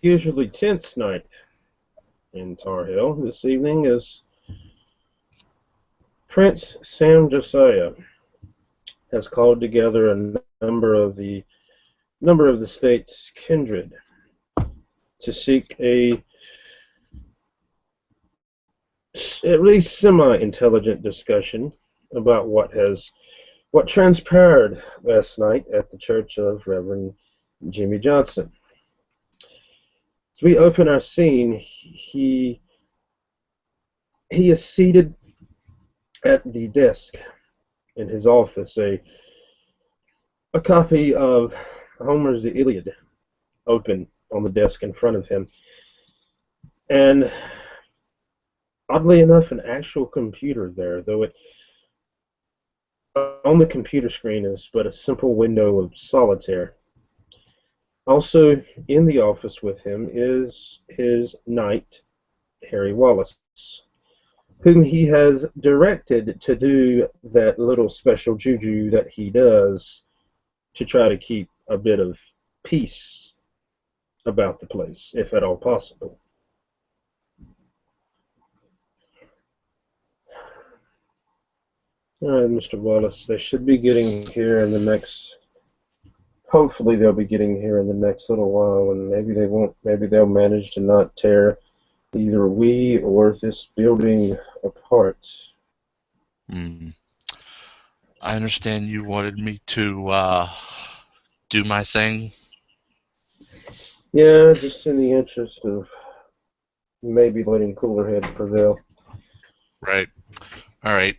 usually tense night in Tarheel. This evening is Prince Sam Josiah has called together a number of the state's kindred to seek a at least semi-intelligent discussion about what transpired last night at the church of Reverend Jimmy Johnson. As we open our scene, he is seated at the desk in his office, a copy of Homer's The Iliad open on the desk in front of him, and oddly enough, an actual computer there, though it on the computer screen is but a simple window of solitaire. Also in the office with him is his knight, Harry Wallace, whom he has directed to do that little special juju that he does to try to keep a bit of peace about the place, if at all possible. All right, Mr. Wallace, they should be getting here in the next. Hopefully, they'll be getting here in the next little while, and maybe they won't. Maybe they'll manage to not tear either we or this building apart. I understand you wanted me to do my thing. Yeah, just in the interest of maybe letting cooler heads prevail. Right. All right.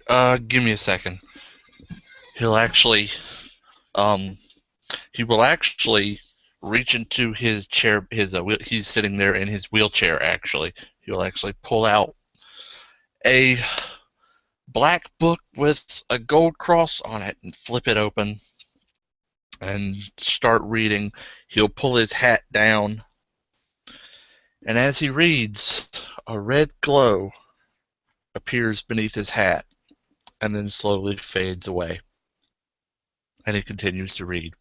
Give me a second. He'll actually, he will actually reach into his chair. He's sitting there in his wheelchair. Actually, he'll actually pull out a black book with a gold cross on it and flip it open and start reading. He'll pull his hat down, and as he reads, a red glow appears beneath his hat and then slowly fades away. And he continues to read.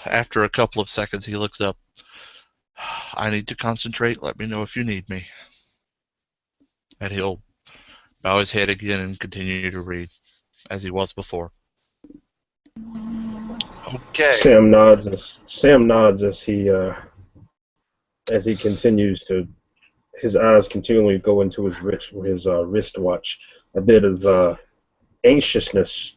After a couple of seconds, he looks up. I need to concentrate. Let me know if you need me. And he'll bow his head again and continue to read as he was before. Okay. Sam nods as he continues to. His eyes continually go into his wristwatch. A bit of anxiousness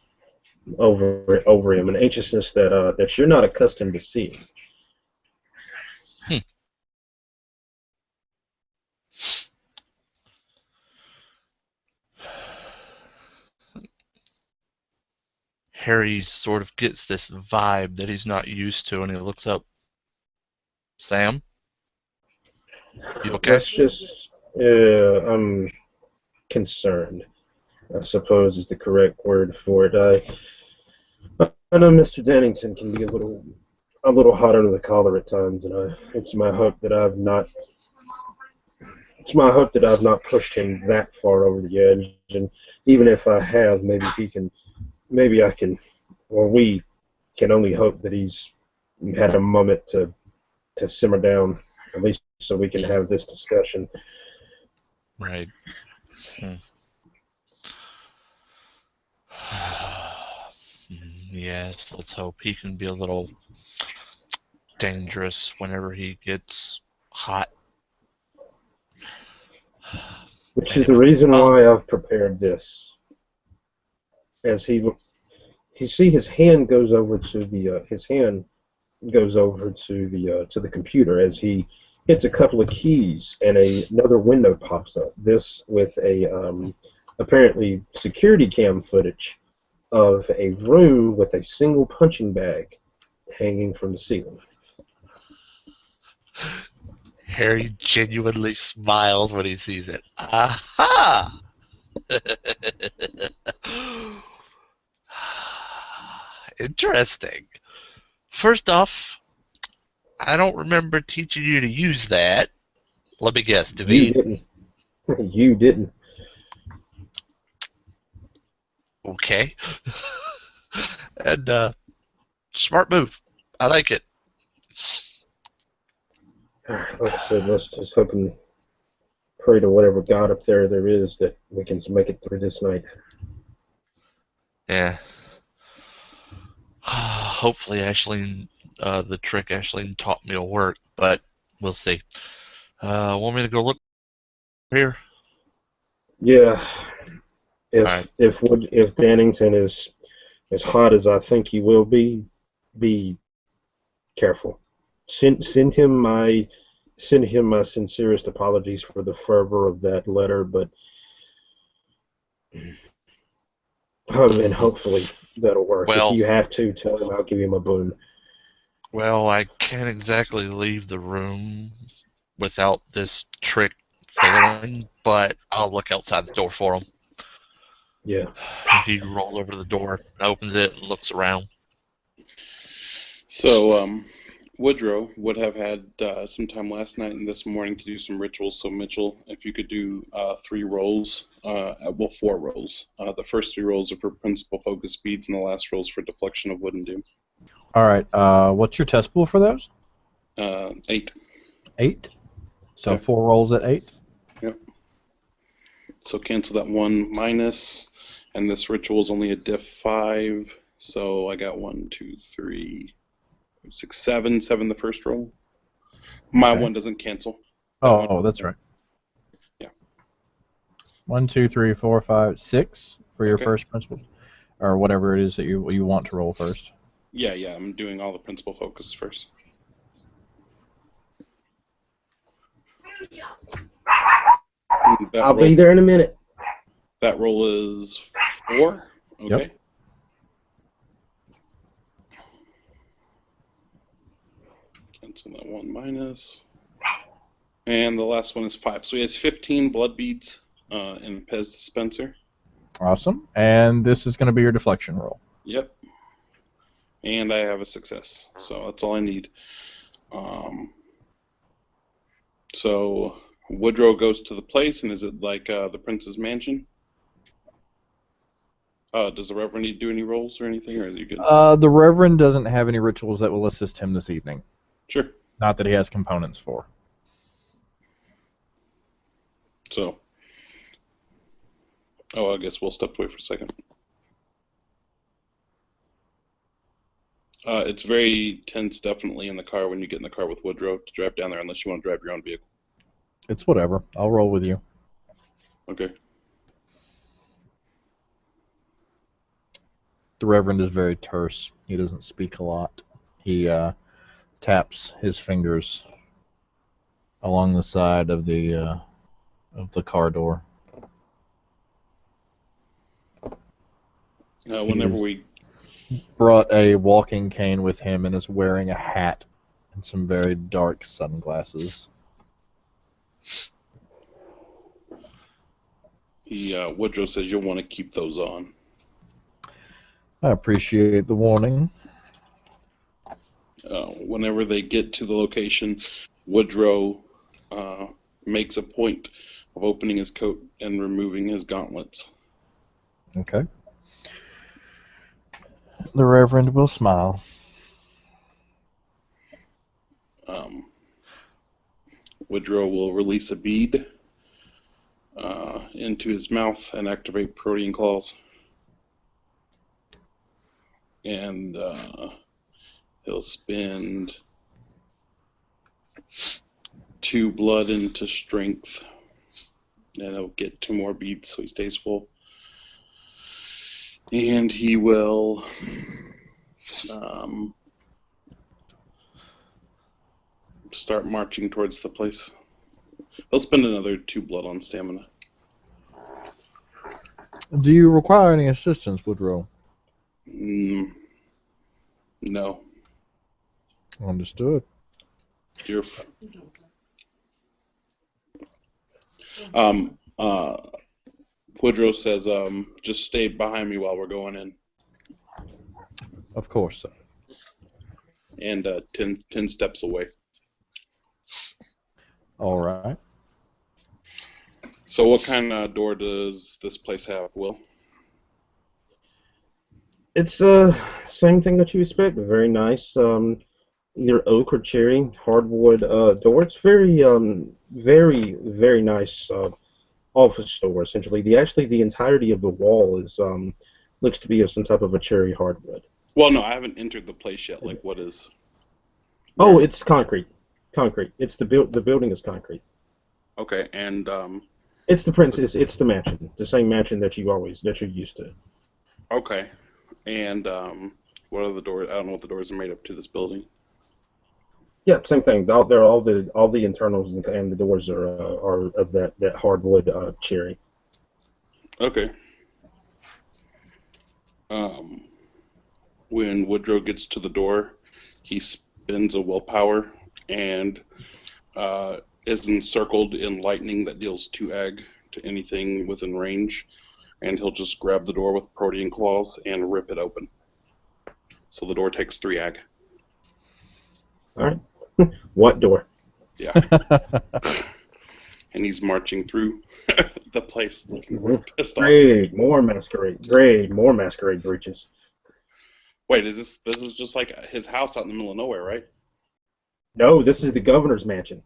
over him, an anxiousness that you're not accustomed to seeing. Harry sort of gets this vibe that he's not used to, and he looks up. Sam? You okay? That's just, I'm concerned, I suppose is the correct word for it. I know Mr. Dennington can be a little hot under the collar at times, and it's my hope that I've not pushed him that far over the edge. And even if I have, maybe I can, or we can only hope that he's had a moment to simmer down, at least so we can have this discussion. Right. Yes, let's hope he can be a little dangerous whenever he gets hot. Which is the reason why I've prepared this. As you see, his hand goes over to the computer as he hits a couple of keys, and another window pops up. This with a apparently security cam footage of a room with a single punching bag hanging from the ceiling. Harry genuinely smiles when he sees it. Aha! Interesting. First off, I don't remember teaching you to use that. Let me guess, David. You didn't. You didn't. Okay. And smart move. I like it. Like I said, let's just hope and pray to whatever God up there is that we can make it through this night. Yeah. Hopefully, Ashleen, the trick Ashleen taught me will work, but we'll see. Want me to go look here? Yeah, All right. if Dannington is as hot as I think he will be careful. Send him my sincerest apologies for the fervor of that letter, but and Mm, hopefully that'll work. If well, you have to, tell him I'll give him a boon. I can't exactly leave the room without this trick failing, but I'll look outside the door for him. Yeah. He rolls over to the door, opens it, and looks around. So, Woodrow would have had some time last night and this morning to do some rituals. So, Mitchell, if you could do 3 rolls, well, 4 rolls. The first 3 rolls are for principal focus speeds, and the last roll is for deflection of wood and doom. All right. What's your test pool for those? 8. 8. So Yeah. 4 rolls at 8. Yep. So cancel that 1 minus, and this ritual is only a diff 5. So I got 1, 2, 3, 6, 7. 7 the first roll. My Okay. 1 doesn't cancel. Oh, that's right. Yeah. 1, 2, 3, 4, 5, 6 for your Okay. first principal, or whatever it is that you want to roll first. Yeah, I'm doing all the principal focus first. I'll be there in a minute. That roll is 4. Okay. Yep. Cancel that 1 minus. And the last one is 5. So he has 15 blood beads in Pez dispenser. Awesome. And this is going to be your deflection roll. Yep. And I have a success. So that's all I need. So Woodrow goes to the place, and is it like the Prince's Mansion? Does the Reverend need to do any rolls or anything, or is he good? The Reverend doesn't have any rituals that will assist him this evening. Sure. Not that he has components for. So, I guess we'll step away for a second. It's very tense, definitely, in the car when you get in the car with Woodrow to drive down there, unless you want to drive your own vehicle. It's whatever. I'll roll with you. Okay. The Reverend is very terse. He doesn't speak a lot. He taps his fingers along the side of the car door. Whenever we brought a walking cane with him and is wearing a hat and some very dark sunglasses. Woodrow says you'll want to keep those on. I appreciate the warning. Whenever they get to the location, Woodrow makes a point of opening his coat and removing his gauntlets. Okay. The Reverend will smile. Woodrow will release a bead into his mouth and activate protean claws. And he'll spend 2 blood into strength. And he'll get 2 more beads so he stays full. And he will start marching towards the place. He'll spend another 2 blood on stamina. Do you require any assistance, Woodrow? No. Understood. Woodrow says, just stay behind me while we're going in. Of course, sir. And 10 steps away. All right. So what kind of door does this place have, Will? It's same thing that you expect. Very nice. either oak or cherry hardwood door. It's very nice office door. Essentially, the entirety of the wall is looks to be of some type of a cherry hardwood. Well, no, I haven't entered the place yet. Like, what is? Oh, it's concrete. Concrete. The building is concrete. Okay, and It's the princess. It's the mansion. The same mansion that you're used to. okay, and what are the doors? I don't know what the doors are made up to this building. Yeah, same thing. All the internals and the doors are of that hardwood cherry. Okay. When Woodrow gets to the door, he spends a willpower and is encircled in lightning that deals 2 ag to anything within range, and he'll just grab the door with protean claws and rip it open. So the door takes 3 ag. All right. What door? Yeah. And he's marching through the place looking pissed off. Great, more masquerade breaches. Wait, this is just like his house out in the middle of nowhere, right? No, this is the governor's mansion.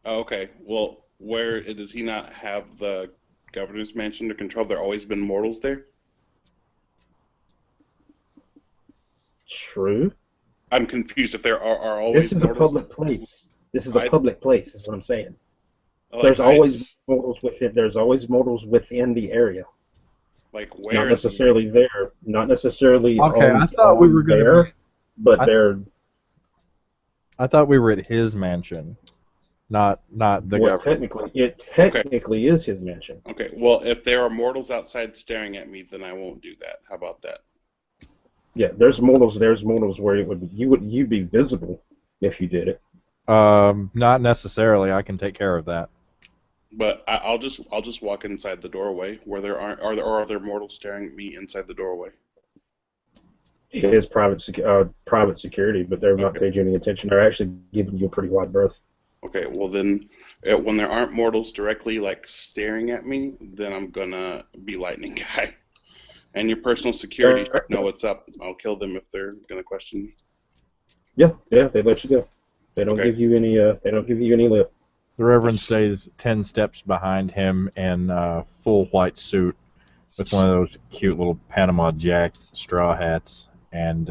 Oh, okay. Well, where does he not have the governor's mansion to control? There always been mortals there? True. I'm confused if there are always This is a mortals. public place. This is a public place, is what I'm saying. Like, There's always mortals within. There's always mortals within the area. like where Not is necessarily there. Not necessarily. Okay, I thought we were going there, to. but they're. I thought we were at his mansion, not the Well, government. technically is his mansion. Okay, well, if there are mortals outside staring at me, then I won't do that. How about that? Yeah, there's mortals. There's mortals where you'd be visible if you did it. Not necessarily. I can take care of that. But I'll just walk inside the doorway where there aren't are there mortals staring at me inside the doorway? His private security, but they're not paying you any attention. They're actually giving you a pretty wide berth. Okay, well then, when there aren't mortals directly like staring at me, then I'm gonna be lightning guy. And your personal security know what's up. I'll kill them if they're gonna question me. Yeah, they let you go. They don't Okay. give you any. They don't give you any lip. The Reverend stays 10 steps behind him in a full white suit with one of those cute little Panama Jack straw hats and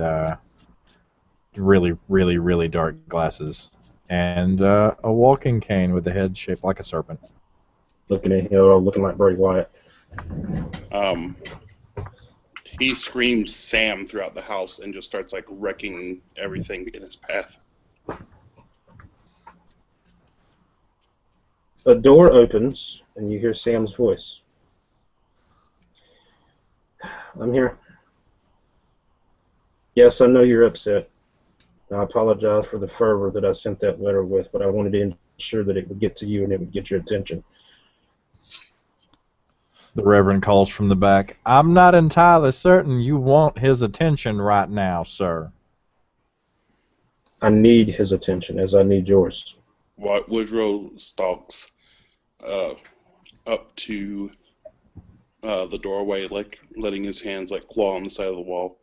really, really, really dark glasses. And a walking cane with a head shaped like a serpent. Looking like Bray Wyatt. He screams Sam throughout the house and just starts like wrecking everything in his path. A door opens and you hear Sam's voice. I'm here. Yes, I know you're upset. I apologize for the fervor that I sent that letter with, but I wanted to ensure that it would get to you and it would get your attention. The Reverend calls from the back. I'm not entirely certain you want his attention right now, sir. I need his attention as I need yours. Woodrow stalks up to the doorway, like letting his hands like claw on the side of the wall,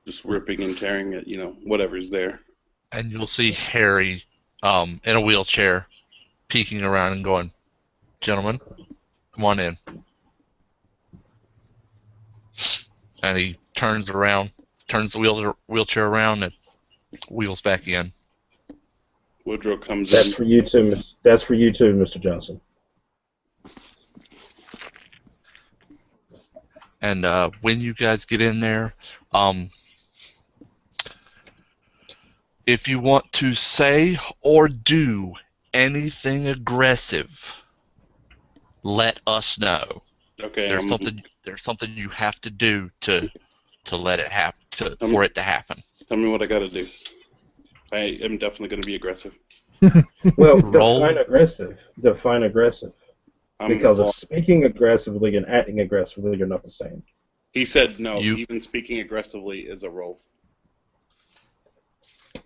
just ripping and tearing at whatever's there. And you'll see Harry in a wheelchair peeking around and going, "Gentlemen, come on in." And he turns the wheelchair around and wheels back in. Woodrow comes That's in. for you too. That's for you too, Mr. Johnson. And when you guys get in there, if you want to say or do anything aggressive, let us know. Okay, There's something you have to do to let it happen, for it to happen. Tell me what I gotta do. I am definitely gonna be aggressive. Well, Roll. Define aggressive. Because of speaking aggressively and acting aggressively are not the same. He said no. Even speaking aggressively is a roll.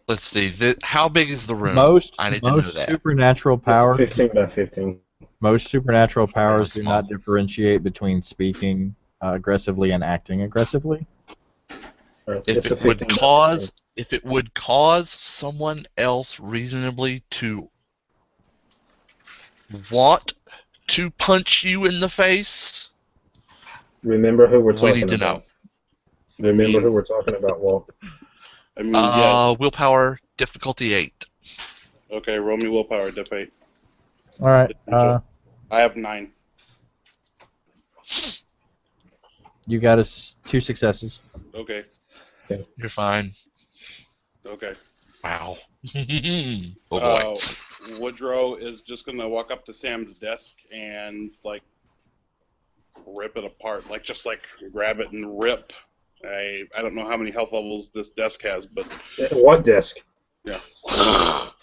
Let's see. How big is the room? I need to know Most that. supernatural powers. 15 by 15. Most supernatural powers do small. not differentiate between speaking aggressively and acting aggressively. Right, If it's a it would 15 by cause if it would cause someone else reasonably to want to punch you in the face, Remember who we're we need talking to know. about. Remember mean- who we're talking about, Walt. I mean, yeah. Willpower difficulty 8. Okay, roll me willpower, dip 8. All right. I have 9. You got us 2 successes. Okay, You're fine. okay. Wow. Oh boy. Woodrow is just gonna walk up to Sam's desk and like rip it apart, just grab it and rip. I don't know how many health levels this desk has, but What desk? yeah.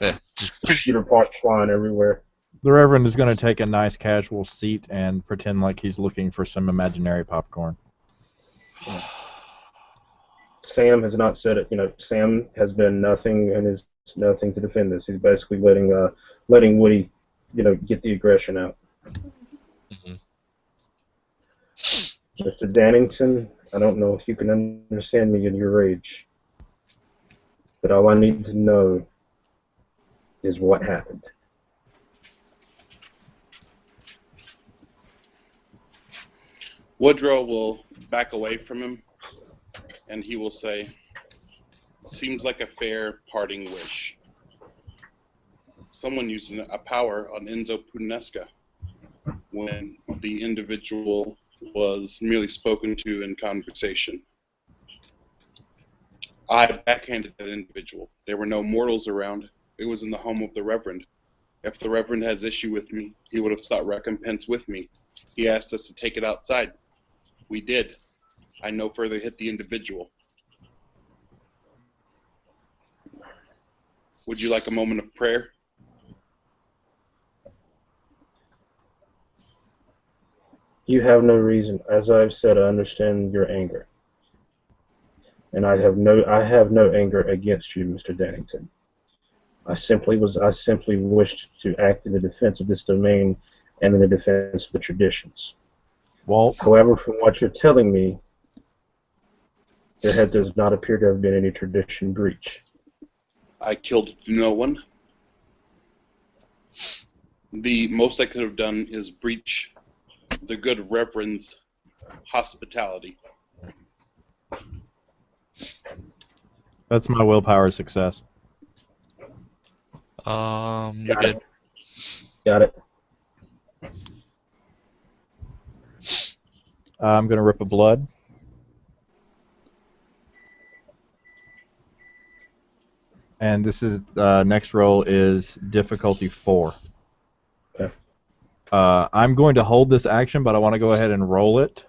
Yeah, just Computer parts flying everywhere. The Reverend is going to take a nice casual seat and pretend like he's looking for some imaginary popcorn. Sam has not said it. Sam has done nothing and is nothing to defend this. He's basically letting Woody, get the aggression out. Mhm. Mr. Dannington, I don't know if you can understand me in your rage, but all I need to know is what happened. Woodrow will back away from him, and he will say, "Seems like a fair parting wish. Someone used a power on Enzo Punesca when the individual was merely spoken to in conversation. I backhanded that individual. There were no mortals around. It was in the home of the Reverend. If the Reverend has issue with me, he would have sought recompense with me. He asked us to take it outside. We did. I no further hit the individual. Would you like a moment of prayer?" You have no reason. As I've said, I understand your anger. And I have no anger against you, Mr. Dannington. I simply wished to act in the defense of this domain and in the defense of the traditions. Walt, However, from what you're telling me, there does not appear to have been any tradition breach. I killed no one. The most I could have done is breach the good Reverend's hospitality. that's my willpower success. You're Got good. it. Got it. I'm going to rip a blood. And this is next roll is difficulty 4. Okay. I'm going to hold this action, but I want to go ahead and roll it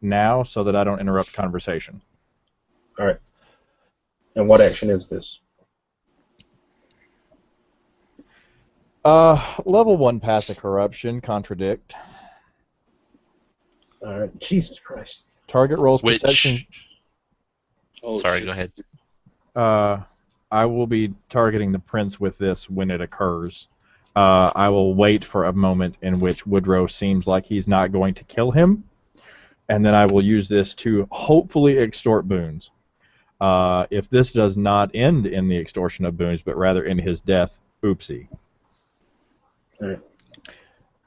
now so that I don't interrupt conversation. All right. And what action is this? Level 1 Path of Corruption, Contradict. All right. Jesus Christ. Target rolls Which? perception. Oh, Sorry, shit. go ahead. I will be targeting the prince with this when it occurs. I will wait for a moment in which Woodrow seems like he's not going to kill him, and then I will use this to hopefully extort boons. If this does not end in the extortion of boons, but rather in his death, oopsie. All right.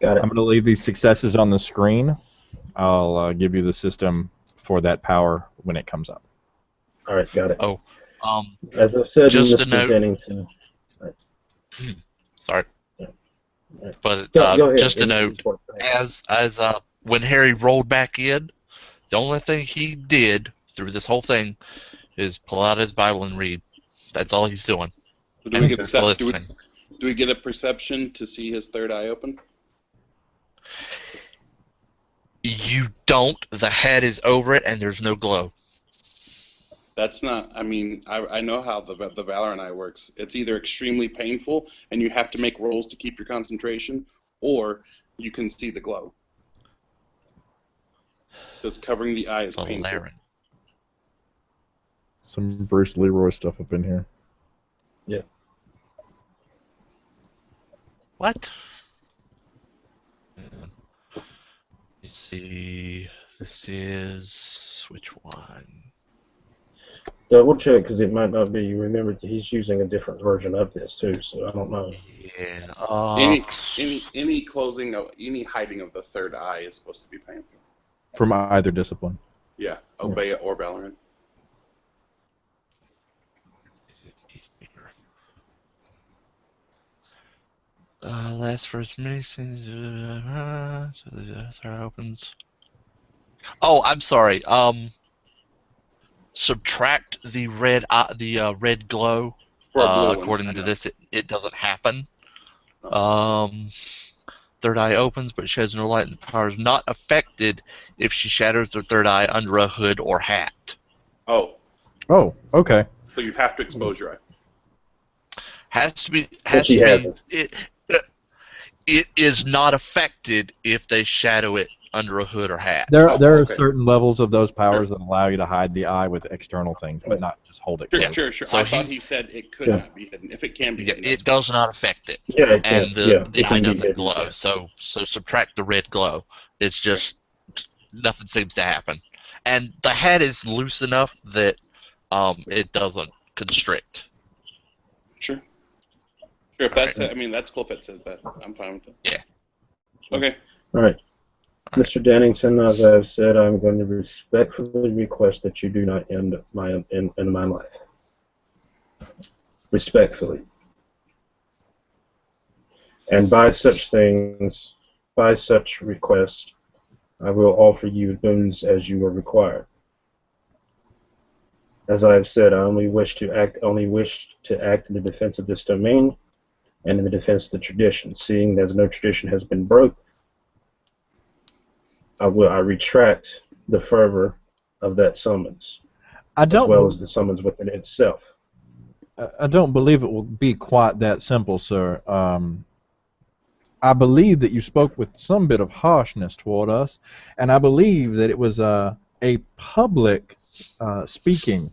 Got it. I'm going to leave these successes on the screen. I'll give you the system for that power when it comes up. All right. Got it. Oh, As I said, just a Mr. note. Dennington. sorry, Yeah. but Go ahead. just a note. As when Harry rolled back in, the only thing he did through this whole thing is pull out his Bible and read. That's all he's doing. So do we get Just do listening. we get a perception to see his third eye open? You don't. The head is over it, and there's no glow. That's not. I mean, I know how the Valorant eye works. It's either extremely painful and you have to make rolls to keep your concentration, or you can see the glow. Because covering the eye is painful. Valorant. Some Bruce Leroy stuff up in here. Yeah. What? Let's see. This is which one? Double check because it might not be. Remember, he's using a different version of this too, so I don't know. Yeah. Any closing of any hiding of the third eye is supposed to be painful. From either discipline. Yeah, obey it or Valorant. Last for as many things. So the third opens. Oh, I'm sorry. Subtract the red glow. For a blue one. According to this, it doesn't happen. Third eye opens, but shows no light, and the power is not affected if she shatters her third eye under a hood or hat. Oh. Oh, okay. So you have to expose your eye. Has to be. It is not affected if they shadow it under a hood or hat. There are okay. certain levels of those powers that allow you to hide the eye with external things, but not just hold it closed. Sure. So I thought he said it could not be hidden. If it can be hidden, it does not affect it. Yeah, it can. And the eye can be doesn't hidden, glow. yeah. So subtract the red glow. It's just nothing seems to happen. And the hat is loose enough that it doesn't constrict. Sure, if that's it, I mean, that's cool if it says that. I'm fine with it. Yeah. Okay. All right. Mr. Dennington, as I've said, I'm going to respectfully request that you do not end my life. Respectfully. And by such request, I will offer you boons as you are required. As I have said, I only wish to act in the defense of this domain and in the defense of the tradition. Seeing as no tradition has been broke, I retract the fervor of that summons, as well as the summons within itself. I don't believe it will be quite that simple, sir. I believe that you spoke with some bit of harshness toward us, and I believe that it was a public speaking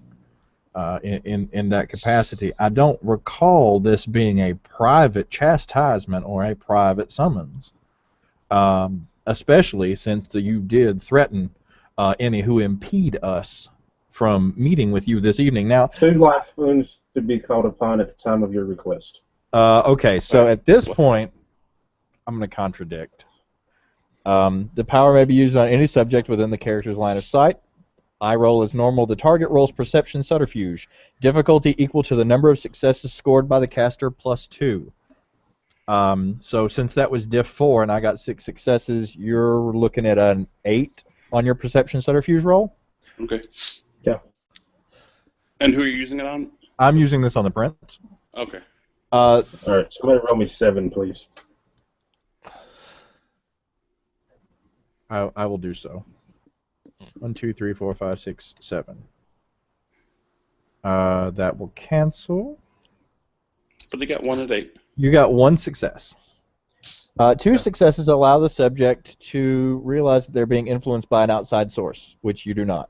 in that capacity. I don't recall this being a private chastisement or a private summons, especially since you did threaten any who impede us from meeting with you this evening. Now, 2 life wounds to be called upon at the time of your request. Okay, so at this point, I'm going to contradict. The power may be used on any subject within the character's line of sight. Eye roll is normal. The target rolls perception subterfuge. Difficulty equal to the number of successes scored by the caster plus 2. So since that was diff 4 and I got 6 successes, you're looking at an 8 on your perception subterfuge roll? Okay. Yeah. And who are you using it on? I'm using this on the Prince. Okay. All right, somebody roll me 7, please. I will do so. 1, 2, 3, 4, 5, 6, 7. That will cancel. But they got 1 at 8. You got 1 success. 2 successes allow the subject to realize that they're being influenced by an outside source, which you do not.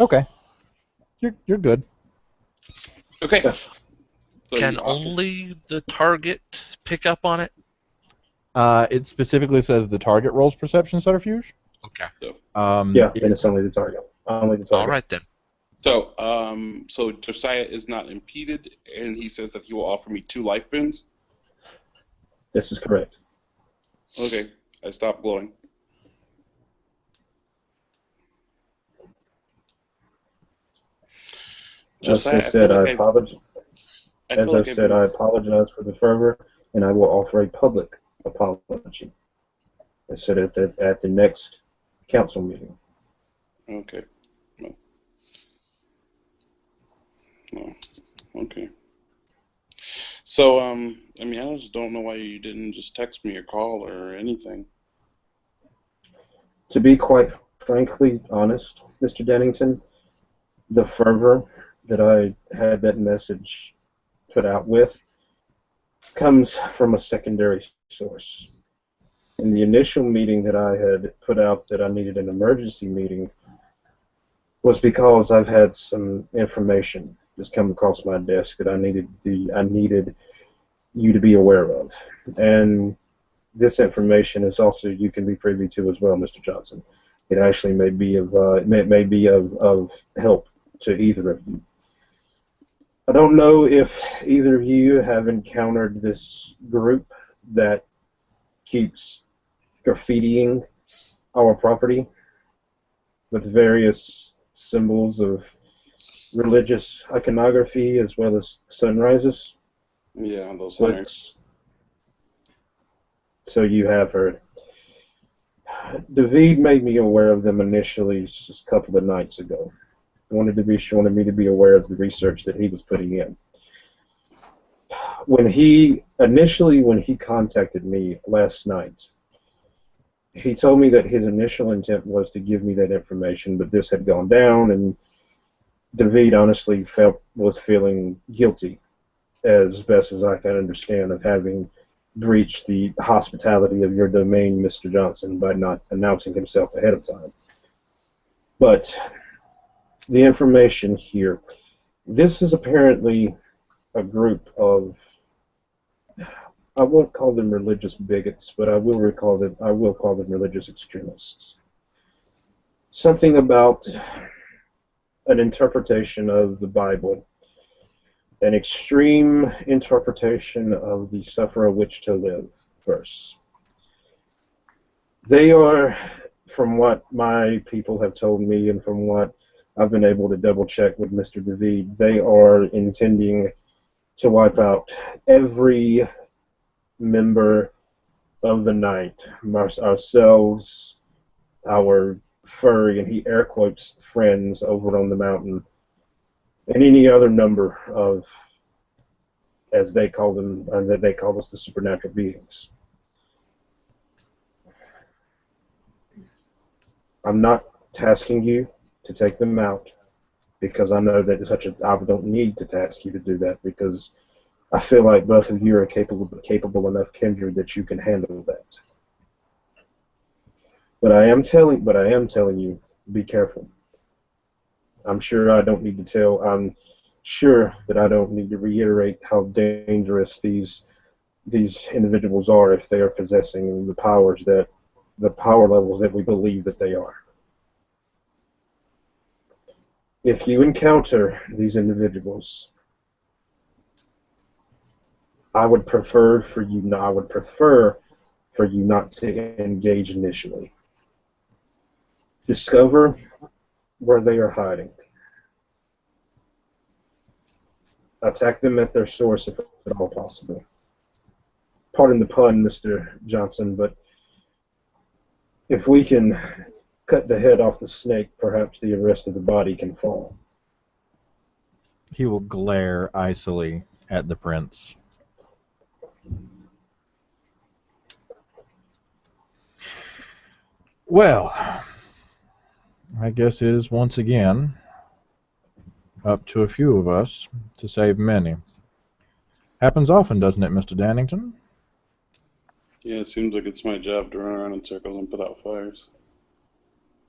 Okay. You're good. Okay. So Can only the target pick up on it? It specifically says the target rolls perception subterfuge. Okay. Yeah, and it's only the target. Only the target. All right then. So, so Josiah is not impeded, and he says that he will offer me 2 life boons. This is correct. Okay, I stopped glowing. Josiah, As I said, I apologize. As I've said, I apologize for the fervor, and I will offer a public apology. I said at the next council meeting. Okay. No. Okay. So, I mean, I just don't know why you didn't just text me or call or anything. To be quite frankly honest, Mr. Dennington, the fervor that I had that message put out with comes from a secondary source. In the initial meeting that I had put out that I needed an emergency meeting was because I've had some information just come across my desk that I needed you to be aware of. And this information is also you can be privy to as well, Mr. Johnson. It actually may be of help to either of you. I don't know if either of you have encountered this group that keeps graffitiing our property with various symbols of religious iconography as well as sunrises. Yeah, those But hunters. so you have heard. David made me aware of them initially just a couple of nights ago. She wanted me to be aware of the research that he was putting in. When he contacted me last night, he told me that his initial intent was to give me that information, but this had gone down, and David honestly was feeling guilty, as best as I can understand, of having breached the hospitality of your domain, Mr. Johnson, by not announcing himself ahead of time. But the information here, this is apparently a group of, I won't call them religious bigots, but I will call them religious extremists. Something about an interpretation of the Bible, an extreme interpretation of the suffer a witch to live verse. They are, from what my people have told me and from what I've been able to double check with Mr. David, they are intending to wipe out every member of the night, ourselves, our furry, and he air quotes, friends over on the mountain, and any other number of, as they call them, that they call us, the supernatural beings. I'm not tasking you to take them out, because I know that I don't need to task you to do that, because I feel like both of you are capable enough kindred that you can handle that. But I am telling you, be careful. I'm sure I don't need to tell. I'm sure that I don't need to reiterate how dangerous these individuals are if they are possessing the power levels that we believe that they are. If you encounter these individuals, I would prefer for you not to engage initially. Discover where they are hiding. Attack them at their source if at all possible. Pardon the pun, Mr. Johnson, but if we can cut the head off the snake, perhaps the rest of the body can fall. He will glare icily at the prince. Well, I guess it is once again up to a few of us to save many. Happens often, doesn't it, Mr. Dannington? Yeah, it seems like it's my job to run around in circles and put out fires.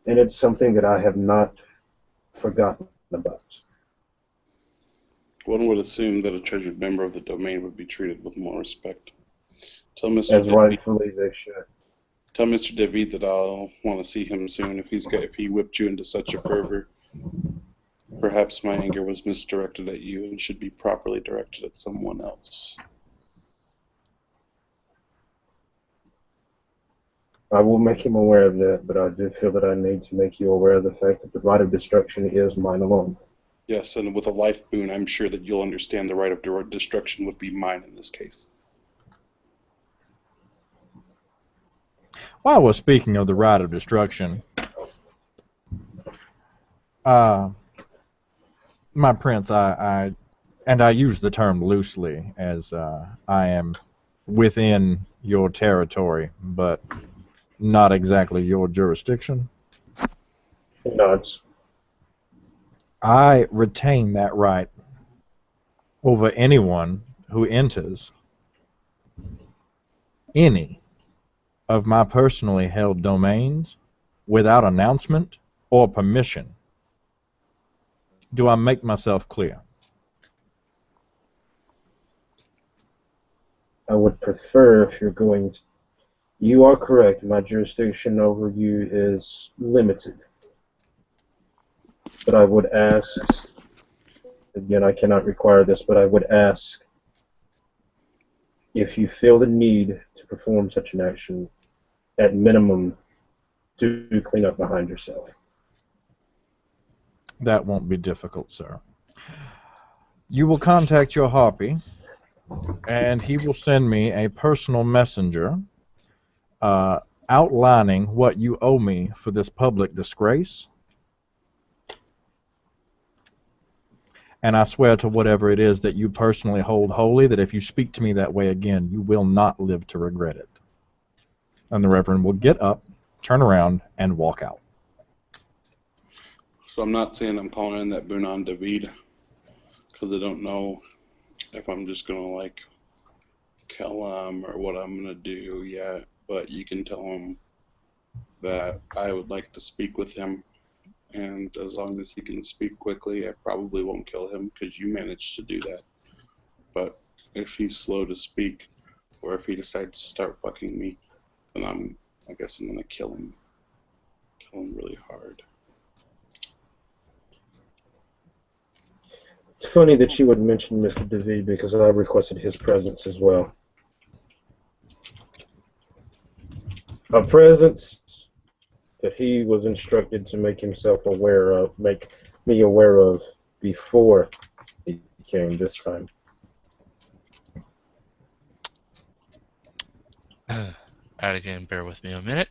And it's something that I have not forgotten about. One would assume that a treasured member of the domain would be treated with more respect. Tell Mr. As David, rightfully they should. tell Mr. David that I'll want to see him soon. If he whipped you into such a fervor, perhaps my anger was misdirected at you and should be properly directed at someone else. I will make him aware of that, but I do feel that I need to make you aware of the fact that the right of destruction is mine alone. Yes, and with a life boon, I'm sure that you'll understand the right of destruction would be mine in this case. While we're speaking of the right of destruction, my prince, I use the term loosely as I am within your territory, but not exactly your jurisdiction. He nods. I retain that right over anyone who enters any of my personally held domains without announcement or permission. Do I make myself clear? I would prefer, if you're going You are correct. My jurisdiction over you is limited. But I would ask, again, I cannot require this, but I would ask if you feel the need to perform such an action, at minimum, do clean up behind yourself. That won't be difficult, sir. You will contact your harpy, and he will send me a personal messenger outlining what you owe me for this public disgrace. And I swear to whatever it is that you personally hold holy, that if you speak to me that way again, you will not live to regret it. And the Reverend will get up, turn around, and walk out. So I'm not saying I'm calling in that Bunan David, because I don't know if I'm just going to, like, kill him or what I'm going to do yet. But you can tell him that I would like to speak with him. And as long as he can speak quickly, I probably won't kill him, because you managed to do that. But if he's slow to speak, or if he decides to start fucking me, then I guess I'm gonna kill him. Kill him really hard. It's funny that you would mention Mr. David because I requested his presence as well. A presence that he was instructed to make me aware of before he came this time. Alright, again, bear with me a minute.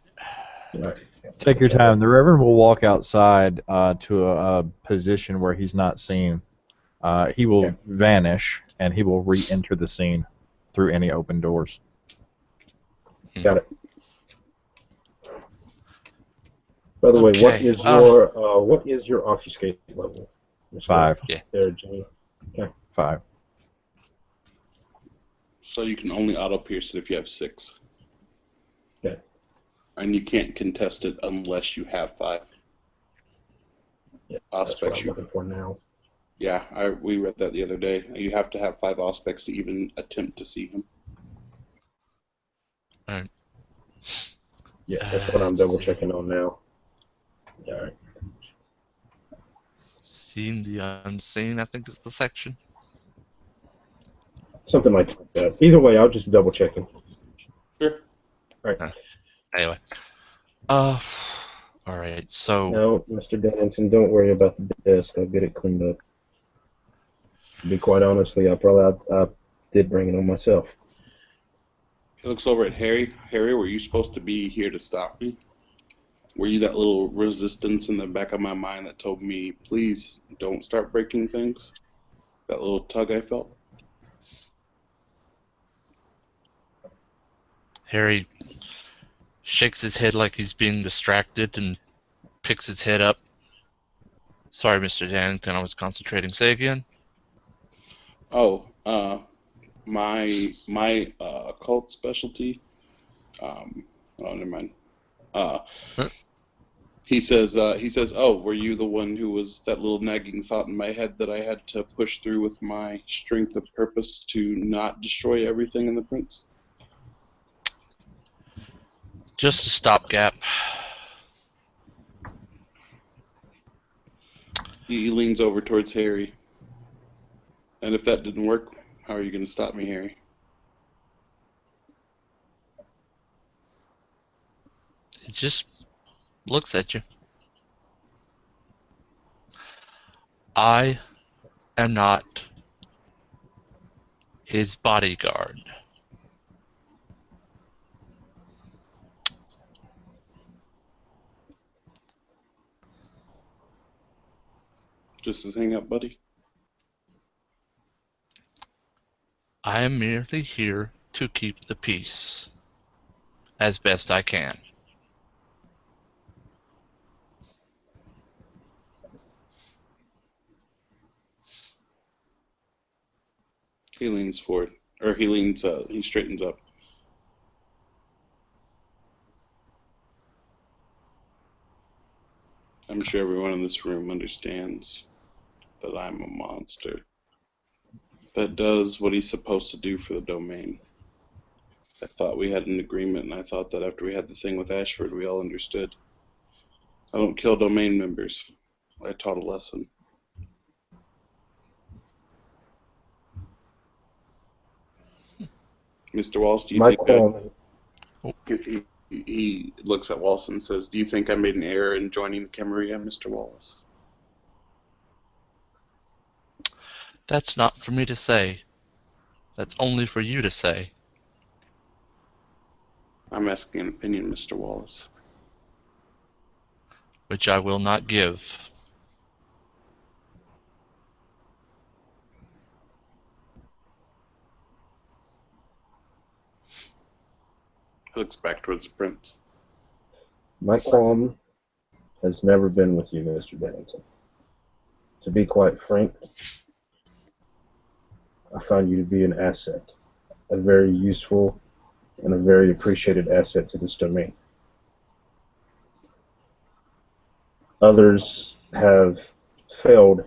Right. Take your time. The Reverend will walk outside to a position where he's not seen. He will vanish, and he will re-enter the scene through any open doors. Got it. By the way, what is your obfuscate level? Mr. 5. Yeah. There, Jimmy. Okay. 5. So you can only auto-pierce it if you have 6. Okay. And you can't contest it unless you have 5. Yeah, that's what I'm Auspex. looking for now. Yeah, we read that the other day. You have to have 5 auspex to even attempt to see him. Alright. Yeah, that's what I'm double checking on now. All right. Seen the unseen, I think is the section. Something like that. Either way, I'll just double check him. Sure. All right. Anyway. Alright, so... No, Mr. Dennington, don't worry about the desk. I'll get it cleaned up. To be quite honestly, I did bring it on myself. He looks over at Harry. Harry, were you supposed to be here to stop me? Were you that little resistance in the back of my mind that told me, please, don't start breaking things? That little tug I felt? Harry shakes his head like he's being distracted and picks his head up. Sorry, Mr. Dannington, I was concentrating. Say again? Oh, my occult specialty. Oh, never mind. Huh? He says, oh, were you the one who was that little nagging thought in my head that I had to push through with my strength of purpose to not destroy everything in the prince? Just a stopgap. He leans over towards Harry. And if that didn't work, how are you going to stop me, Harry? He just looks at you. I am not his bodyguard. Just as hang up, buddy. I am merely here to keep the peace as best I can. He leans forward. Or he straightens up. I'm sure everyone in this room understands that I'm a monster that does what he's supposed to do for the domain. I thought we had an agreement, and I thought that after we had the thing with Ashford, we all understood. I don't kill domain members. I taught a lesson. Mr. Wallace, do you My think qualm, he looks at Wallace and says, "Do you think I made an error in joining the Camarilla, Mr. Wallace?" That's not for me to say. That's only for you to say. I'm asking an opinion, Mr. Wallace. Which I will not give. He looks back towards the prince. my qualm has never been with you, Mr. Bennington. To be quite frank, I find you to be an asset, a very useful and a very appreciated asset to this domain. Others have failed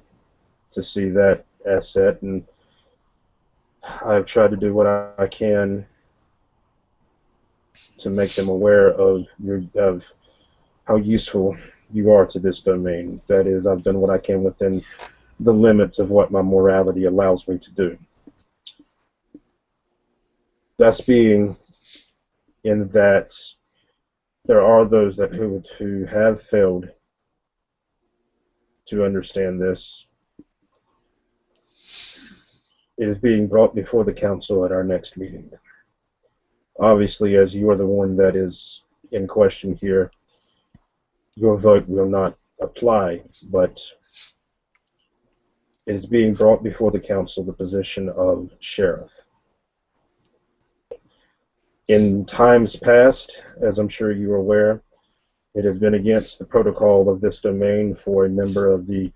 to see that asset, and I've tried to do what I can to make them aware of how useful you are to this domain. That is, I've done what I can within the limits of what my morality allows me to do. Thus being in that there are those who have failed to understand this. It is being brought before the council at our next meeting. Obviously, as you are the one that is in question here, your vote will not apply, but it is being brought before the council, the position of sheriff. In times past, as I'm sure you are aware, it has been against the protocol of this domain for a member of the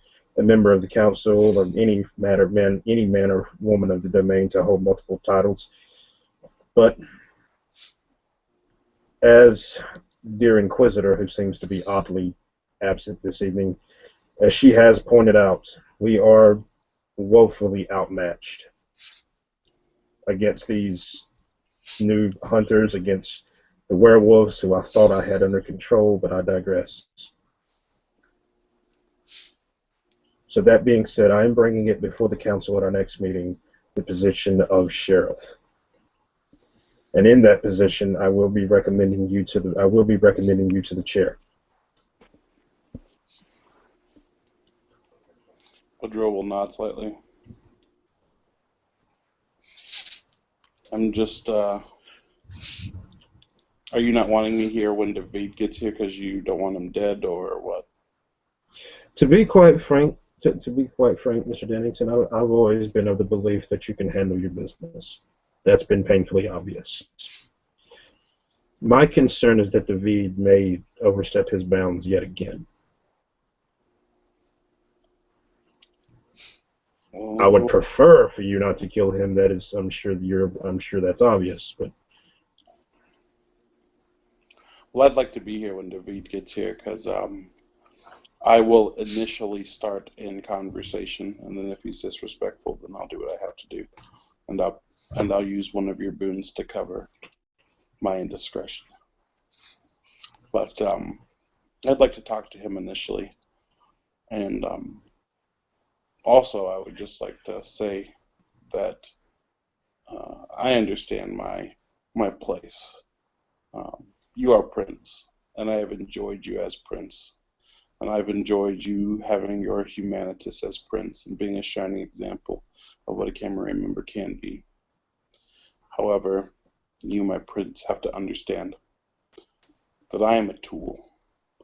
council or any man or woman of the domain to hold multiple titles. But as dear Inquisitor, who seems to be oddly absent this evening, as she has pointed out, we are woefully outmatched against these new hunters, against the werewolves who I thought I had under control, but I digress. So that being said, I am bringing it before the council at our next meeting, the position of sheriff. And in that position, I will be recommending you to the chair. Woodrow will nod slightly. I'm just, are you not wanting me here when David gets here because you don't want him dead, or what? To be quite frank, Mr. Dennington, I've always been of the belief that you can handle your business. That's been painfully obvious. My concern is that David may overstep his bounds yet again. I would prefer for you not to kill him. That is, I'm sure that's obvious. But well, I'd like to be here when David gets here because I will initially start in conversation, and then if he's disrespectful, then I'll do what I have to do, and I'll use one of your boons to cover my indiscretion. But I'd like to talk to him initially, and also I would just like to say that I understand my place. You are Prince, and I have enjoyed you as Prince. And I've enjoyed you having your humanitas as Prince and being a shining example of what a Camarilla member can be. However, you, my Prince, have to understand that I am a tool.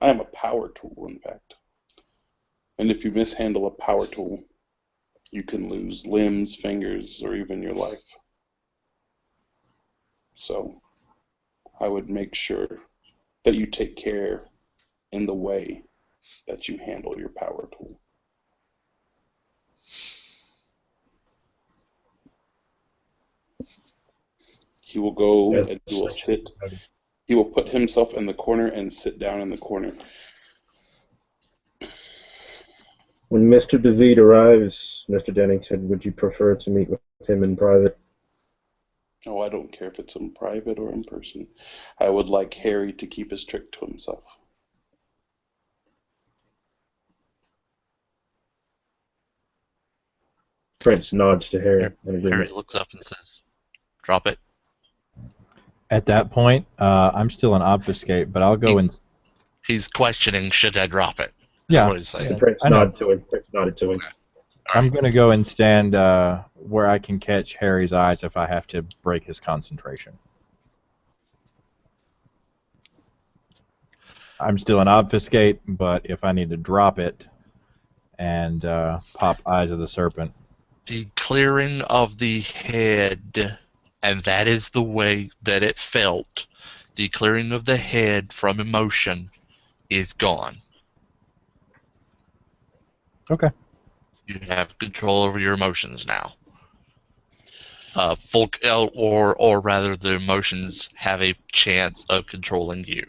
I am a power tool, in fact. And if you mishandle a power tool, you can lose limbs, fingers, or even your life. So I would make sure that you take care in the way that you handle your power tool. He will go and he will sit. He will put himself in the corner and sit down in the corner. when Mr. David arrives, Mr. Dennington, would you prefer to meet with him in private? Oh, I don't care if it's in private or in person. I would like Harry to keep his trick to himself. Prince nods to Harry in Harry agreement. looks up and says, "Drop it." At that point, I'm still in obfuscate, but I'll go and He's questioning, should I drop it? yeah. What he's saying. The Prince I know. nodded to him. Prince nodded to him. Okay. I'm going to go and stand where I can catch Harry's eyes if I have to break his concentration. I'm still in obfuscate, but if I need to drop it and pop Eyes of the Serpent. The clearing of the head, and that is the way that it felt. The clearing of the head from emotion is gone. Okay. You have control over your emotions now. Or rather, the emotions have a chance of controlling you.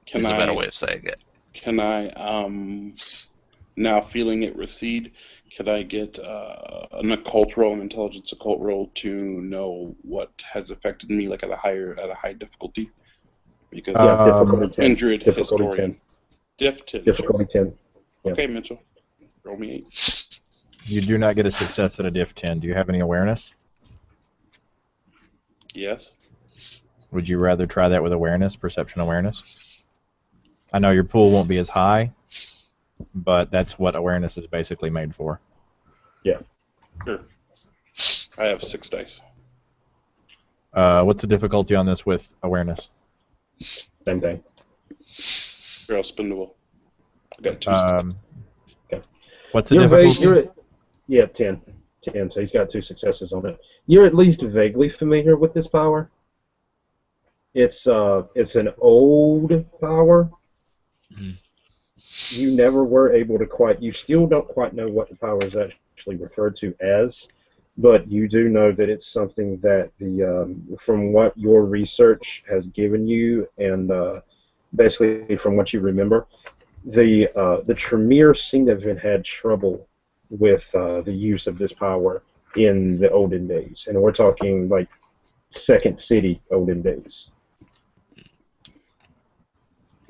Can Is a better I way of saying it. can I now feeling it recede, could I get an occult roll, an intelligence occult roll to know what has affected me, like at a high difficulty? Because Yeah, I'm difficulty 10. injured Difficulty historian. 10. Diff 10. Difficulty 10. Yeah. Okay, Mitchell. Roll me 8. You do not get a success at a diff 10. Do you have any awareness? Yes. Would you rather try that with awareness, perception awareness? I know your pool won't be as high, but that's what awareness is basically made for. Sure. I have 6 dice. What's the difficulty on this with awareness? Same thing. Here, I'll spin the wheel. I got 2. Okay. What's the You're difficulty? yeah, 10. 10, so he's got 2 successes on it. You're at least vaguely familiar with this power. It's an old power. Mhm. You never were able to quite, you still don't quite know what the power is actually referred to as, but you do know that it's something that from what your research has given you, and basically from what you remember, the Tremere seem to have had trouble with the use of this power in the olden days, and we're talking like Second City olden days.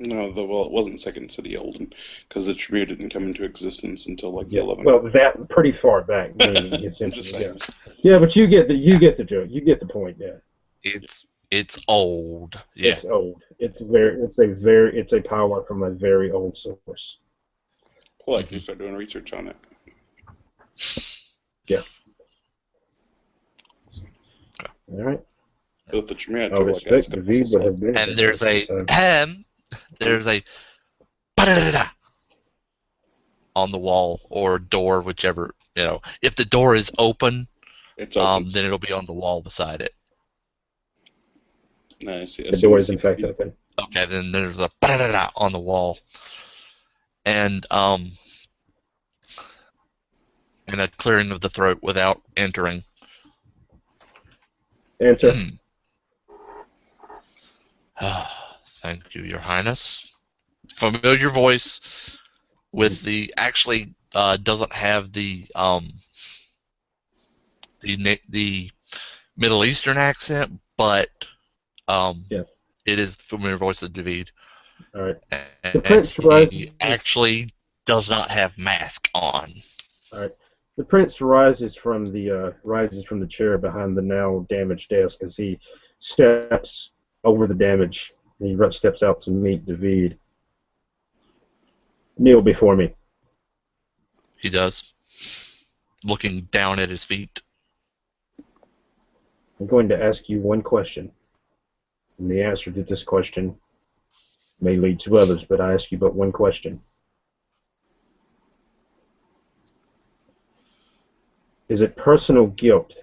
No, well, it wasn't Second City Olden, because the Tribute didn't come into existence until like the Yeah, 11th. well, that pretty far back, meaning I'm essentially, just yeah. saying. Yeah, but you get the joke. You get the point. Yeah, It's old. Yeah. it's old. It's a power from a very old source. Well, I can start doing research on it. Yeah. All right. But if the Tremere had I trouble, I guess. respect David would have been. And there's a ba-da-da-da on the wall or door, whichever, if the door is open, It's open. then it'll be on the wall beside it. No, I see. The door is in fact open. Okay, then there's a ba-da-da-da on the wall. And a clearing of the throat without entering. Enter. Thank you, Your Highness. Familiar voice with the actually doesn't have the Middle Eastern accent, but Yeah. it is the familiar voice of David. All right. And The Prince he rises. actually does not have mask on. All right. The Prince rises from the chair behind the now damaged desk as he steps over the damage. He steps out to meet David. Kneel before me. He does, looking down at his feet. I'm going to ask you one question. And the answer to this question may lead to others, but I ask you but one question. Is it personal guilt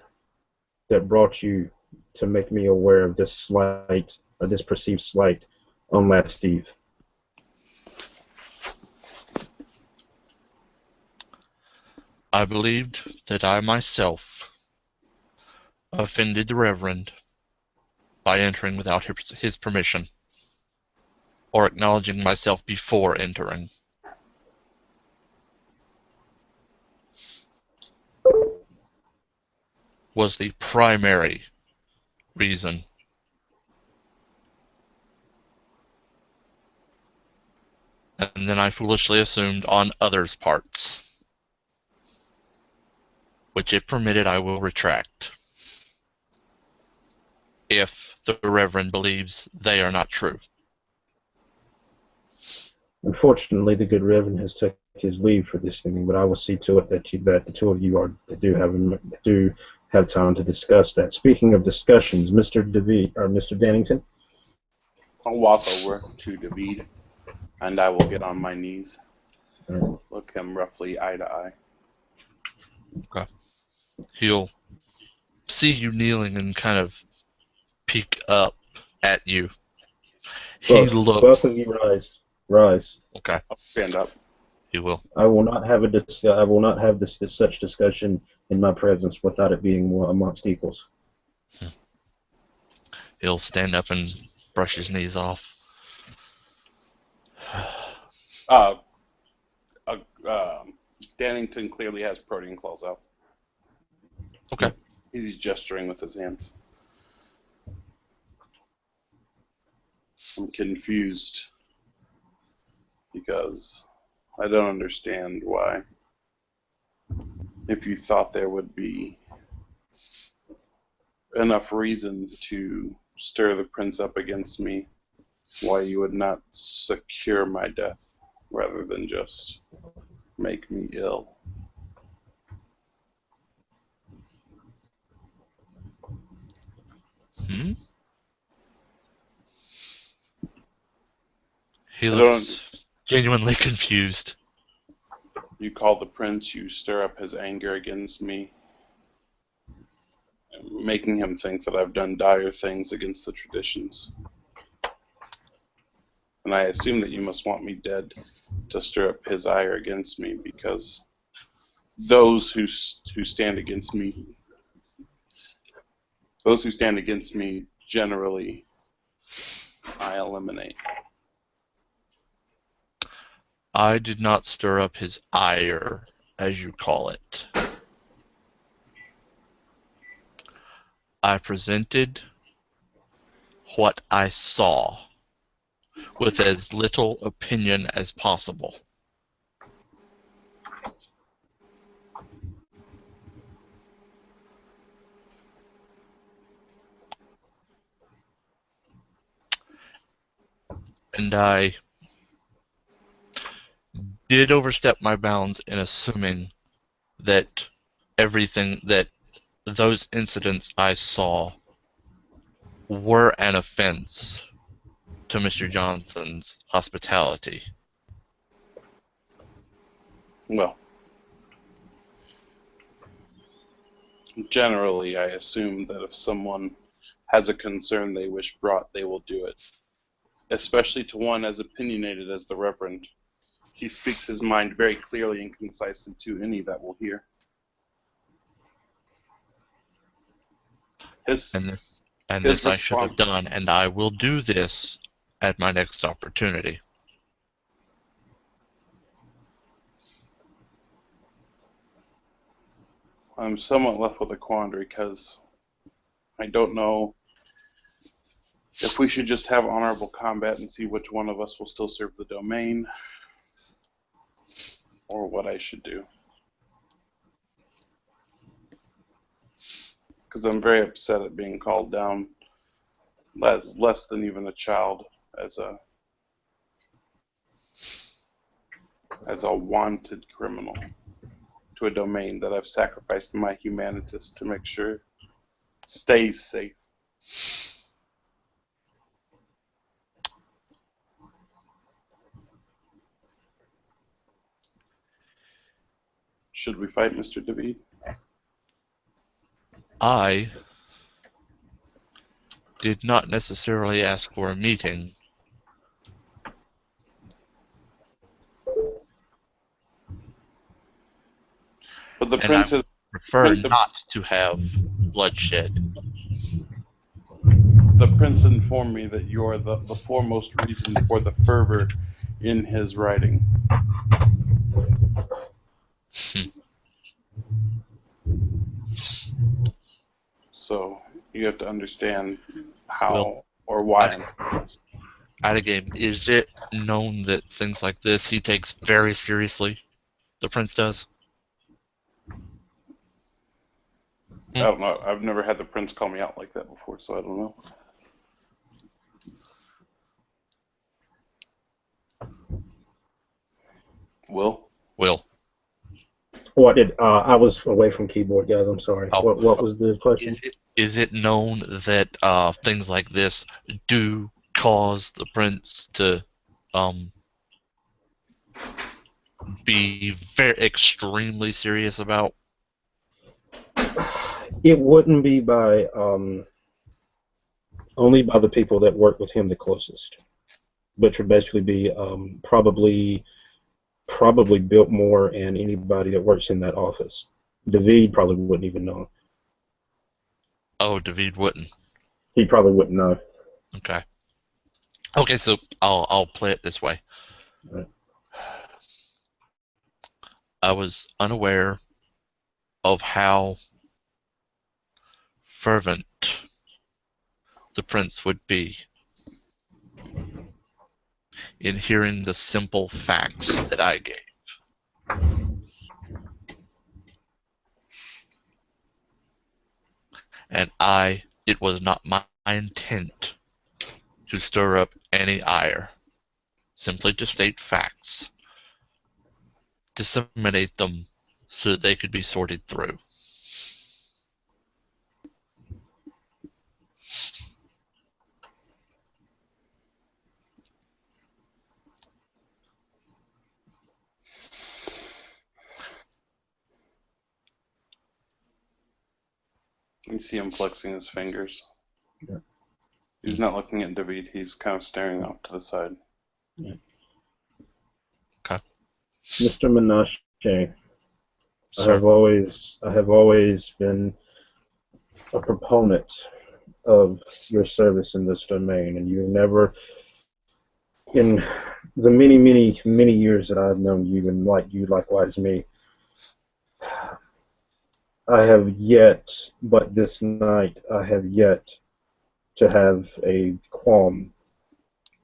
that brought you to make me aware of this slight, or this perceived slight, on last Eve? I believed that I myself offended the Reverend by entering without his permission, or acknowledging myself before entering. Was the primary reason. And then I foolishly assumed on others' parts, which, if permitted, I will retract, if the Reverend believes they are not true. Unfortunately, the good Reverend has taken his leave for this evening, but I will see to it that the two of you do have time to discuss that. Speaking of discussions, Mr. Mr. Dannington. I'll walk over to David, and I will get on my knees, look him roughly eye to eye. Okay. He'll see you kneeling and kind of peek up at you. Both of you rise. Rise. Okay. I'll stand up. He will. I will not have such discussion in my presence without it being amongst equals. He'll stand up and brush his knees off. Dannington clearly has protein claws out. Okay. He's gesturing with his hands. I'm confused because I don't understand why. If you thought there would be enough reason to stir the prince up against me, why you would not secure my death rather than just make me ill. He looks genuinely confused. You call the prince, you stir up his anger against me, making him think that I've done dire things against the traditions. And I assume that you must want me dead to stir up his ire against me, because those who stand against me generally I eliminate. I did not stir up his ire, as you call it. I presented what I saw with as little opinion as possible. And I did overstep my bounds in assuming that those incidents I saw were an offense to Mr. Johnson's hospitality. Well, generally I assume that if someone has a concern they wish brought, they will do it. Especially to one as opinionated as the Reverend. He speaks his mind very clearly and concisely to any that will hear. And this I should have done, and I will do this at my next opportunity. I'm somewhat left with a quandary because I don't know if we should just have honorable combat and see which one of us will still serve the domain, or what I should do. Because I'm very upset at being called down as less than even a child, as a wanted criminal to a domain that I've sacrificed my humanitas to make sure stays safe. Should we fight, Mr. David? I did not necessarily ask for a meeting. But the prince has prefer not to have bloodshed. The prince informed me that you are the foremost reason for the fervor in his writing. So you have to understand how Well, or why I'm doing this. Out of game, is it known that things like this he takes very seriously? The prince does. I don't know. I've never had the prince call me out like that before, so I don't know. Will? Will. What did I was away from keyboard, guys. I'm sorry. Oh. What was the question? Is it known that things like this do cause the prince to be very extremely serious about? It wouldn't be by only by the people that work with him the closest, which would basically be probably Biltmore and anybody that works in that office. David probably wouldn't even know. Oh, David wouldn't. He probably wouldn't know. Okay. Okay, so I'll play it this way. Right. I was unaware of how fervent the prince would be in hearing the simple facts that I gave. And it was not my intent to stir up any ire, simply to state facts, disseminate them so that they could be sorted through. You see him flexing his fingers. Yeah. He's not looking at David. He's kind of staring off to the side. Yeah. Okay. Mr. Menashe, I Sir. have always been a proponent of your service in this domain, and you have never, in the many years that I've known you, and like you likewise me, I have yet, but this night, I have yet to have a qualm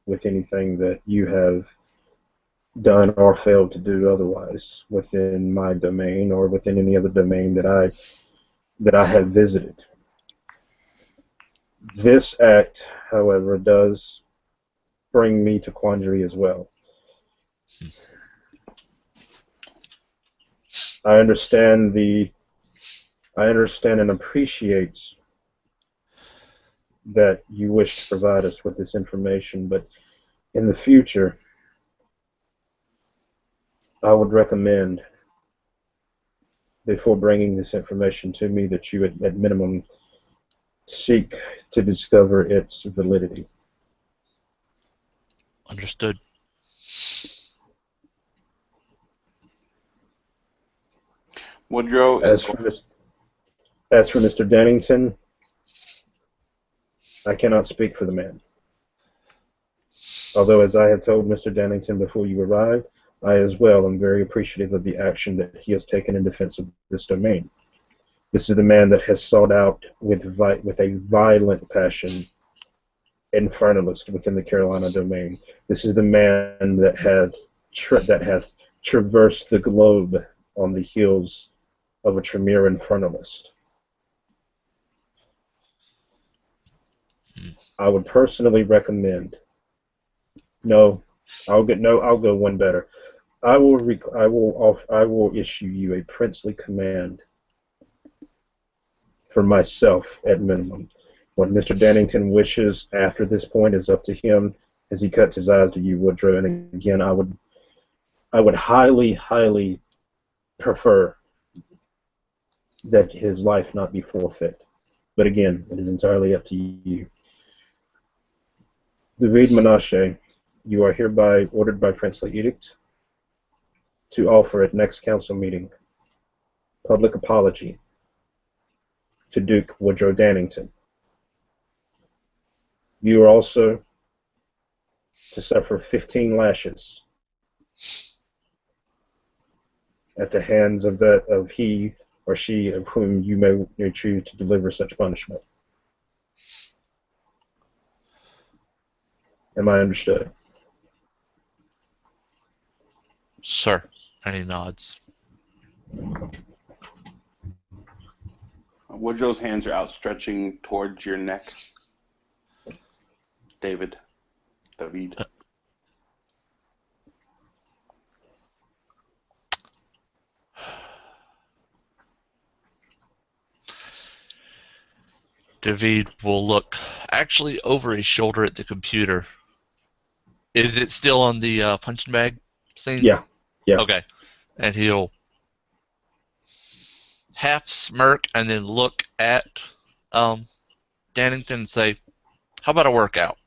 with anything that you have done or failed to do otherwise within my domain or within any other domain that I have visited. This act, however, does bring me to quandary as well. I understand and appreciate that you wish to provide us with this information, but in the future, I would recommend, before bringing this information to me, that you at minimum seek to discover its validity. Understood. Woodrow As is. for Mr. Dannington, I cannot speak for the man. Although, as I have told Mr. Dannington before you arrived, I as well am very appreciative of the action that he has taken in defense of this domain. This is the man that has sought out with a violent passion Infernalist within the Carolina domain. This is the man that has traversed the globe on the heels of a Tremere Infernalist. I would personally recommend. I'll go one better. I will issue you a princely command for myself at minimum. What Mr. Dannington wishes after this point is up to him, as he cuts his eyes to you, Woodrow. And again, I would highly prefer that his life not be forfeit. But again, it is entirely up to you. David Menashe, you are hereby ordered by princely edict to offer at next council meeting public apology to Duke Woodrow Dannington. You are also to suffer 15 lashes at the hands of he or she of whom you may choose to deliver such punishment. Am I understood? Sir. And he nods. Woodrow's hands are outstretching towards your neck. David. David will look actually over his shoulder at the computer. Is it still on the punching bag scene? Yeah. Okay. And he'll half smirk and then look at Dannington and say, "How about a workout?"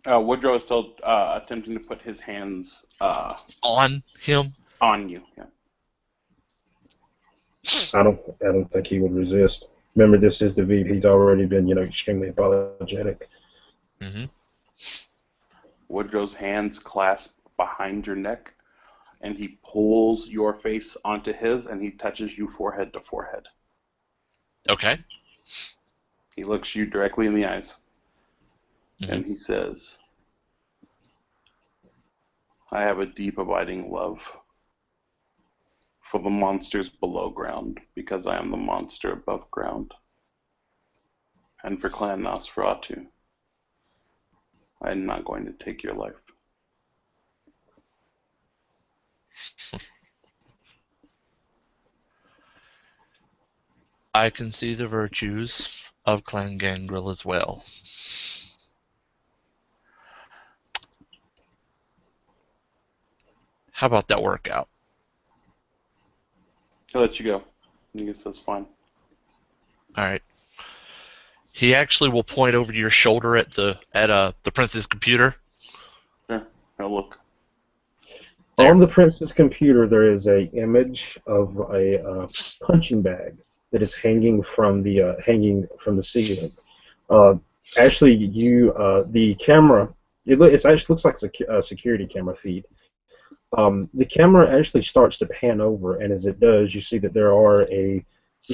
Woodrow is still attempting to put his hands On him? on you. Yeah. I don't think he would resist. Remember, this is David. He's already been, extremely apologetic. Mm-hmm. Woodrow's hands clasp behind your neck, and he pulls your face onto his, and he touches you forehead to forehead. Okay. He looks you directly in the eyes, and he says, "I have a deep abiding love for the monsters below ground, because I am the monster above ground. And for Clan Nosferatu, I am not going to take your life." I can see the virtues of Clan Gangrel as well. How about that workout? He'll let you go. I guess that's fine. Alright. He actually will point over your shoulder at the prince's computer. Sure, he'll look. There. On the prince's computer, there is a image of a punching bag that is hanging from the ceiling. Actually, the camera, it actually looks like a security camera feed. The camera actually starts to pan over, and as it does, you see that there are a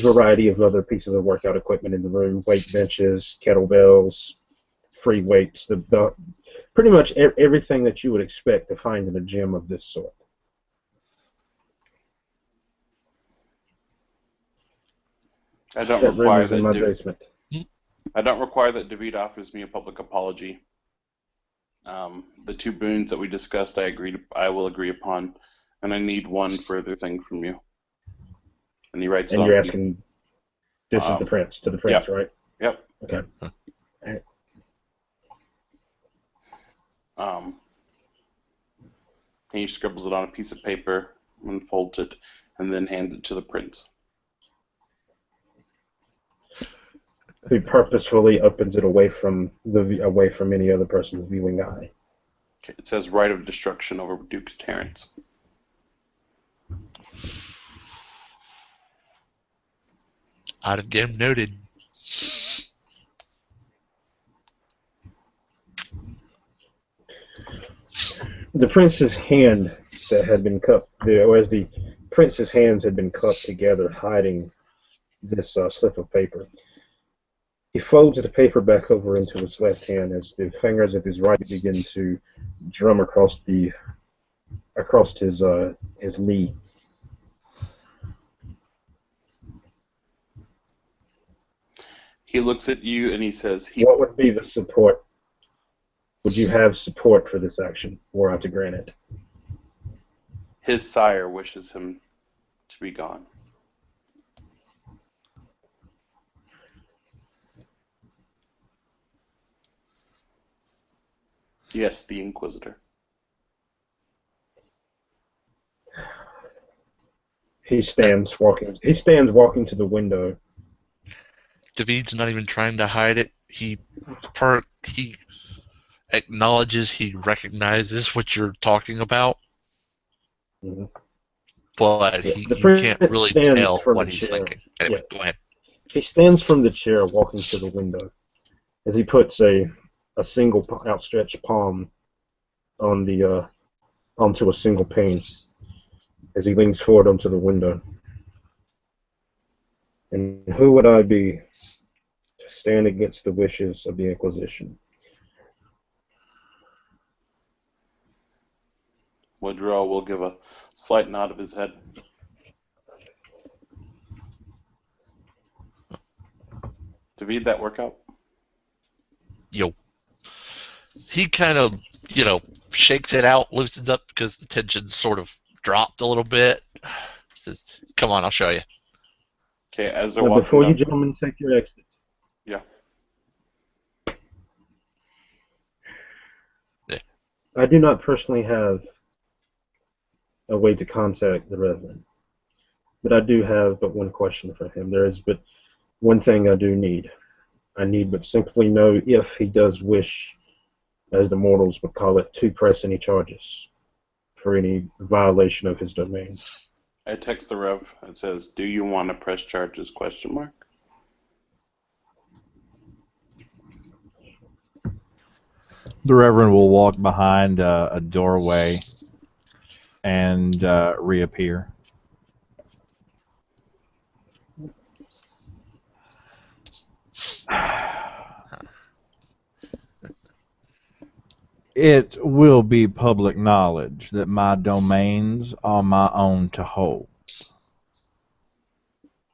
variety of other pieces of workout equipment in the room: weight benches, kettlebells, free weights, the pretty much everything that you would expect to find in a gym of this sort. I don't That room require is in my basement. I don't require that David offers me a public apology. The two boons that we discussed, I will agree upon, and I need one further thing from you. And he writes And on. you're asking, this is the prince, to the prince, yep. right? Yep. Okay. All right. He scribbles it on a piece of paper and folds it, and then hands it to the prince. He purposefully opens it away from any other person's viewing eye. Okay, it says "Right of Destruction" over Duke Terrence. Out of game noted. The prince's hand that had been cupped, as the prince's hands had been cupped together, hiding this slip of paper. He folds the paper back over into his left hand as the fingers of his right begin to drum across his knee. He looks at you and he says, "What would be the support? Would you have support for this action, were I to grant it?" "His sire wishes him to be gone." "Yes, the Inquisitor." He stands walking to the window. David's not even trying to hide it. He acknowledges, he recognizes what you're talking about, Mm-hmm. but Yeah. you can't Prince really stands tell from what the he's chair. thinking. Anyway, Yeah. go ahead. He stands from the chair, walking to the window, as he puts a single outstretched palm on onto a single pane. as he leans forward onto the window. And who would I be to stand against the wishes of the Inquisition? Woodrow will give a slight nod of his head. David, that work out? Yo. He kind of, shakes it out, loosens up because the tension sort of dropped a little bit. Says, "Come on, I'll show you." Okay, as they're Now, walking before you down. gentlemen take your exit, Yeah. I do not personally have a way to contact the Reverend, but I do have but one question for him. There is but one thing I do need. I need but simply know if he does wish, as the mortals would call it, to press any charges for any violation of his domain. I text the Rev. It says, "Do you want to press charges?" ? The Reverend will walk behind a doorway and reappear. It will be public knowledge that my domains are my own to hold.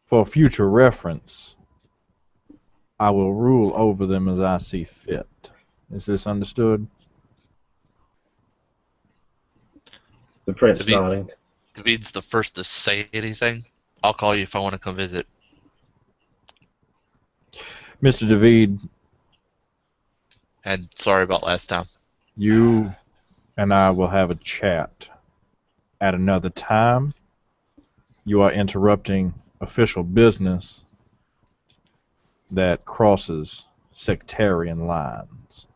For future reference, I will rule over them as I see fit. Is this understood? The Prince nodding. David's the first to say anything. I'll call you if I want to come visit. Mr. David, And sorry about last time. you and I will have a chat at another time. You are interrupting official business that crosses sectarian lines.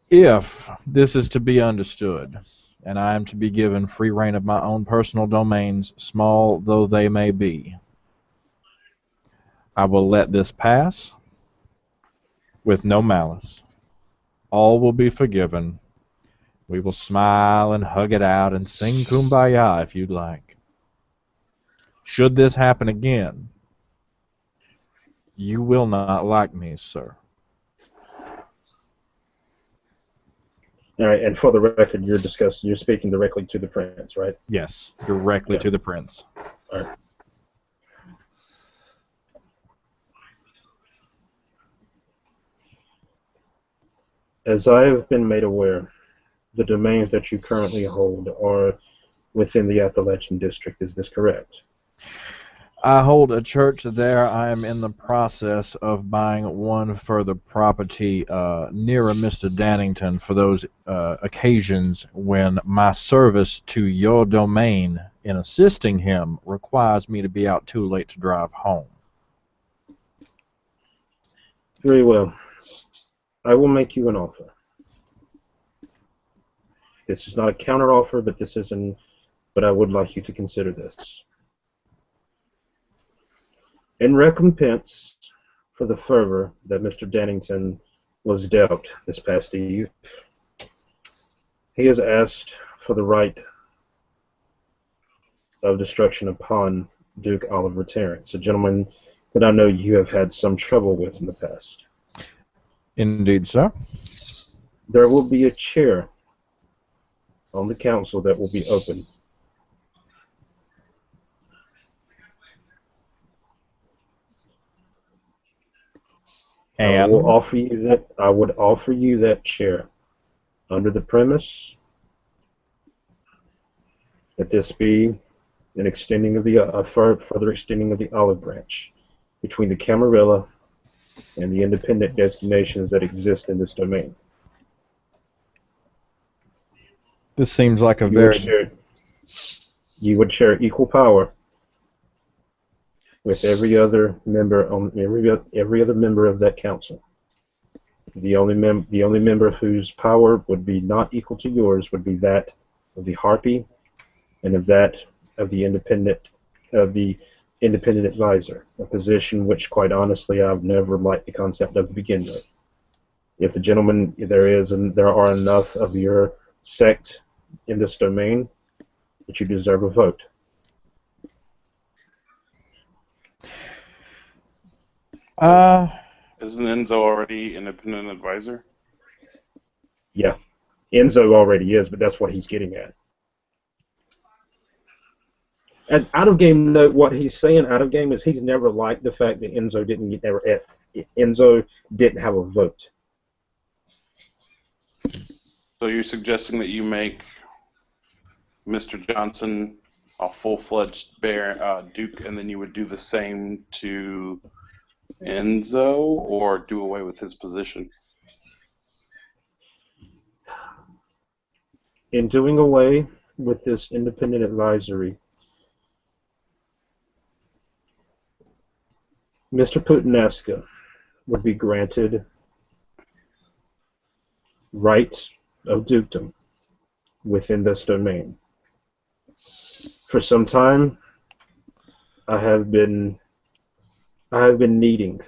If this is to be understood, and I am to be given free rein of my own personal domains, small though they may be, I will let this pass with no malice. All will be forgiven. We will smile and hug it out and sing Kumbaya if you'd like. Should this happen again, you will not like me, sir. All right, and for the record, you're speaking directly to the Prince, right? Yes, directly to the Prince. All right. As I have been made aware, the domains that you currently hold are within the Appalachian District. Is this correct? I hold a church there. I am in the process of buying one further property nearer Mr. Dannington for those occasions when my service to your domain in assisting him requires me to be out too late to drive home. Very well. I will make you an offer. This is not a counteroffer, but I would like you to consider this. In recompense for the fervor that Mr. Dannington was dealt this past eve, he has asked for the right of destruction upon Duke Oliver Terrence, a gentleman that I know you have had some trouble with in the past. Indeed, sir. There will be a chair on the council that will be open. And I would offer you that chair under the premise that this be an extending of the further extending of the olive branch between the Camarilla and the independent designations that exist in this domain. this seems like a You would share equal power with every other member of that council. The only member whose power would be not equal to yours would be that of the Harpy and of that of the independent advisor, a position which, quite honestly, I've never liked the concept of to begin with. If the gentleman there are enough of your sect in this domain, that you deserve a vote. Isn't Enzo already independent advisor? Yeah, Enzo already is, but that's what he's getting at. And out of game, note what he's saying. Out of game is he's never liked the fact that Enzo didn't have a vote. So you're suggesting that you make Mr. Johnson a full-fledged Duke, and then you would do the same to Enzo, or do away with his position? In doing away with this independent advisory, Mr. Putanesca would be granted right of dukedom within this domain. For some time, I have been needing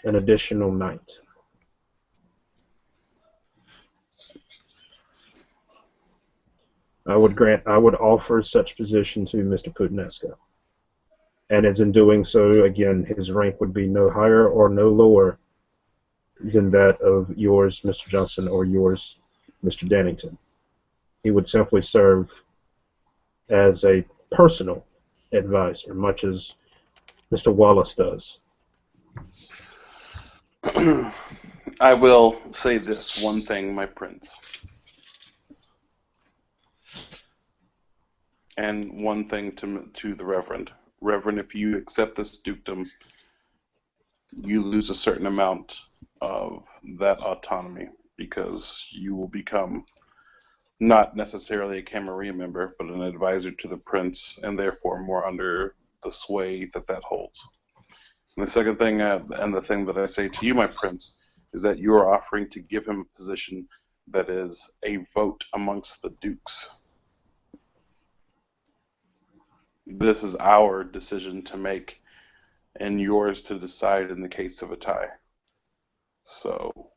an additional knight. I would offer such position to Mr. Putanesca. And as in doing so, again, his rank would be no higher or no lower than that of yours, Mr. Johnson, or yours, Mr. Dannington. He would simply serve as a personal advisor, much as Mr. Wallace does. I will say this one thing, my prince. And one thing to the Reverend. Reverend, if you accept this dukedom, you lose a certain amount of that autonomy, because you will become not necessarily a Camarilla member, but an advisor to the prince, and therefore more under the sway that holds. And the second thing, and the thing that I say to you, my prince, is that you are offering to give him a position that is a vote amongst the dukes. This is our decision to make, and yours to decide in the case of a tie. So,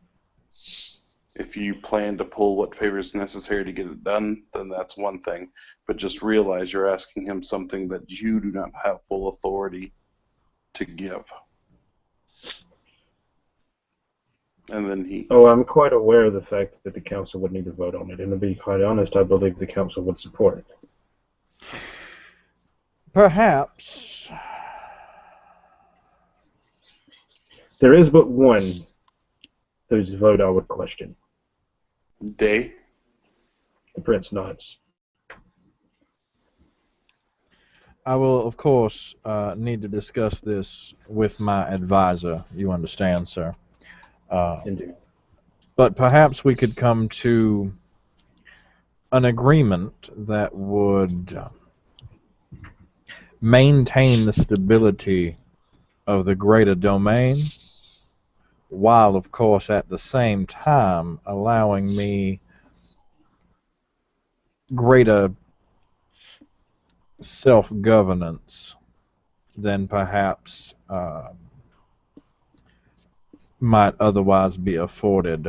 if you plan to pull what favors necessary to get it done, then that's one thing. But just realize you're asking him something that you do not have full authority to give. And then he... Oh, I'm quite aware of the fact that the council would need to vote on it, and to be quite honest, I believe the council would support it. Perhaps. There is but one whose vote I would question. Day? The prince nods. I will, of course, need to discuss this with my advisor. You understand, sir? Indeed. But perhaps we could come to an agreement that would maintain the stability of the greater domain, while, of course, at the same time allowing me greater self-governance than perhaps might otherwise be afforded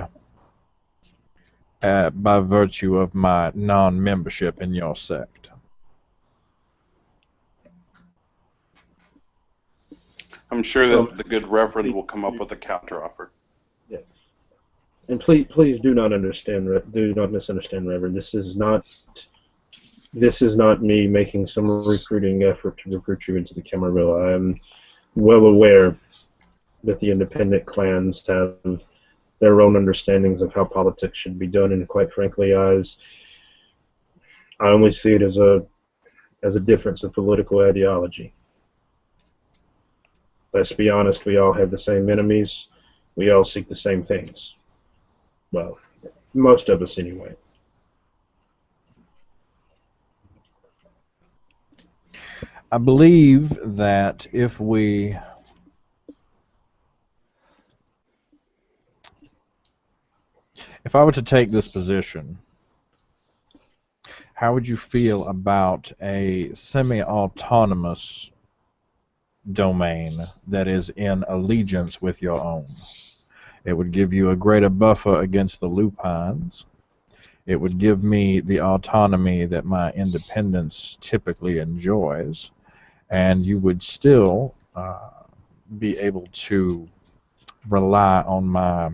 by virtue of my non-membership in your sect. I'm sure that the good Reverend will come up with a counteroffer. Yeah. And please do not misunderstand, Reverend. This is not me making some recruiting effort to recruit you into the Camarilla. I am well aware that the independent clans have their own understandings of how politics should be done, and quite frankly, I only see it as a difference of political ideology. Let's be honest, we all have the same enemies. We all seek the same things. Well, most of us anyway. I believe that if I were to take this position, how would you feel about a semi-autonomous domain that is in allegiance with your own? It would give you a greater buffer against the lupines. It would give me the autonomy that my independence typically enjoys, and you would still be able to rely on my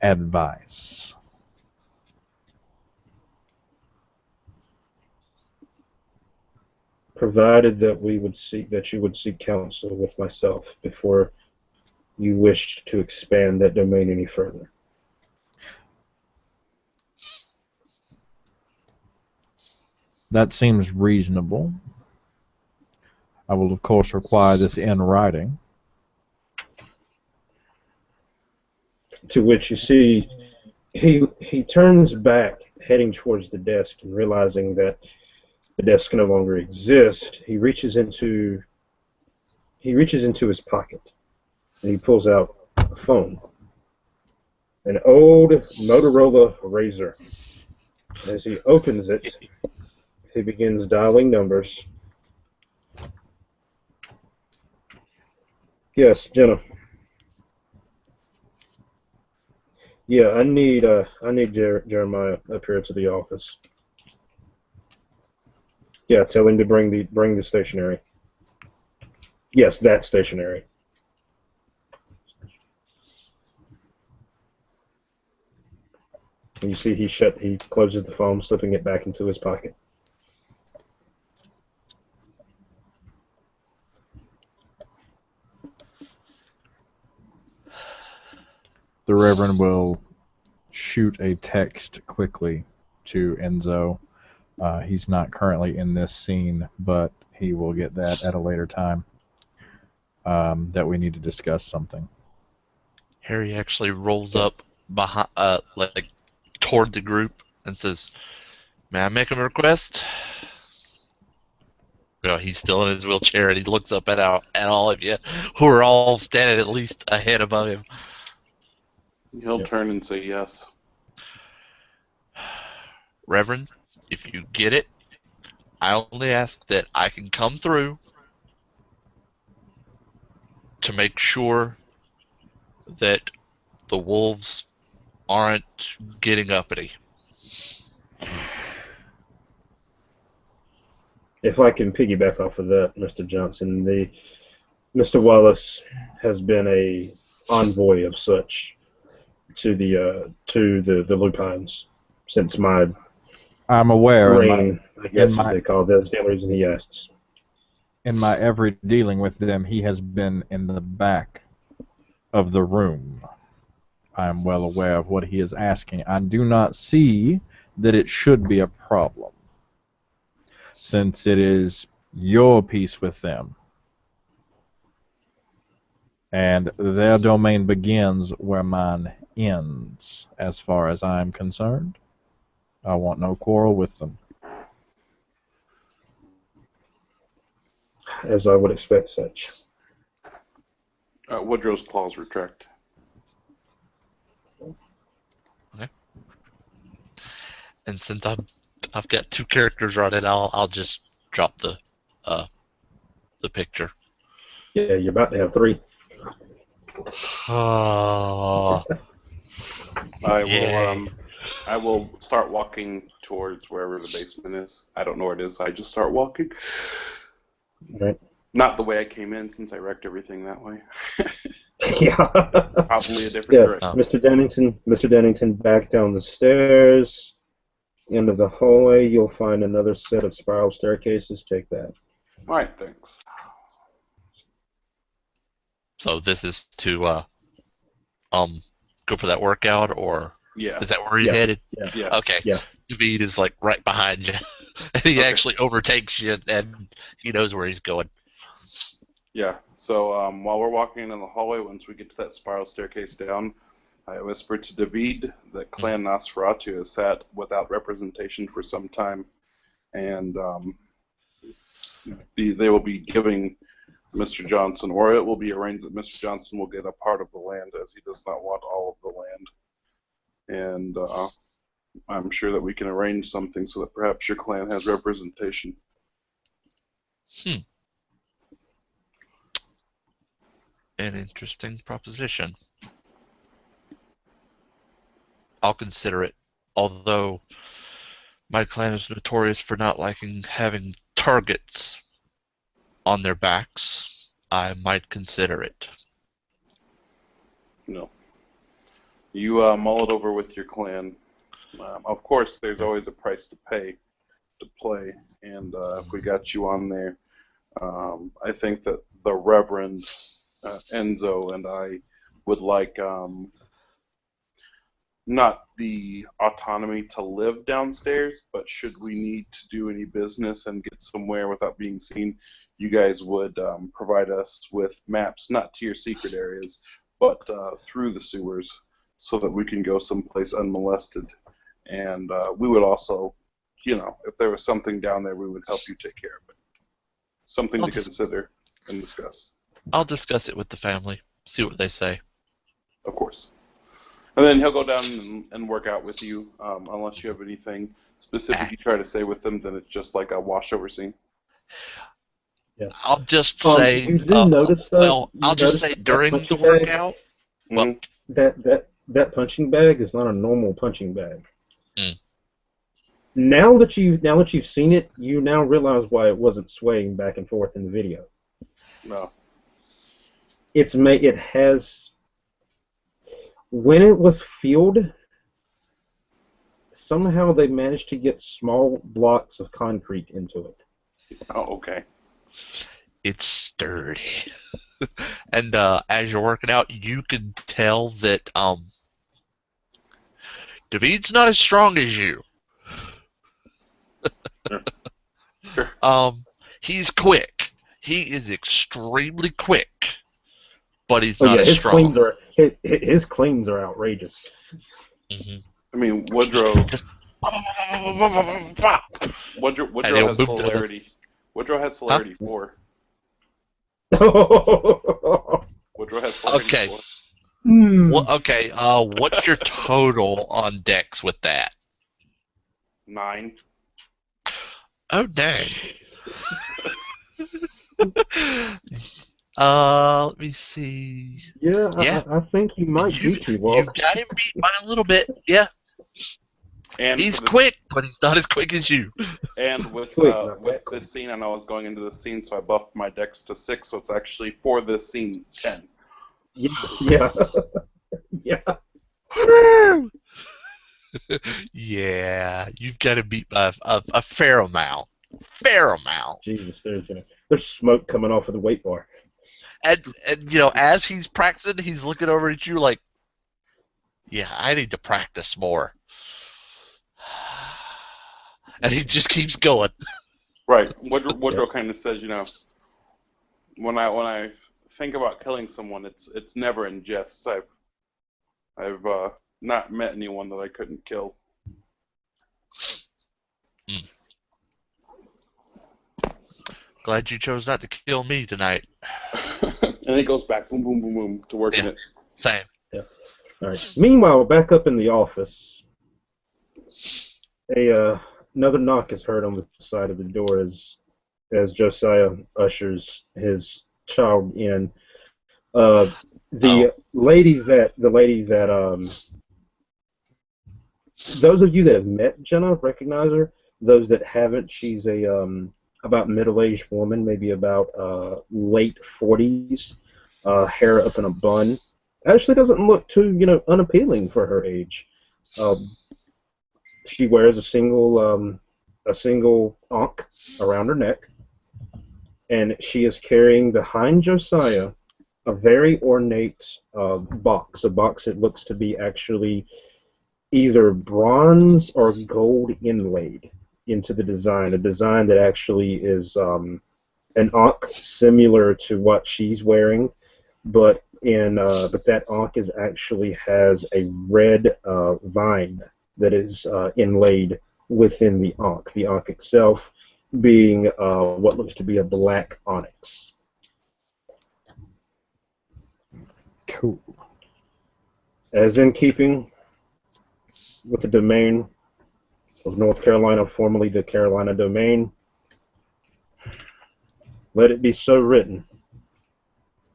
advice. Provided that you would seek counsel with myself before you wished to expand that domain any further. That seems reasonable. I will, of course, require this in writing. To which you see he turns back, heading towards the desk, and realizing that the desk no longer exists, he reaches into his pocket and he pulls out a phone, an old Motorola Razr. As he opens it, he begins dialing numbers. Yes, Jenna. Yeah, I need Jeremiah up here to the office. Yeah, tell him to bring the stationery. Yes, that stationery. And you see he closes the phone, slipping it back into his pocket. The Reverend will shoot a text quickly to Enzo. He's not currently in this scene, but he will get that at a later time. That we need to discuss something. Harry actually rolls up behind, like toward the group and says, "May I make a request?" You know, he's still in his wheelchair and he looks up at all of you, who are all standing at least a head above him. He'll turn and say yes. Reverend, if you get it, I only ask that I can come through to make sure that the wolves aren't getting uppity. If I can piggyback off of that, Mr. Johnson, Mr. Wallace has been a envoy of such to the Lupines since my I'm aware reign, I guess in as they call it. That's the only reason he asks. in my every dealing with them, he has been in the back of the room. I am well aware of what he is asking. I do not see that it should be a problem, since it is your peace with them. And their domain begins where mine ends, as far as I am concerned. I want no quarrel with them. As I would expect such. Woodrow's claws retract. Okay. And since I've got two characters running, I'll just drop the picture. Yeah, you're about to have 3. Oh, I will start walking towards wherever the basement is. I don't know where it is. I just start walking. Right. Not the way I came in, since I wrecked everything that way. Yeah. Probably a different direction. Mr. Dennington, back down the stairs. End of the hallway, you'll find another set of spiral staircases. Take that. All right, thanks. so this is to go for that workout, or Yeah. is that where you're headed? Yeah. Okay. Yeah. David is like right behind you, and he Okay. actually overtakes you, and he knows where he's going. Yeah. So while we're walking in the hallway, once we get to that spiral staircase down, I whispered to David that Clan Nosferatu has sat without representation for some time, and they will be giving Mr. Johnson, or it will be arranged that Mr. Johnson will get a part of the land, as he does not want all of the land. And I'm sure that we can arrange something so that perhaps your clan has representation. An interesting proposition. I'll consider it. Although my clan is notorious for not liking having targets on their backs, I might consider it. No. You mull it over with your clan. Of course, there's always a price to pay to play, and if we got you on there, I think that the Reverend Enzo and I would like not the autonomy to live downstairs, but should we need to do any business and get somewhere without being seen, you guys would provide us with maps, not to your secret areas, but through the sewers, so that we can go someplace unmolested. And we would also, if there was something down there, we would help you take care of it. Something to consider and discuss. I'll discuss it with the family, see what they say. Of course. And then he'll go down and work out with you, unless you have anything specific you try to say with them, then it's just like a washover scene. Yeah. I'll just say, you do notice, though, I'll just say during the workout. Well, that punching bag is not a normal punching bag. Mm. Now that you've seen it, you now realize why it wasn't swaying back and forth in the video. No. It has, when it was filled, somehow they managed to get small blocks of concrete into it. Oh, okay. it's sturdy. And as you're working out, you can tell that David's not as strong as you. Sure. He's quick. He is extremely quick, but he's not as his strong. His claims are outrageous. Mm-hmm. I mean, Woodrow has celerity. Woodrow has celerity 4. Woodrow has celerity 4. Well, okay. What's your total on Dex with that? 9. Oh dang. Let me see. Yeah. I think he might beat you, Walt. You've got him beat by a little bit. Yeah. And he's quick, but he's not as quick as you. And with this scene, I know I was going into the scene, so I buffed my Dex to 6, so it's actually for this scene 10. Yeah. Yeah. Yeah, you've got to beat by a fair amount. Fair amount. Jesus, there's smoke coming off of the weight bar. And as he's practicing, he's looking over at you like, yeah, I need to practice more. And he just keeps going. Right. Woodrow kind of says, when I think about killing someone, it's never in jest. I've not met anyone that I couldn't kill. Mm. Glad you chose not to kill me tonight. And he goes back, boom, boom, boom, boom, to working it. Same. Yeah. All right. Meanwhile, back up in the office, another knock is heard on the side of the door as Josiah ushers his child in. The lady that those of you that have met Jenna recognize her. Those that haven't, she's a about middle-aged woman, maybe about late 40s, hair up in a bun. Actually doesn't look too unappealing for her age. She wears a single ankh around her neck, and she is carrying behind Josiah a very ornate box. A box that looks to be actually either bronze or gold inlaid into the design. A design that actually is an ankh similar to what she's wearing, but that ankh actually has a red vine that is inlaid within the ankh. The ankh itself being what looks to be a black onyx. Cool. As in keeping with the domain of North Carolina, formerly the Carolina Domain, let it be so written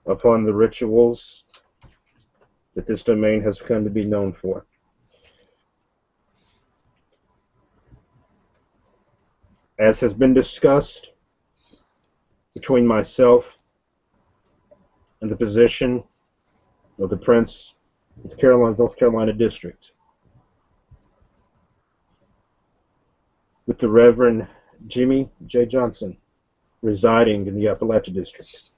upon the rituals that this domain has come to be known for. as has been discussed between myself and the position of the Prince of the North Carolina District, with the Reverend Jimmy J. Johnson residing in the Appalachia District,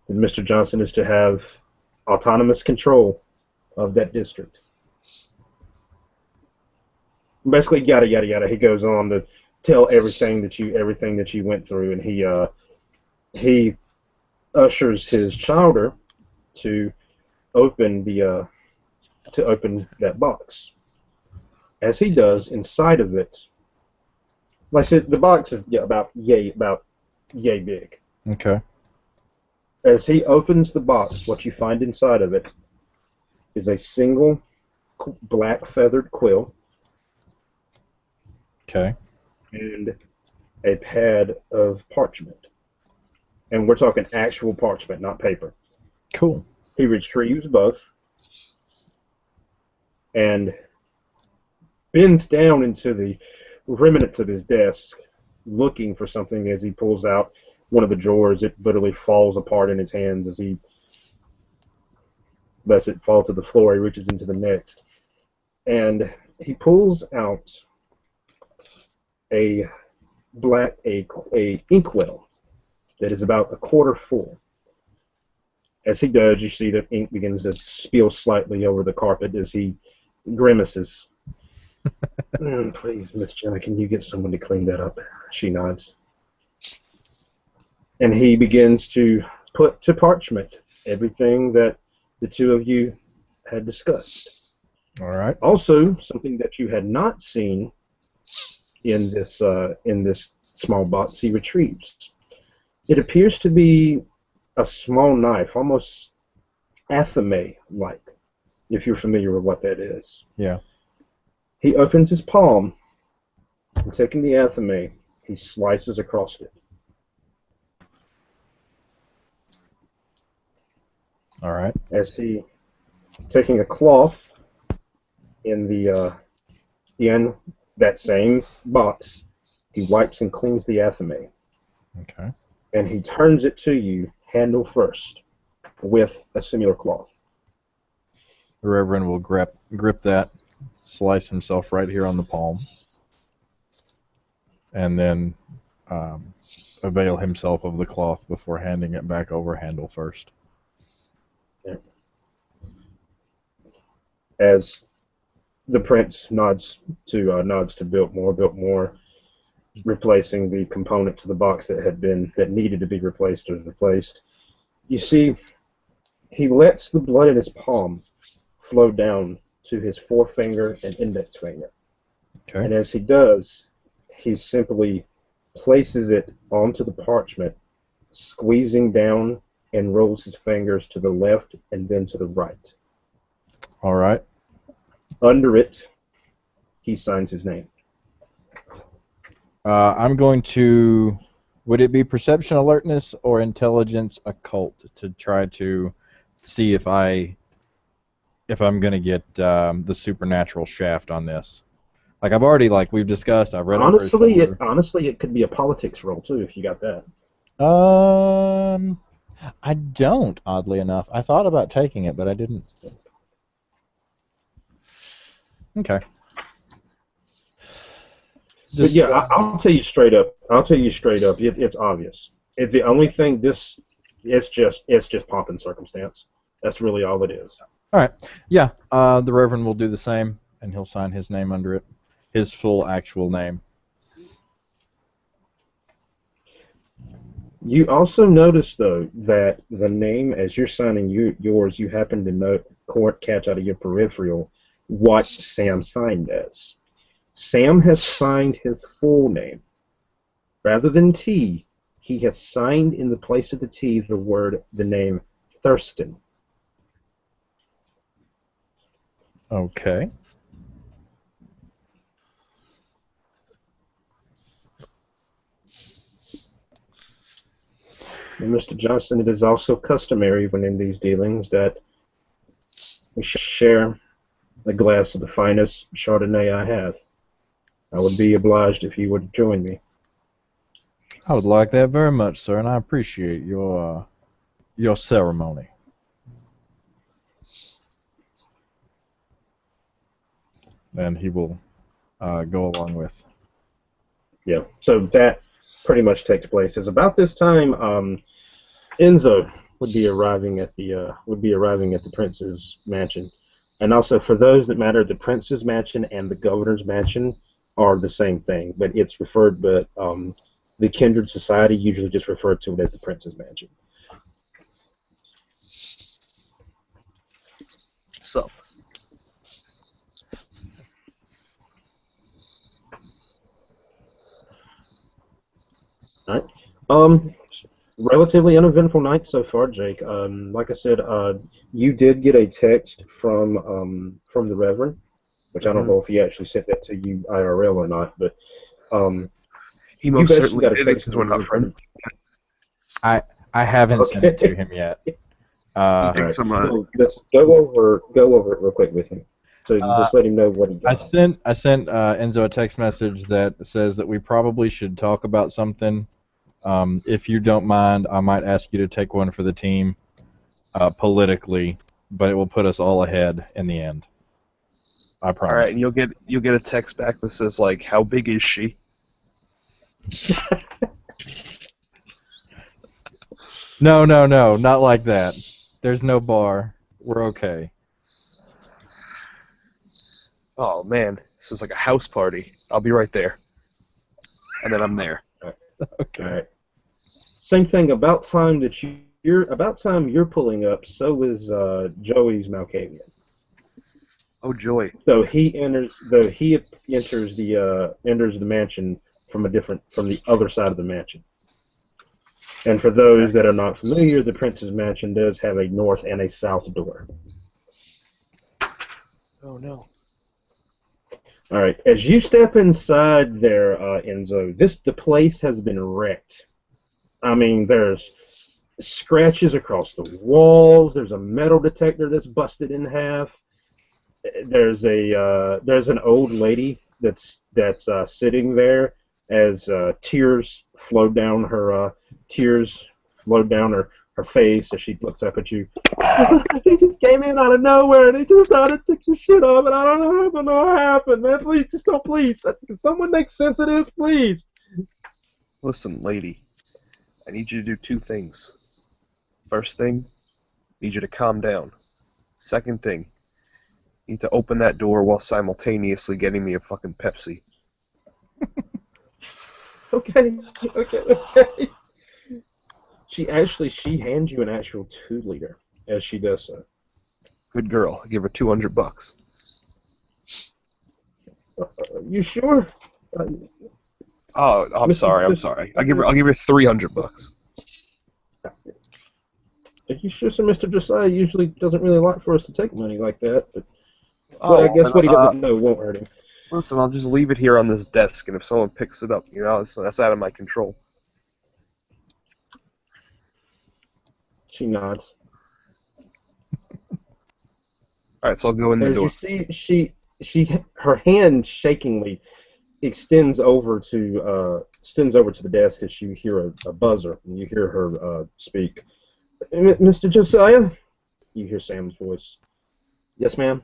that Mr. Johnson is to have autonomous control of that district. Basically, yada yada yada. He goes on to tell everything that you went through, and he ushers his childer to open that box. As he does, inside of it, like I said, the box is about yay big. Okay. As he opens the box, what you find inside of it is a single black feathered quill. Okay. And a pad of parchment. And we're talking actual parchment, not paper. Cool. He retrieves both and bends down into the remnants of his desk, looking for something. As he pulls out one of the drawers, it literally falls apart in his hands as he lets it fall to the floor. He reaches into the next, and he pulls out a inkwell that is about a quarter full. As he does, you see that ink begins to spill slightly over the carpet as he grimaces. Please, Miss Jenna, can you get someone to clean that up? She nods. And he begins to put to parchment everything that the two of you had discussed. All right. Also, something that you had not seen in this small box, he retrieves. It appears to be a small knife, almost athame-like, if you're familiar with what that is. Yeah. He opens his palm, and taking the athame, he slices across it. All right. As he, taking a cloth in that same box, he wipes and cleans the athame. Okay. And he turns it to you, handle first, with a similar cloth. The Reverend will grip that, slice himself right here on the palm, and then avail himself of the cloth before handing it back over, handle first. Yeah. As the Prince nods to Biltmore, replacing the components of the box that needed to be replaced was replaced. You see, he lets the blood in his palm flow down to his forefinger and index finger. Okay. And as he does, he simply places it onto the parchment, squeezing down, and rolls his fingers to the left and then to the right. All right. Under it, he signs his name. I'm going to. Would it be perception alertness or intelligence occult to try to see if I'm going to get the supernatural shaft on this? Like I've already, like we've discussed, I've read Honestly, it could be a politics roll too if you got that. I don't, oddly enough. I thought about taking it, but I didn't. Okay. But yeah, I'll tell you straight up. It's obvious. It's the only thing. It's just pomp and circumstance. That's really all it is. All right. Yeah. The Reverend will do the same, and he'll sign his name under it, his full actual name. You also notice though that the name, as you're signing yours, you happen to catch out of your peripheral what Sam signed as. Sam has signed his full name. Rather than T, he has signed in the place of the T the name Thurston. Okay. And Mr. Johnson, it is also customary when in these dealings that we share a glass of the finest Chardonnay I have. I would be obliged if you would join me. I would like that very much, sir, and I appreciate your ceremony. And he will go along with. Yeah. So that pretty much takes place. It's about this time. Enzo would be arriving at the prince's mansion, and also for those that matter, the prince's mansion and the governor's mansion are the same thing, but it's referred. But the kindred society usually just referred to it as the prince's mansion. So, All right. Relatively uneventful night so far, Jake. Like I said, you did get a text from the Reverend, which I don't know if he actually sent that to you IRL or not, but he most basically certainly got a did text because we're not friends. I haven't sent it to him yet. All think right. some, Well, let's go over it real quick with him. So just let him know what he got. I sent Enzo a text message that says that we probably should talk about something. If you don't mind, I might ask you to take one for the team politically, but it will put us all ahead in the end. I promise. All right, and you'll get a text back that says like, "How big is she?" No, not like that. There's no bar. We're okay. Oh man, this is like a house party. I'll be right there. And then I'm there. Okay. All right. Same thing. About time you're pulling up. So is Joey's Malkavian. Oh joy. Though he enters the mansion from the other side of the mansion. And for those that are not familiar, the prince's mansion does have a north and a south door. Oh no. All right. As you step inside there, Enzo, the place has been wrecked. I mean, there's scratches across the walls. There's a metal detector that's busted in half. There's an old lady that's sitting there as tears flowed down her face as she looks up at you. He just came in out of nowhere and he just started to take some shit up and I don't know what happened, man. Please. Can someone make sense of this, please? Listen, lady. I need you to do two things. First thing, I need you to calm down. Second thing, you need to open that door while simultaneously getting me a fucking Pepsi. Okay. She hands you an actual 2-liter as she does so. Good girl. I give her $200. You sure? Oh, I'm sorry. I'll give her $300. Are you sure, so Mr. Josiah usually doesn't really like for us to take money like that, but I guess what he doesn't know won't hurt him. Listen, I'll just leave it here on this desk, and if someone picks it up, that's out of my control. She nods. All right, so I'll go in the door. As you see, her hand shakingly extends over to the desk as you hear a buzzer, and you hear her speak. Mr. Josiah? You hear Sam's voice. Yes, ma'am.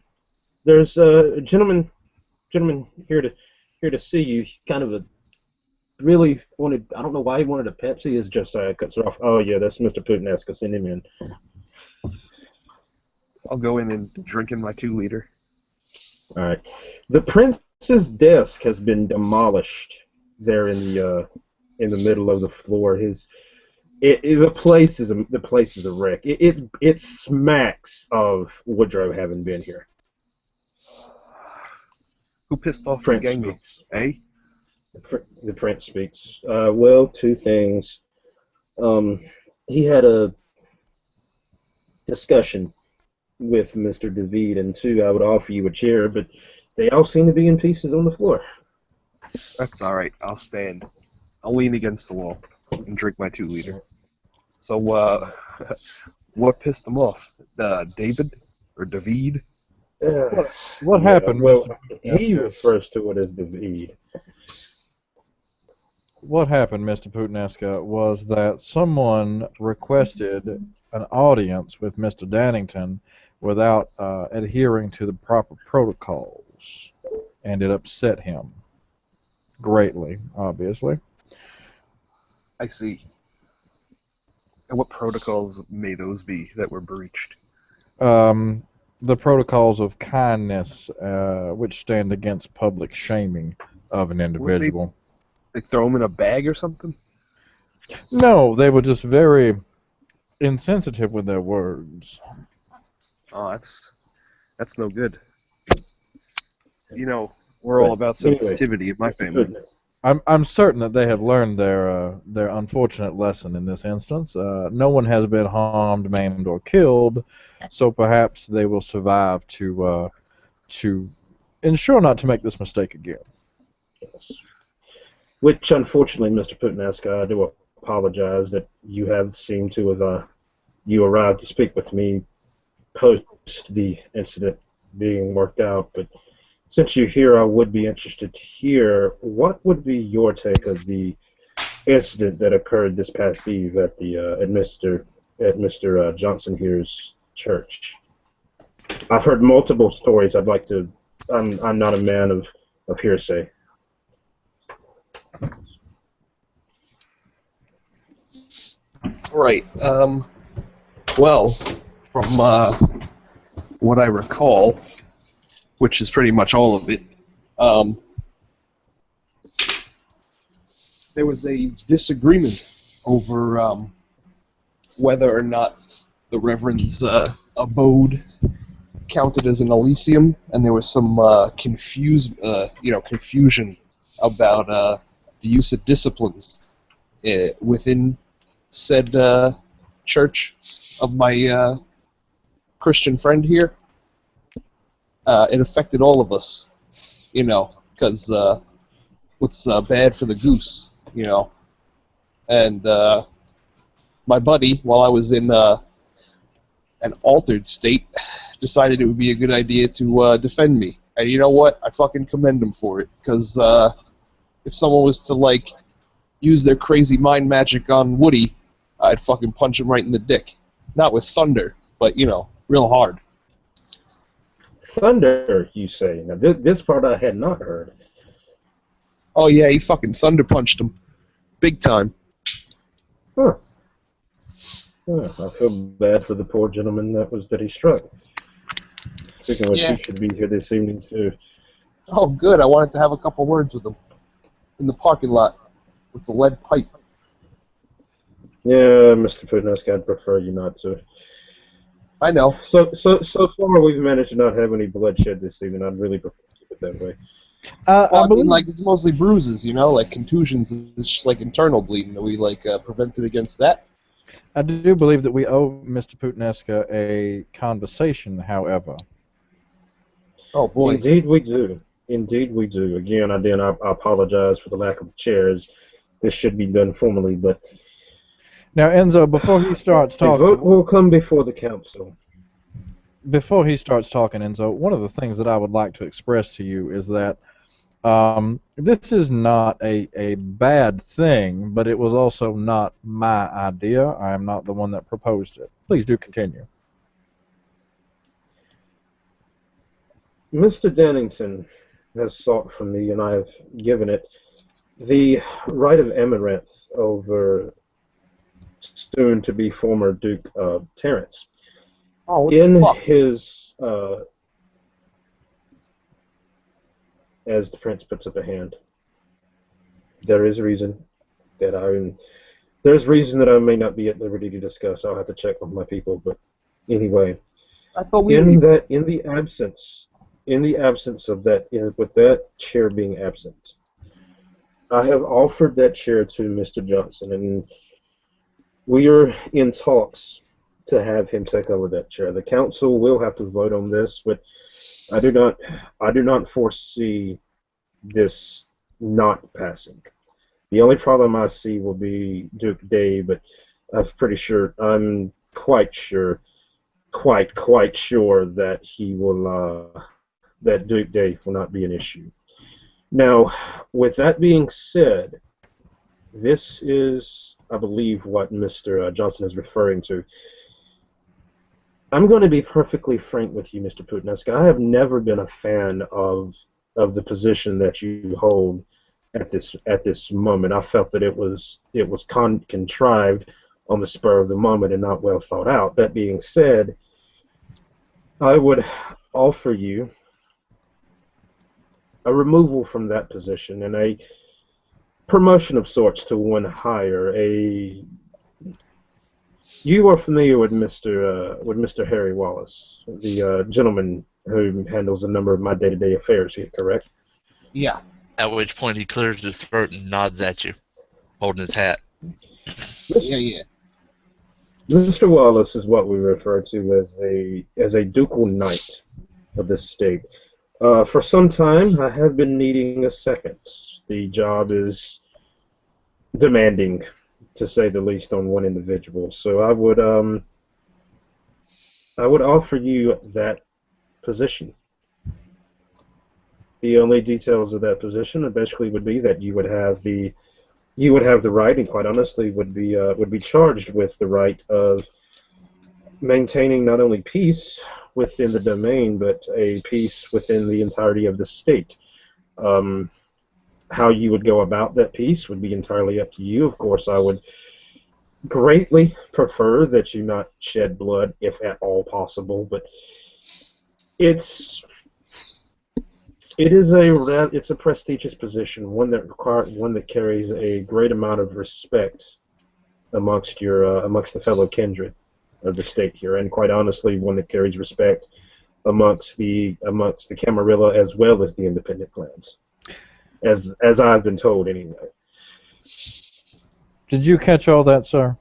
There's a gentleman here to see you. He's kind of really wanted. I don't know why he wanted a Pepsi. As Josiah cuts her off. Oh yeah, that's Mr. Puttanesca. Send him in. I'll go in and drink in my 2-liter. All right. The prince's desk has been demolished there in the middle of the floor. The place is a wreck. It smacks of Woodrow having been here. Who pissed off Prince the gang? Eh? The prince speaks. Well, two things. He had a discussion with Mr. David, and two, I would offer you a chair, but they all seem to be in pieces on the floor. That's all right. I'll stand. I'll lean against the wall and drink my 2-liter. So, what pissed them off? David or David? What happened? Well, Mr. he refers to it as David. what happened, Mr. Putineska, was that someone requested an audience with Mr. Dannington without adhering to the proper protocols, and it upset him greatly, obviously. I see. And what protocols may those be that were breached? The protocols of kindness, which stand against public shaming of an Would individual. they throw them in a bag or something? No, they were just very insensitive with their words. Oh, that's no good. You know, we're all about sensitivity in my family. I'm certain that they have learned their unfortunate lesson in this instance. No one has been harmed, maimed, or killed, so perhaps they will survive to ensure not to make this mistake again. Yes. Which, unfortunately, Mr. Putineska, I do apologize that you have seemed to have you arrived to speak with me post the incident being worked out, but since you're here, I would be interested to hear what would be your take of the incident that occurred this past eve at the Mr. Johnson here's church. I've heard multiple stories. I'd like to. I'm not a man of hearsay. Right. Well, from what I recall, which is pretty much all of it, there was a disagreement over whether or not the Reverend's abode counted as an Elysium, and there was some confusion about the use of disciplines within said church of my Christian friend here. It affected all of us, because what's bad for the goose, And my buddy, while I was in an altered state, decided it would be a good idea to defend me. And you know what? I fucking commend him for it, because if someone was to, use their crazy mind magic on Woody, I'd fucking punch him right in the dick. Not with thunder, but, real hard. Thunder, you say? Now, this part I had not heard. Oh, yeah, he fucking thunder punched him. Big time. Huh. Yeah, I feel bad for the poor gentleman that he struck. Speaking of which, he should be here this evening, too. Oh, good. I wanted to have a couple words with him. In the parking lot. With the lead pipe. Yeah, Mr. Putineska, I'd prefer you not to. I know. So far we've managed to not have any bloodshed this evening. I'd really prefer to keep it that way. I mean, it's mostly bruises, like contusions. It's just like internal bleeding. Are we prevented against that? I do believe that we owe Mr. Putineska a conversation, however. Oh boy. Indeed we do. Indeed we do. Again, I apologize for the lack of chairs. This should be done formally, but now, Enzo, before he starts talking, the vote will come before the council. Before he starts talking, Enzo, one of the things that I would like to express to you is that this is not a bad thing, but it was also not my idea. I am not the one that proposed it. Please do continue. Mr. Dennington has sought from me, and I have given it, the right of amaranth over soon-to-be former Duke Terrence. Oh, in his, as the prince puts up a hand, there's reason that I may not be at liberty to discuss. I'll have to check with my people, but anyway, I thought in the absence of that, with that chair being absent, I have offered that chair to Mr. Johnson, and we are in talks to have him take over that chair. The council will have to vote on this, but I do not foresee this not passing. The only problem I see will be Duke Day, but I'm quite sure that he will that Duke Day will not be an issue. Now, with that being said, this is, I believe, what Mr. Johnson is referring to. I'm going to be perfectly frank with you, Mr. Putneska. I have never been a fan of the position that you hold at this moment. I felt that it was contrived on the spur of the moment and not well thought out. That being said, I would offer you a removal from that position and a promotion of sorts to one higher. You are familiar with Mr. Harry Wallace, the gentleman who handles a number of my day-to-day affairs here, correct? Yeah. At which point he clears his throat and nods at you, holding his hat. Yeah. Mr. Wallace is what we refer to as a ducal knight of this state. For some time, I have been needing a second. The job is demanding, to say the least, on one individual. So I would offer you that position. The only details of that position basically would be that you would have the right, and quite honestly would be charged with the right of maintaining not only peace within the domain, but a peace within the entirety of the state. How you would go about that peace would be entirely up to you. Of course, I would greatly prefer that you not shed blood, if at all possible, but it's a prestigious position, one that carries a great amount of respect amongst the fellow kindred of the state here, and quite honestly, one that carries respect amongst the Camarilla as well as the independent clans, as I've been told anyway. Did you catch all that, sir?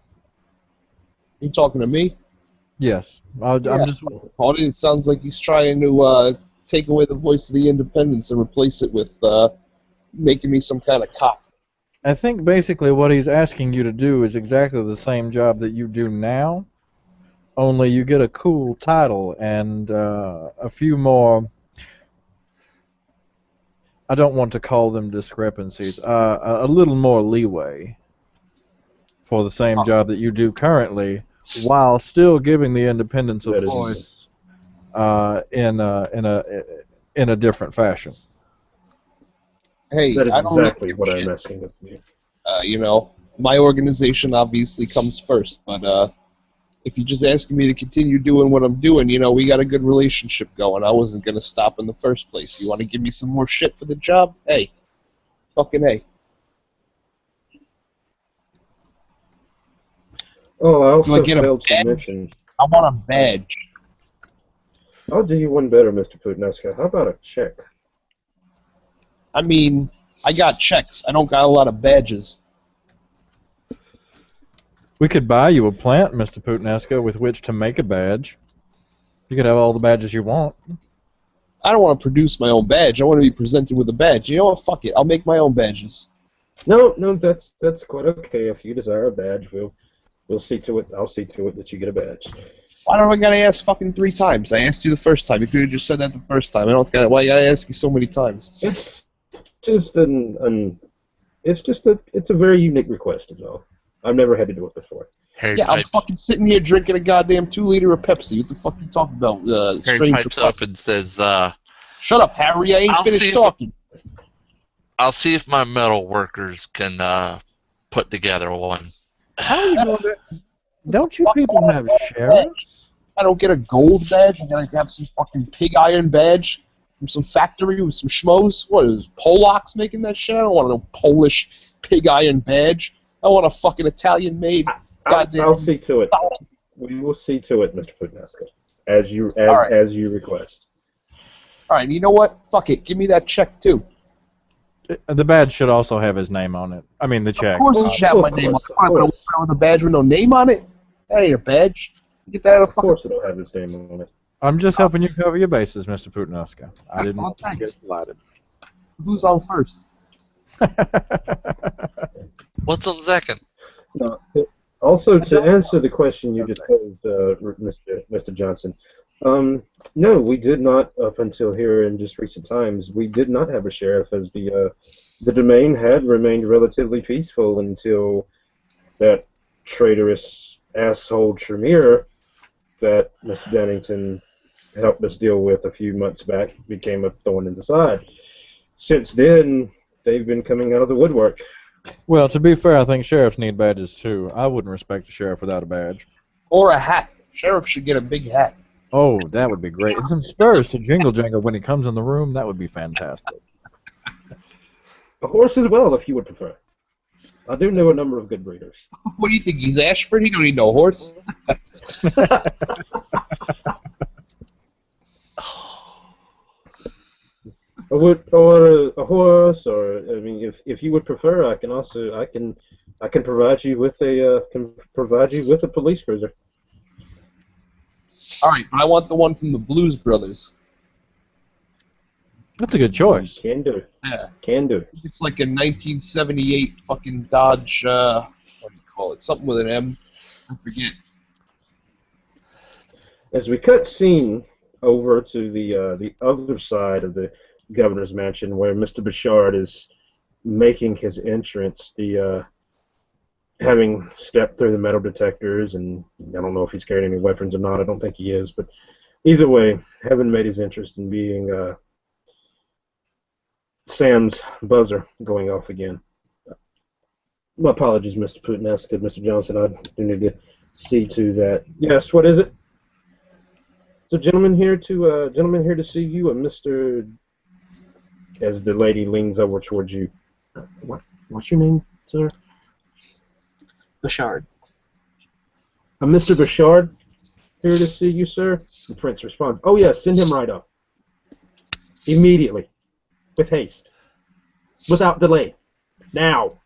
You talking to me? Yes. Yeah. I'm just. Audie, it sounds like he's trying to take away the voice of the independents and replace it with making me some kind of cop. I think basically what he's asking you to do is exactly the same job that you do now, only you get a cool title and a few more. I don't want to call them discrepancies. A little more leeway for the same job that you do currently, while still giving the independence of voice in a different fashion. Hey, That is I don't exactly really what give I'm a shit. asking of you. My organization obviously comes first, but if you're just asking me to continue doing what I'm doing, we got a good relationship going. I wasn't going to stop in the first place. You want to give me some more shit for the job? Hey, fucking hey. Oh, I also get a failed to badge? mention. I want a badge. I'll do you one better, Mr. Putneska. How about a check? I mean, I got checks. I don't got a lot of badges. We could buy you a plant, Mr. Putneska, with which to make a badge. You could have all the badges you want. I don't want to produce my own badge. I want to be presented with a badge. You know what? Fuck it. I'll make my own badges. No, that's quite okay. If you desire a badge, we'll see to it. I'll see to it that you get a badge. Why do I gotta ask fucking 3 times? I asked you the first time. You could have just said that the first time. Why you gotta ask you so many times? It's just it's a very unique request, is all. I've never had to do it before. Harry Yeah, I'm pipes, fucking sitting here drinking a goddamn 2-liter of Pepsi. What the fuck you talking about? Harry Strange pipes up requests. and says, Shut up, Harry. I ain't I'll see finished if- talking. I'll see if my metal workers can put together one. How are you going to... Don't you people have sheriffs? I don't get a gold badge. I gotta have some fucking pig iron badge from some factory with some schmoes. What is Polacks making that shit? I don't want no Polish pig iron badge. I want a fucking Italian made. I'll see to it. We will see to it, Mr. Putneska, as you request. All right, you know what? Fuck it. Give me that check too. The badge should also have his name on it. I mean, the check. Of course it should have my name on it. I'm gonna wear with a badge with no name on it. That ain't a badge. Get that out of Of fucking. course, it'll have his name on it. I'm just helping you cover your bases, Mr. Putneska. I didn't want to get thanks. delighted. Who's on first? What's on second? Also, to answer the question you just posed, Mr. Johnson, no, we did not, up until here in just recent times, we did not have a sheriff as the The domain had remained relatively peaceful until that traitorous asshole Tremere that Mr. Dennington helped us deal with a few months back became a thorn in the side. Since then, they've been coming out of the woodwork. Well, to be fair, I think sheriffs need badges too. I wouldn't respect a sheriff without a badge. Or a hat. Sheriff should get a big hat. Oh, that would be great. And some spurs to jingle jangle when he comes in the room. That would be fantastic. A horse as well, if you would prefer. I do know a number of good breeders. What do you think? He's Ashford? He don't need no horse. Or a horse, or I mean, if you would prefer, I can provide you with a police cruiser. All right, but I want the one from the Blues Brothers. That's a good choice. Can do. Yeah. Can do. It's like a 1978 fucking Dodge, what do you call it? Something with an M. I forget. As we cut scene over to the other side of the governor's mansion, where Mr. Bouchard is making his entrance, having stepped through the metal detectors, and I don't know if he's carrying any weapons or not. I don't think he is, but either way, having made his interest in being Sam's buzzer going off again. My apologies, Mr. Putineska, Mr. Johnson. I do need to see to that. Yes, what is it? So, gentlemen here to see you, and Mr. As the lady leans over towards you. What's your name, sir? Bouchard. Mr. Bouchard here to see you, sir. The prince responds, "Oh yes, send him right up. Immediately. With haste. Without delay. Now."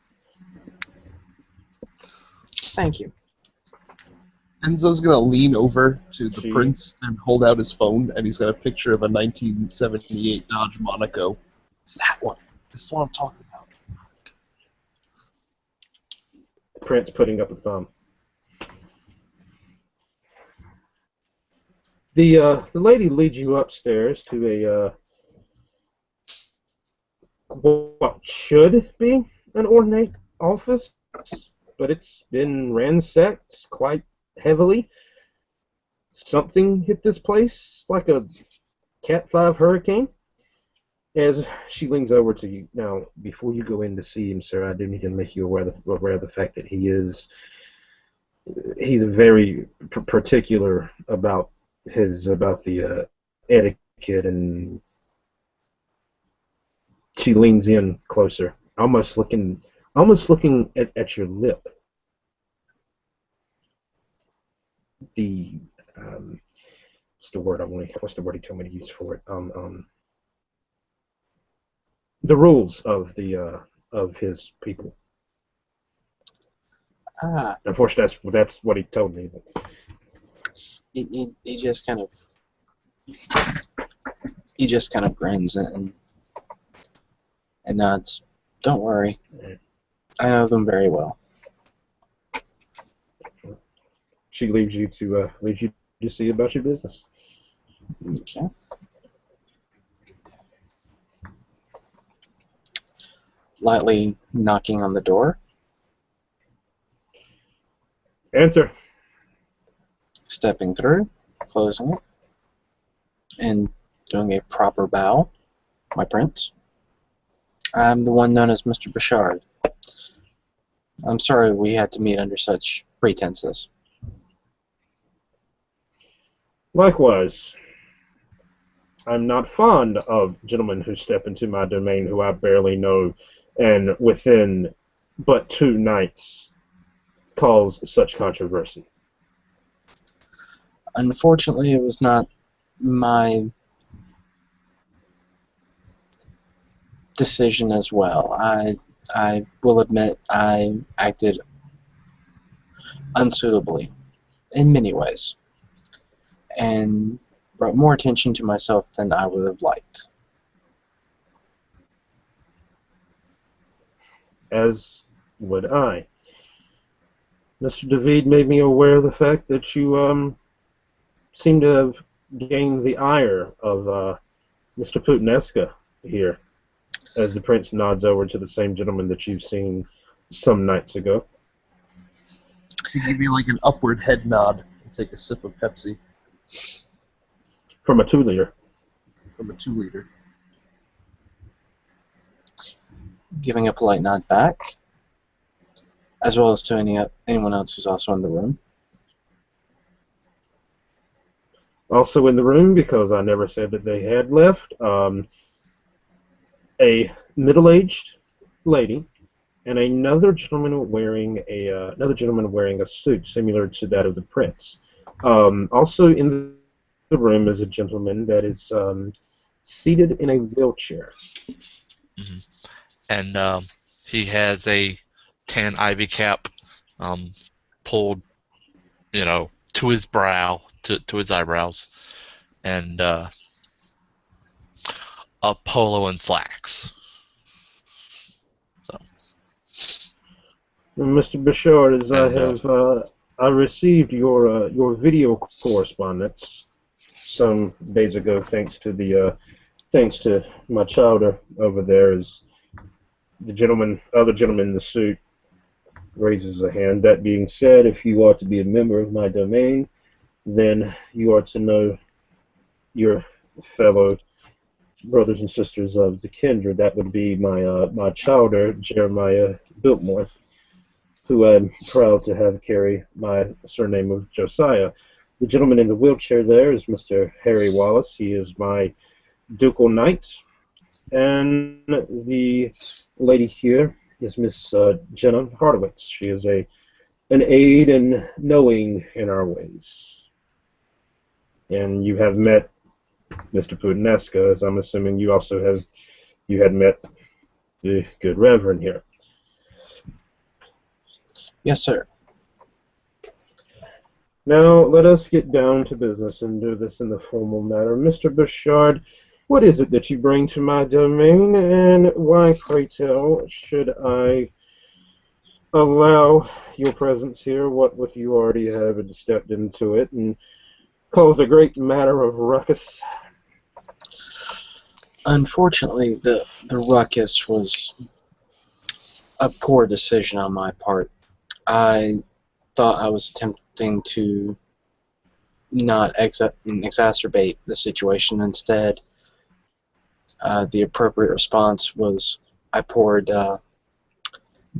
Thank you. Enzo's gonna lean over to the Gee. prince and hold out his phone, and he's got a picture of a 1978 Dodge Monaco. It's that one. This is what I'm talking about. The prince putting up a thumb. The lady leads you upstairs to what should be an ornate office, but it's been ransacked quite heavily. Something hit this place like a Cat 5 hurricane. As she leans over to you, now, before you go in to see him, sir, I do need to make you aware of the fact that he's very particular about the etiquette, and she leans in closer, almost looking at your lip. What's the word he told me to use for it? The rules of his people. Unfortunately, that's what he told me. He just kind of grins and nods. Don't worry, I know them very well. She leaves you to see about your business. Okay. Lightly knocking on the door. Enter. Stepping through, closing it, and doing a proper bow. My prince. I'm the one known as Mr. Bouchard. I'm sorry we had to meet under such pretenses. Likewise, I'm not fond of gentlemen who step into my domain who I barely know, and within but 2 nights cause such controversy. Unfortunately, it was not my decision as well. I will admit I acted unsuitably in many ways and brought more attention to myself than I would have liked. As would I. Mr. David made me aware of the fact that you seem to have gained the ire of Mr. Putineska here. as the prince nods over to the same gentleman that you've seen some nights ago. You give me like an upward head nod and take a sip of Pepsi From a 2-liter. from a 2-liter. Giving a polite nod back, as well as to anyone else who's also in the room. Also in the room, because I never said that they had left, a middle-aged lady and another gentleman wearing a suit similar to that of the prince. Also in the room is a gentleman that is seated in a wheelchair. Mhm. And he has a tan ivy cap pulled, to his brow, to his eyebrows, and a polo and slacks. So, Mr. Bashar, as I And, have I received your video correspondence some days ago, thanks to my chowder over there. Is the other gentleman in the suit raises a hand. That being said, if you are to be a member of my domain, then you are to know your fellow brothers and sisters of the kindred. That would be my chowder, Jeremiah Biltmore, who I'm proud to have carry my surname of Josiah. The gentleman in the wheelchair there is Mr. Harry Wallace. He is my ducal knight. And the lady here is Miss Jenna Hardowitz. She is an aid in knowing in our ways. And you have met Mr. Pudinesca, as I'm assuming you had met the good Reverend here. Yes, sir. Now, let us get down to business and do this in the formal manner. Mr. Bouchard, what is it that you bring to my domain, and why, pray tell, should I allow your presence here, what with you already having stepped into it and caused a great matter of ruckus? Unfortunately, the ruckus was a poor decision on my part. I thought I was attempting to not exacerbate the situation. Instead, the appropriate response was I poured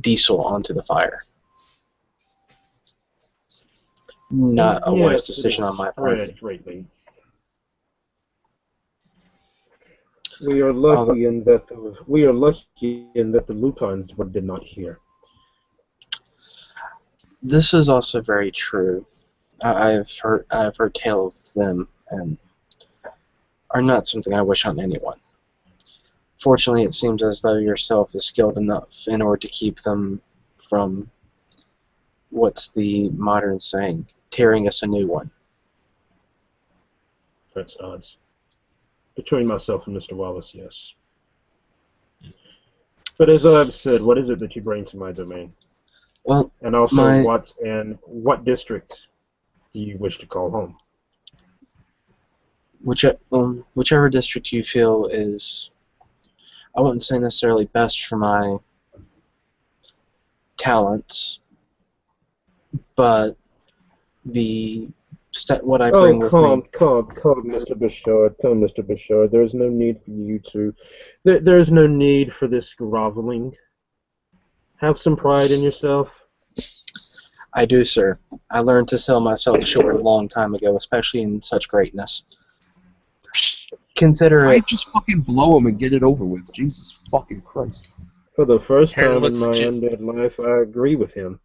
diesel onto the fire. Not a wise decision on my part. Greatly. We are lucky in that the lupines did not hear. This is also very true. I've heard tales of them, and are not something I wish on anyone. Fortunately, it seems as though yourself is skilled enough in order to keep them from, what's the modern saying, tearing us a new one. Prince nods. Between myself and Mr. Wallace, yes. But as I've said, what is it that you bring to my domain? Well, And also, what district do you wish to call home? whichever district you feel is, I wouldn't say necessarily best for my talents, but what I bring with me. Come, Mr. Bouchard. Come, Mr. Bouchard. There's no need for you to. There's no need for this groveling. Have some pride in yourself. I do, sir. I learned to sell myself short a long time ago, especially in such greatness. Consider I it. just fucking blow him and get it over with. Jesus fucking Christ. For the first Harry time in looks my at you. undead life, I agree with him.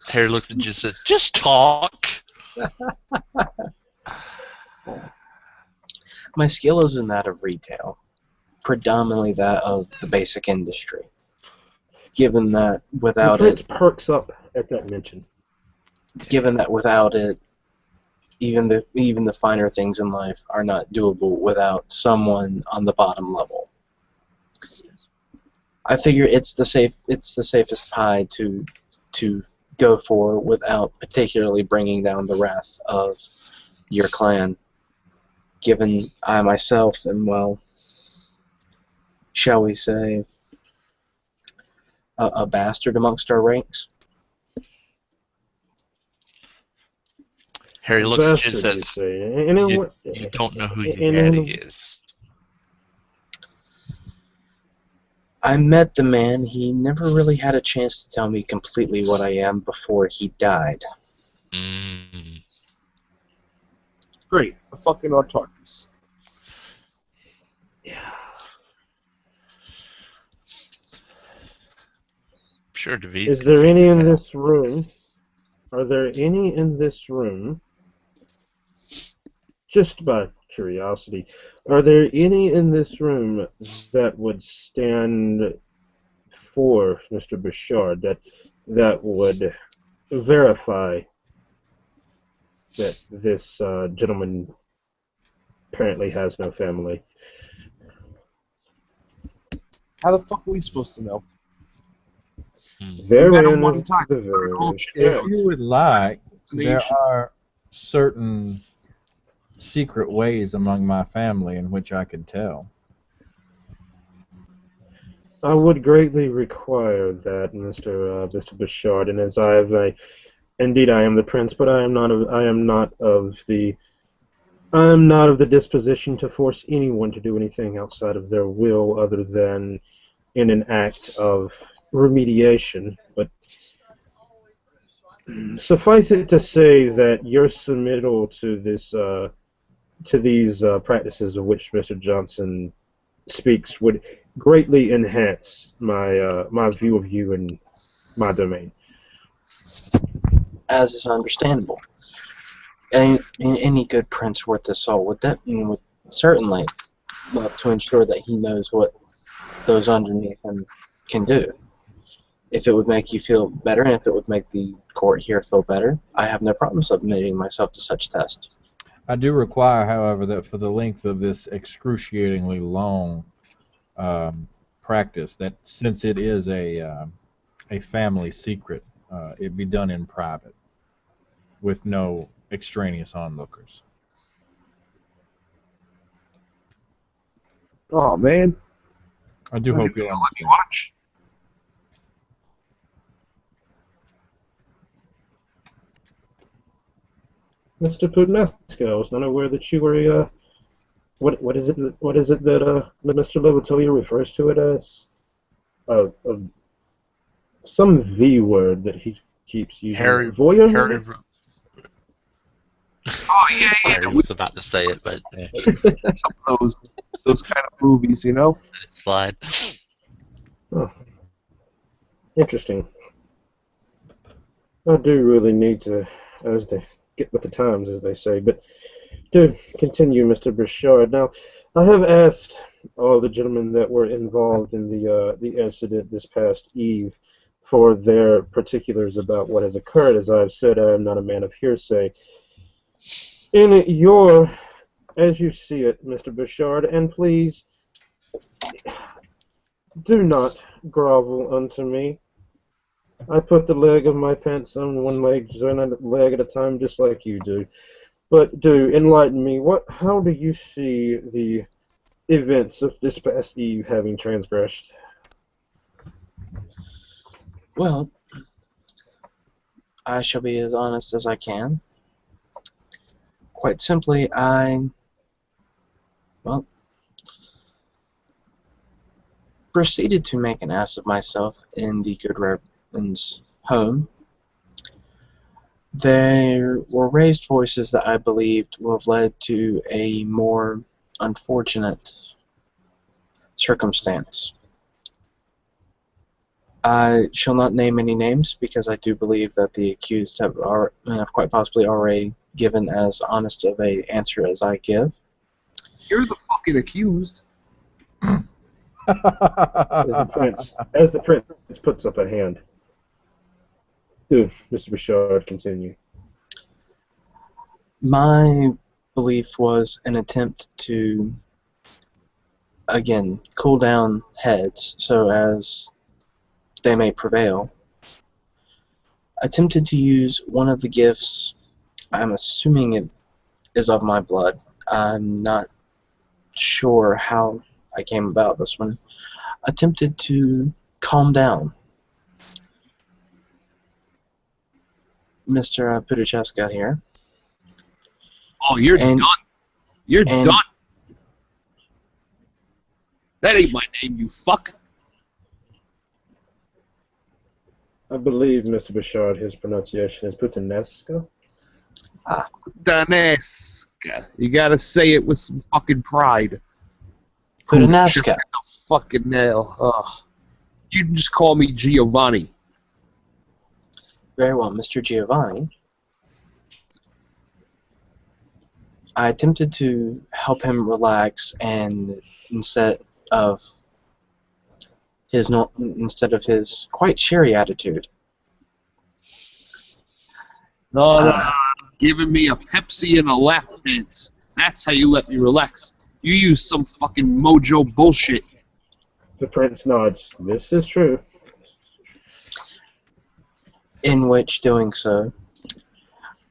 Harry looked at you and said, "Just talk." My skill is in that of retail, predominantly that of the basic industry. Given that The without prince it, perks up at that mention. even the finer things in life are not doable without someone on the bottom level. I figure it's the safest pie to go for without particularly bringing down the wrath of your clan. Given I myself am, well, shall we say, a bastard amongst our ranks. Harry A looks at you bastard, and you says, say? And in what? you don't know who your and daddy in, is. I met the man. He never really had a chance to tell me completely what I am before he died. Mm. Great. A fucking Autarchus. Sure, David. is there any in this room? Are there any in this room? Just by curiosity, are there any in this room that would stand for Mr. Bouchard, that would verify that this gentleman apparently has no family? How the fuck are we supposed to know? Therein one is time. the very Yeah. If you would like, there Nation. are certain secret ways among my family in which I could tell. I would greatly require that, Mr. Bouchard, and as I have indeed I am the prince, but I am not of the disposition to force anyone to do anything outside of their will, other than in an act of remediation. But suffice it to say that your submittal to these practices of which Mr. Johnson speaks would greatly enhance my view of you and my domain. As is understandable. Any good prince worth his salt would certainly love to ensure that he knows what those underneath him can do. If it would make you feel better, and if it would make the court here feel better, I have no problem submitting myself to such test. I do require, however, that for the length of this excruciatingly long practice, that since it is a family secret, it be done in private with no extraneous onlookers. Oh man. I do hope you'll Let me understand. watch. Mr. Pudneska, I was not aware that you were what is it that Mr. Levitolia refers to it as? Some V word that he keeps using. Harry Voyeur? Oh yeah, Harry was about to say it, but Some of those kind of movies, you know. let it slide. Oh, interesting. I do really need to, as they get with the times, as they say. But do continue, Mr. Bouchard. Now, I have asked all the gentlemen that were involved in the incident this past eve for their particulars about what has occurred. As I've said, I am not a man of hearsay. As you see it, Mr. Bouchard, and please do not grovel unto me. I put the leg of my pants on one leg at a time, just like you do. But do enlighten me. How do you see the events of this past eve having transgressed? Well, I shall be as honest as I can. Quite simply, proceeded to make an ass of myself in the good Reverend's home. There were raised voices that I believed would have led to a more unfortunate circumstance. I shall not name any names because I do believe that the accused have quite possibly already given as honest of a answer as I give. You're the fucking accused. As the prince puts up a hand. Do, Mr. Bouchard, continue. My belief was an attempt to, again, cool down heads so as they may prevail. Attempted to use one of the gifts. I'm assuming it is of my blood. I'm not sure how I came about this one. attempted to calm down Mr. Puducheska here. Oh, you're And- done. You're and- done. That ain't my name, you fuck. I believe, Mr. Bouchard, his pronunciation is Puttanesca. Daneska. You gotta say it with some fucking pride. Puttanesca. Fucking hell. Ugh. You can just call me Giovanni. Very well, Mr. Giovanni. I attempted to help him relax, and instead of his quite cheery attitude, No. Giving me a Pepsi and a lap dance. That's how you let me relax. You use some fucking mojo bullshit. The prince nods. This is true. in which doing so,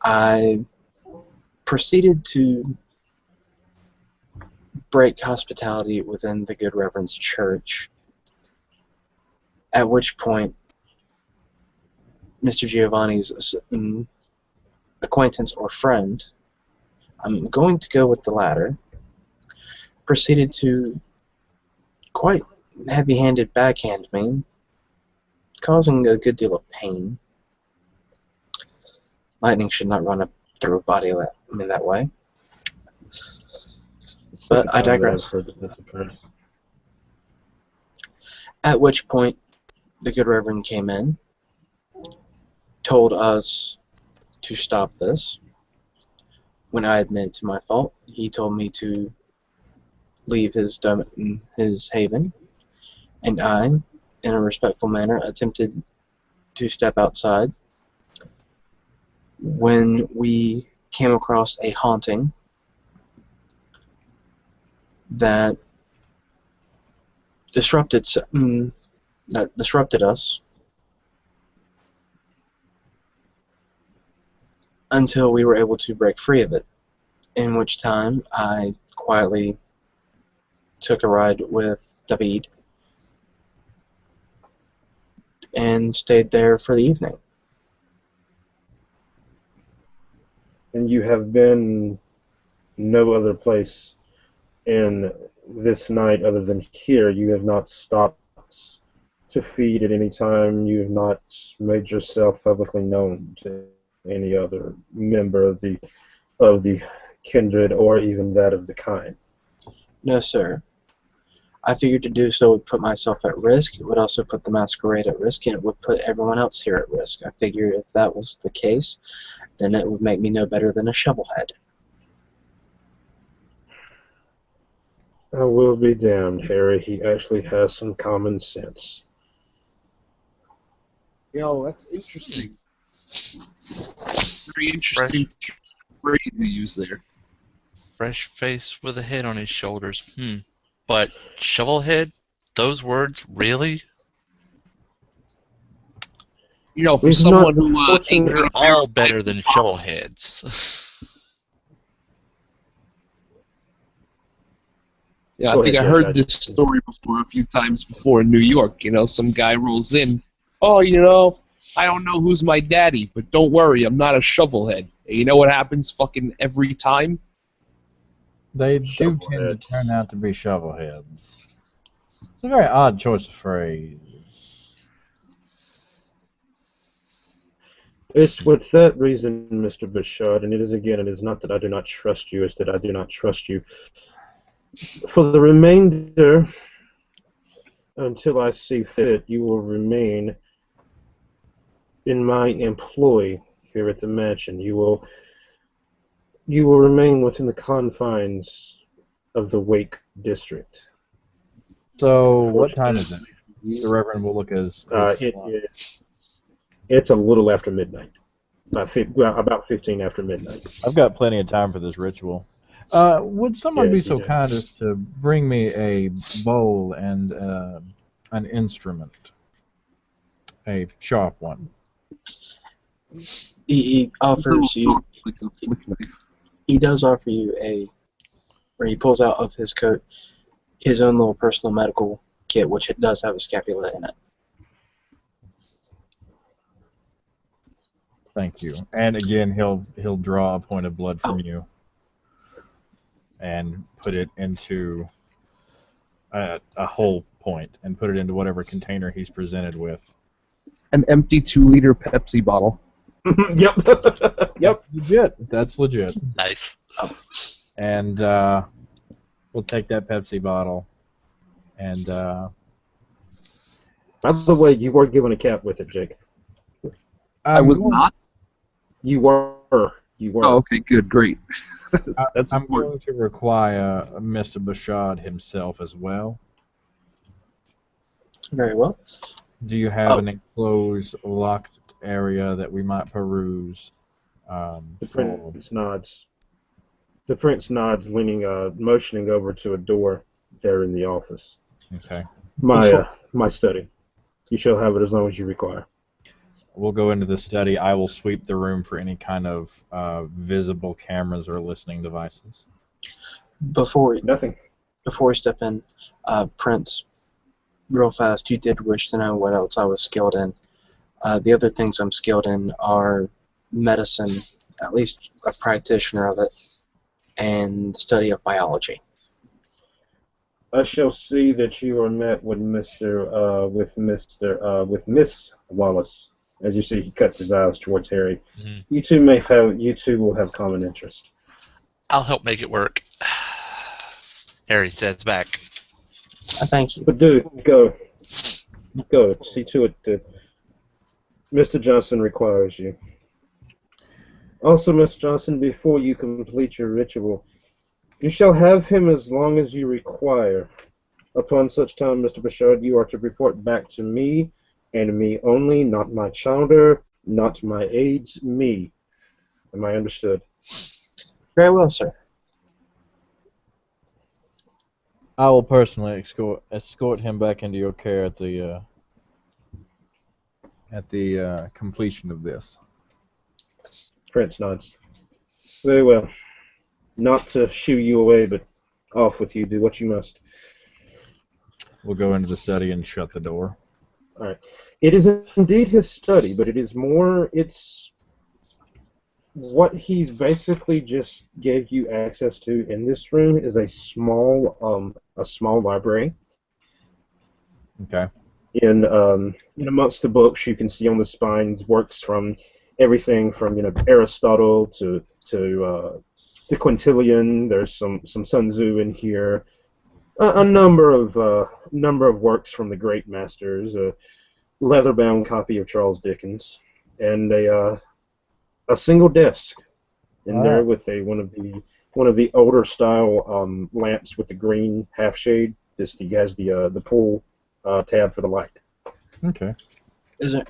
I proceeded to break hospitality within the Good Reverend's church, at which point Mr. Giovanni's acquaintance or friend, I'm going to go with the latter, proceeded to quite heavy-handed backhand me, causing a good deal of pain. Lightning should not run up through a body that way. But I digress. At which point, the Good Reverend came in, told us to stop this. When I admitted to my fault, he told me to leave his haven, and I, in a respectful manner, attempted to step outside. When we came across a haunting that disrupted us until we were able to break free of it, in which time I quietly took a ride with David and stayed there for the evening. And you have been no other place in this night other than here. You have not stopped to feed at any time. You have not made yourself publicly known to any other member of the kindred or even that of the kind. No, sir. I figured to do so would put myself at risk. It would also put the masquerade at risk, and it would put everyone else here at risk. I figured if that was the case, then it would make me no better than a shovelhead. I will be damned, Harry. He actually has some common sense. Yo, that's interesting. It's very interesting word you use there. Fresh face with a head on his shoulders. But shovelhead? Those words? Really? You know, for We've someone not who fortunate- They're all better than shovelheads. Yeah, I Go think ahead, I heard Judge. this story before a few times before in New York. You know, some guy rolls in, oh, you know, I don't know who's my daddy, but don't worry, I'm not a shovelhead. And you know what happens fucking every time? They do tend to Shovelheads. turn out to be shovelheads. It's a very odd choice of phrase. It's with that reason, Mr. Bouchard, and it is not that I do not trust you, it's that I do not trust you. For the remainder, until I see fit, you will remain in my employ here at the mansion. You will remain within the confines of the Wake District. So, what time is it? The Reverend will look as It's a little after midnight. About 15 after midnight. I've got plenty of time for this ritual. Would someone Yeah, be so you do. kind as to bring me a bowl and an instrument? A sharp one. He offers you. He does offer you or he pulls out of his coat his own little personal medical kit, which it does have a scapula in it. Thank you. And again, he'll draw a point of blood from you and put it into a whole point and put it into whatever container he's presented with. An empty 2-liter Pepsi bottle. Yep. Yep. That's legit. That's legit. Nice. And we'll take that Pepsi bottle. And By the way, you were given a cap with it, Jake. I was not. You were. You were. Oh, okay, good, great. That's I'm important. going to require Mr. Bashard himself as well. Very well. Do you have an enclosed, locked area that we might peruse? The prince nods. The prince nods, leaning, motioning over to a door there in the office. Okay. My study. You shall have it as long as you require. We'll go into the study. I will sweep the room for any kind of visible cameras or listening devices. Before Nothing. we step in, Prince, real fast, you did wish to know what else I was skilled in. The other things I'm skilled in are medicine, at least a practitioner of it, and the study of biology. I shall see that you are met with Miss Wallace. As you see, he cuts his eyes towards Harry. Mm-hmm. You two will have common interest. I'll help make it work. Harry says back. Thank you. But go. See to it that Mr. Johnson requires you. Also, Mr. Johnson, before you complete your ritual, you shall have him as long as you require. Upon such time, Mr. Bashard, you are to report back to me, and me only, not my chowder, not my aides, me. Am I understood? Very well, sir. I will personally escort him back into your care at the completion of this. Prince nods. Very well. Not to shoo you away, but off with you. Do what you must. We'll go into the study and shut the door. All right. It is indeed his study, but it's what he's basically just gave you access to in this room is a small library. Okay. In amongst the books, you can see on the spines works from everything from Aristotle to Quintilian. There's some Sun Tzu in here. A number of works from the great masters. A leather-bound copy of Charles Dickens, and a single desk in there with one of the older style lamps with the green half shade. He has the pull tab for the light. Okay. Is there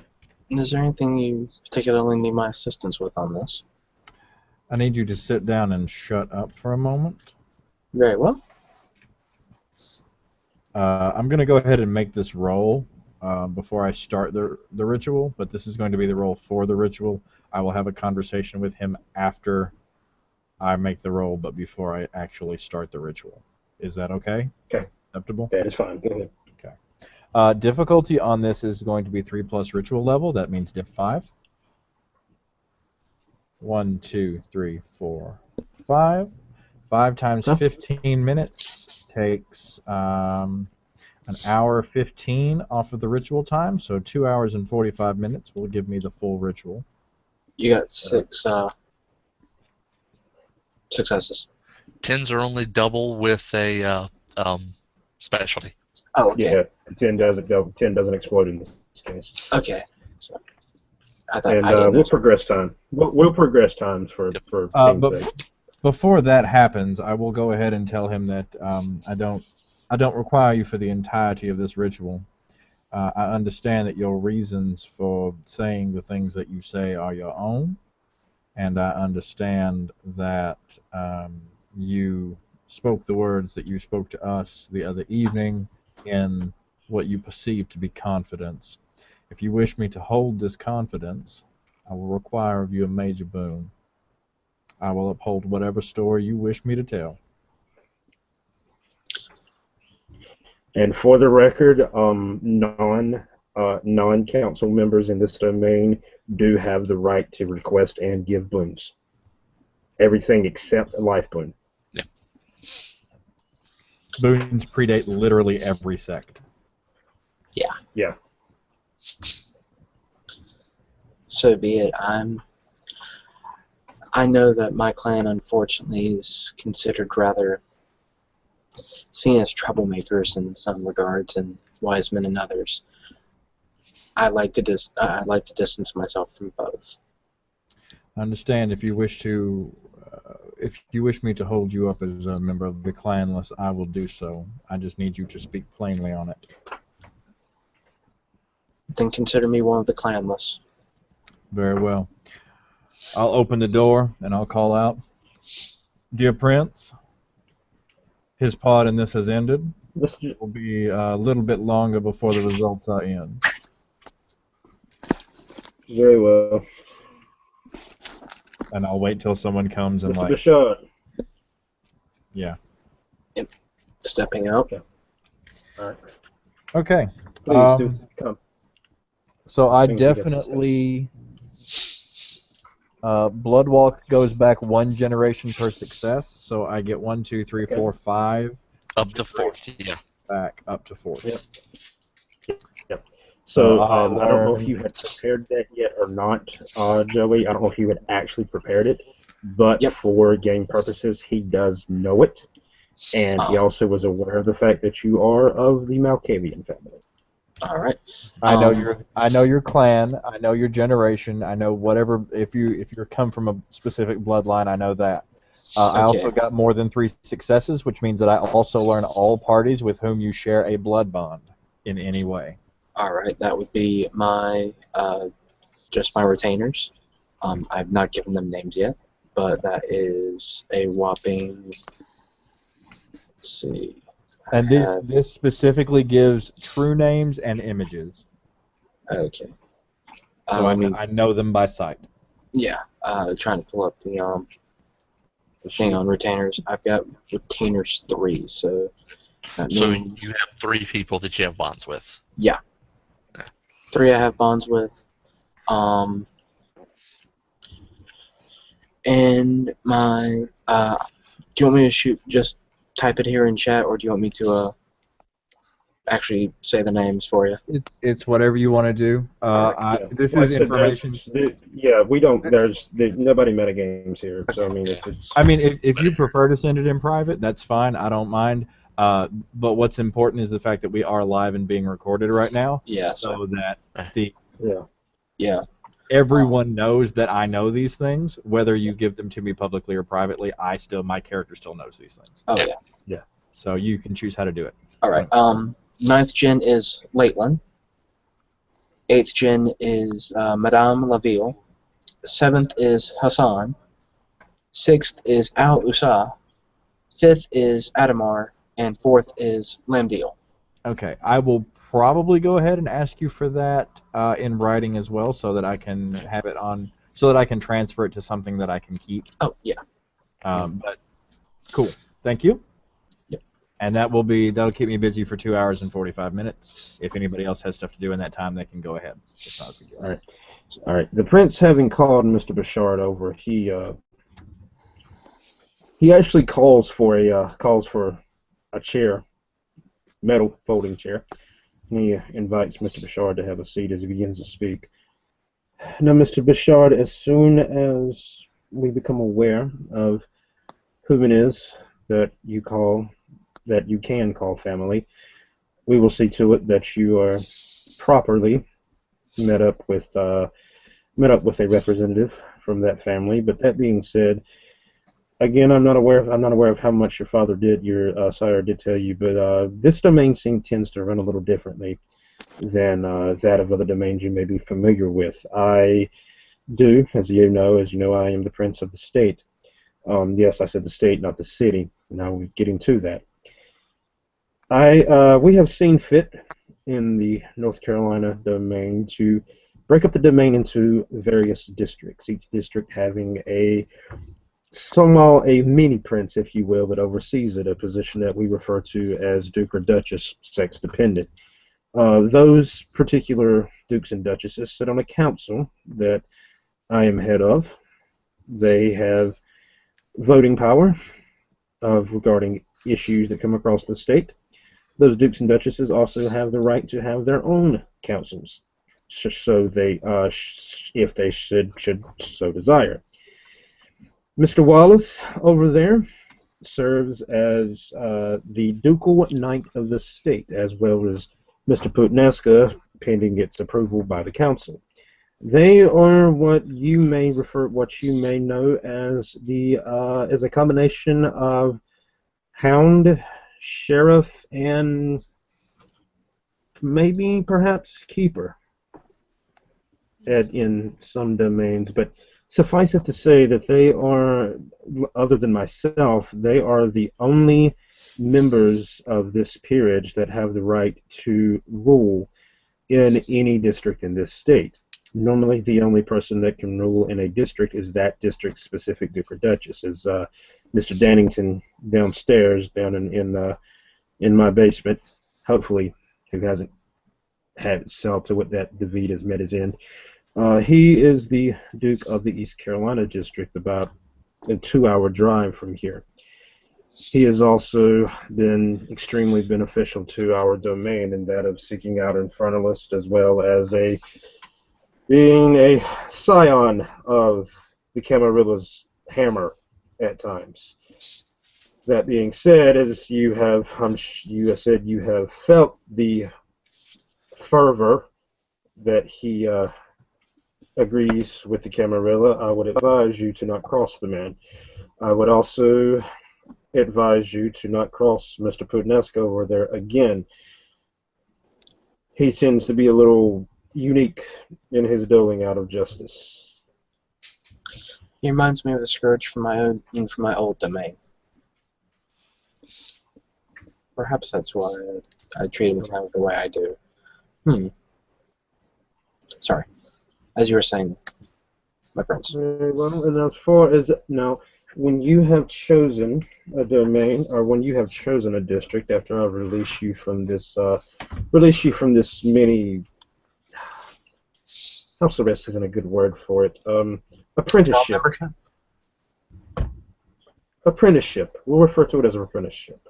anything you particularly need my assistance with on this? I need you to sit down and shut up for a moment. Very well. I'm going to go ahead and make this roll before I start the ritual, but this is going to be the roll for the ritual. I will have a conversation with him after I make the roll, but before I actually start the ritual. Is that okay? Okay. Acceptable? That is fine. Go ahead. Okay. Difficulty on this is going to be 3+ ritual level. That means diff 5. 1, 2, 3, 4, 5. 5 times 15 minutes takes an hour 15 off of the ritual time, so 2 hours and 45 minutes will give me the full ritual. You got six successes. 10s are only double with a specialty. Oh, okay. Yeah, 10 doesn't go. 10 doesn't explode in this case. Okay. So, We'll progress time. We'll progress times for seeing sake. Before that happens, I will go ahead and tell him that I don't require you for the entirety of this ritual. I understand that your reasons for saying the things that you say are your own, and I understand that you spoke the words that you spoke to us the other evening in what you perceive to be confidence. If you wish me to hold this confidence, I will require of you a major boon. I will uphold whatever story you wish me to tell. And for the record, non-council members in this domain do have the right to request and give boons. Everything except a life boon. Yeah. Boons predate literally every sect. Yeah. So be it. I know that my clan, unfortunately, is considered rather seen as troublemakers in some regards, and wise men in others. I like to distance myself from both. I understand if you wish to, if you wish me to hold you up as a member of the clan list, I will do so. I just need you to speak plainly on it. Then consider me one of the clanless. Very well. I'll open the door and I'll call out, "Dear Prince, his part in this has ended. It will be a little bit longer before the results are in." Very well. And I'll wait till someone comes and Mr. like, Bashard. yeah. Stepping out. Okay. All right. Okay. Please do come. So I Things we got to definitely, Bloodwalk goes back 1 generation per success, so I get 1, 2, 3, 4, 5 Up to 4th, yeah. back up to 4. Yep. So I I don't know if learned- you had prepared that yet or not, Joey. I don't know if you had actually prepared it, but for game purposes, he does know it, and he also was aware of the fact that you are of the Malkavian family. All right. I know your clan. I know your generation. I know whatever. If you're come from a specific bloodline, I know that. I also got more than 3 successes, which means that I also learn all parties with whom you share a blood bond in any way. All right. That would be my just my retainers. I've not given them names yet, but that is a whopping. Let's see. And this specifically gives true names and images. Okay. So I know them by sight. Yeah. Trying to pull up the hang on, retainers. I've got retainers 3, so that So means you have 3 people that you have bonds with. yeah. 3 I have bonds with. And my do you want me to just type it here in chat, or do you want me to actually say the names for you? It's whatever you want to do. This Like is I said, information. we don't. There's nobody metagames here, so I mean, it's. I mean, if you prefer to send it in private, that's fine. I don't mind. But what's important is the fact that we are live and being recorded right now. Yeah. So that everyone knows that I know these things, whether you give them to me publicly or privately. My character still knows these things. Oh yeah. So you can choose how to do it. All right. 9th gen is Latelin. 8th gen is Madame Laville. 7th is Hassan. 6th is Al Usa. 5th is Adamar. And 4th is Lamdeal. Okay. I will probably go ahead and ask you for that in writing as well, so that I can have it on, so that I can transfer it to something that I can keep. Oh, yeah. But cool. Thank you. Yep. And that'll keep me busy for 2 hours and 45 minutes. If anybody else has stuff to do in that time, they can go ahead. It's not a big deal. All right. The prince, having called Mr. Bashard over, he actually calls for a chair, metal folding chair. He invites Mr. Bashard to have a seat as he begins to speak. Now, Mr. Bashard, as soon as we become aware of whom it is that you can call family, we will see to it that you are properly met up with a representative from that family. But that being said, again, I'm not aware of how much your father did. Your sire did tell you, but this domain tends to run a little differently than that of other domains you may be familiar with. I do, as you know, I am the prince of the state. Yes, I said the state, not the city. Now we're getting to that. We have seen fit in the North Carolina domain to break up the domain into various districts, each district having a somehow a mini prince, if you will, that oversees it, a position that we refer to as Duke or Duchess, sex dependent. Those particular dukes and duchesses sit on a council that I am head of. They have voting power regarding issues that come across the state. Those dukes and duchesses also have the right to have their own councils, so they, if they should so desire. Mr. Wallace over there serves as the ducal knight of the state, as well as Mr. Putneska, pending its approval by the council. They are what you may know as a combination of hound, sheriff, and maybe perhaps keeper in some domains, but suffice it to say that they are, other than myself, they are the only members of this peerage that have the right to rule in any district in this state. Normally, the only person that can rule in a district is that district's specific Duke or Duchess, as Mr. Dannington downstairs, down in my basement, hopefully, who hasn't had it sell to what that David has met his end. He is the Duke of the East Carolina district, about a 2-hour drive from here. He has also been extremely beneficial to our domain in that of seeking out Infernalist, as well as being a scion of the Camarilla's hammer at times. That being said, as you have said, you have felt the fervor that he agrees with the Camarilla. I would advise you to not cross the man. I would also advise you to not cross Mr. Putneska over there again. He tends to be a little unique in his doling out of justice. He reminds me of the Scourge from my old domain. Perhaps that's why I treat him kind of the way I do. Sorry. As you were saying, my friends. Very well, and as far as now, when you have chosen a domain, or when you have chosen a district, after I've released you from this mini house arrest isn't a good word for it. Apprenticeship. Apprenticeship. We'll refer to it as an apprenticeship.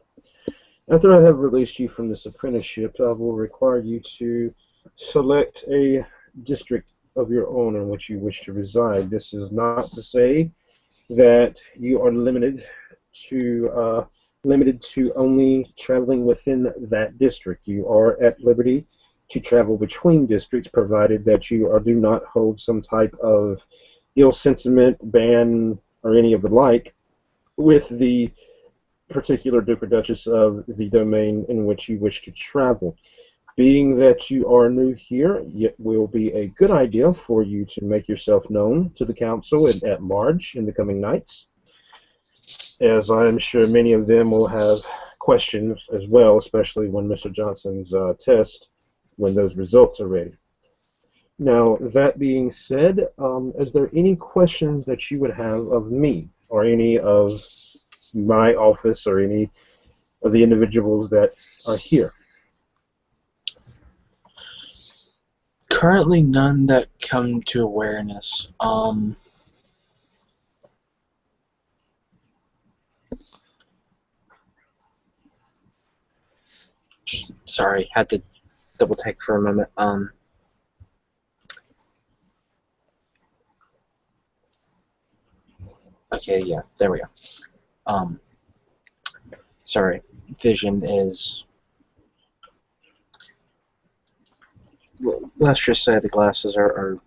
After I have released you from this apprenticeship, I will require you to select a district of your own in which you wish to reside. This is not to say that you are limited to only traveling within that district. You are at liberty to travel between districts, provided that you do not hold some type of ill sentiment, ban, or any of the like with the particular Duke or Duchess of the domain in which you wish to travel. Being that you are new here, it will be a good idea for you to make yourself known to the council at large in the coming nights, as I am sure many of them will have questions as well, especially when Mr. Johnson's test, when those results are ready. Now, that being said, is there any questions that you would have of me, or any of my office, or any of the individuals that are here? Currently, none that come to awareness. Sorry, had to double take for a moment. Okay, yeah, there we go. Sorry, vision is. Let's just say the glasses are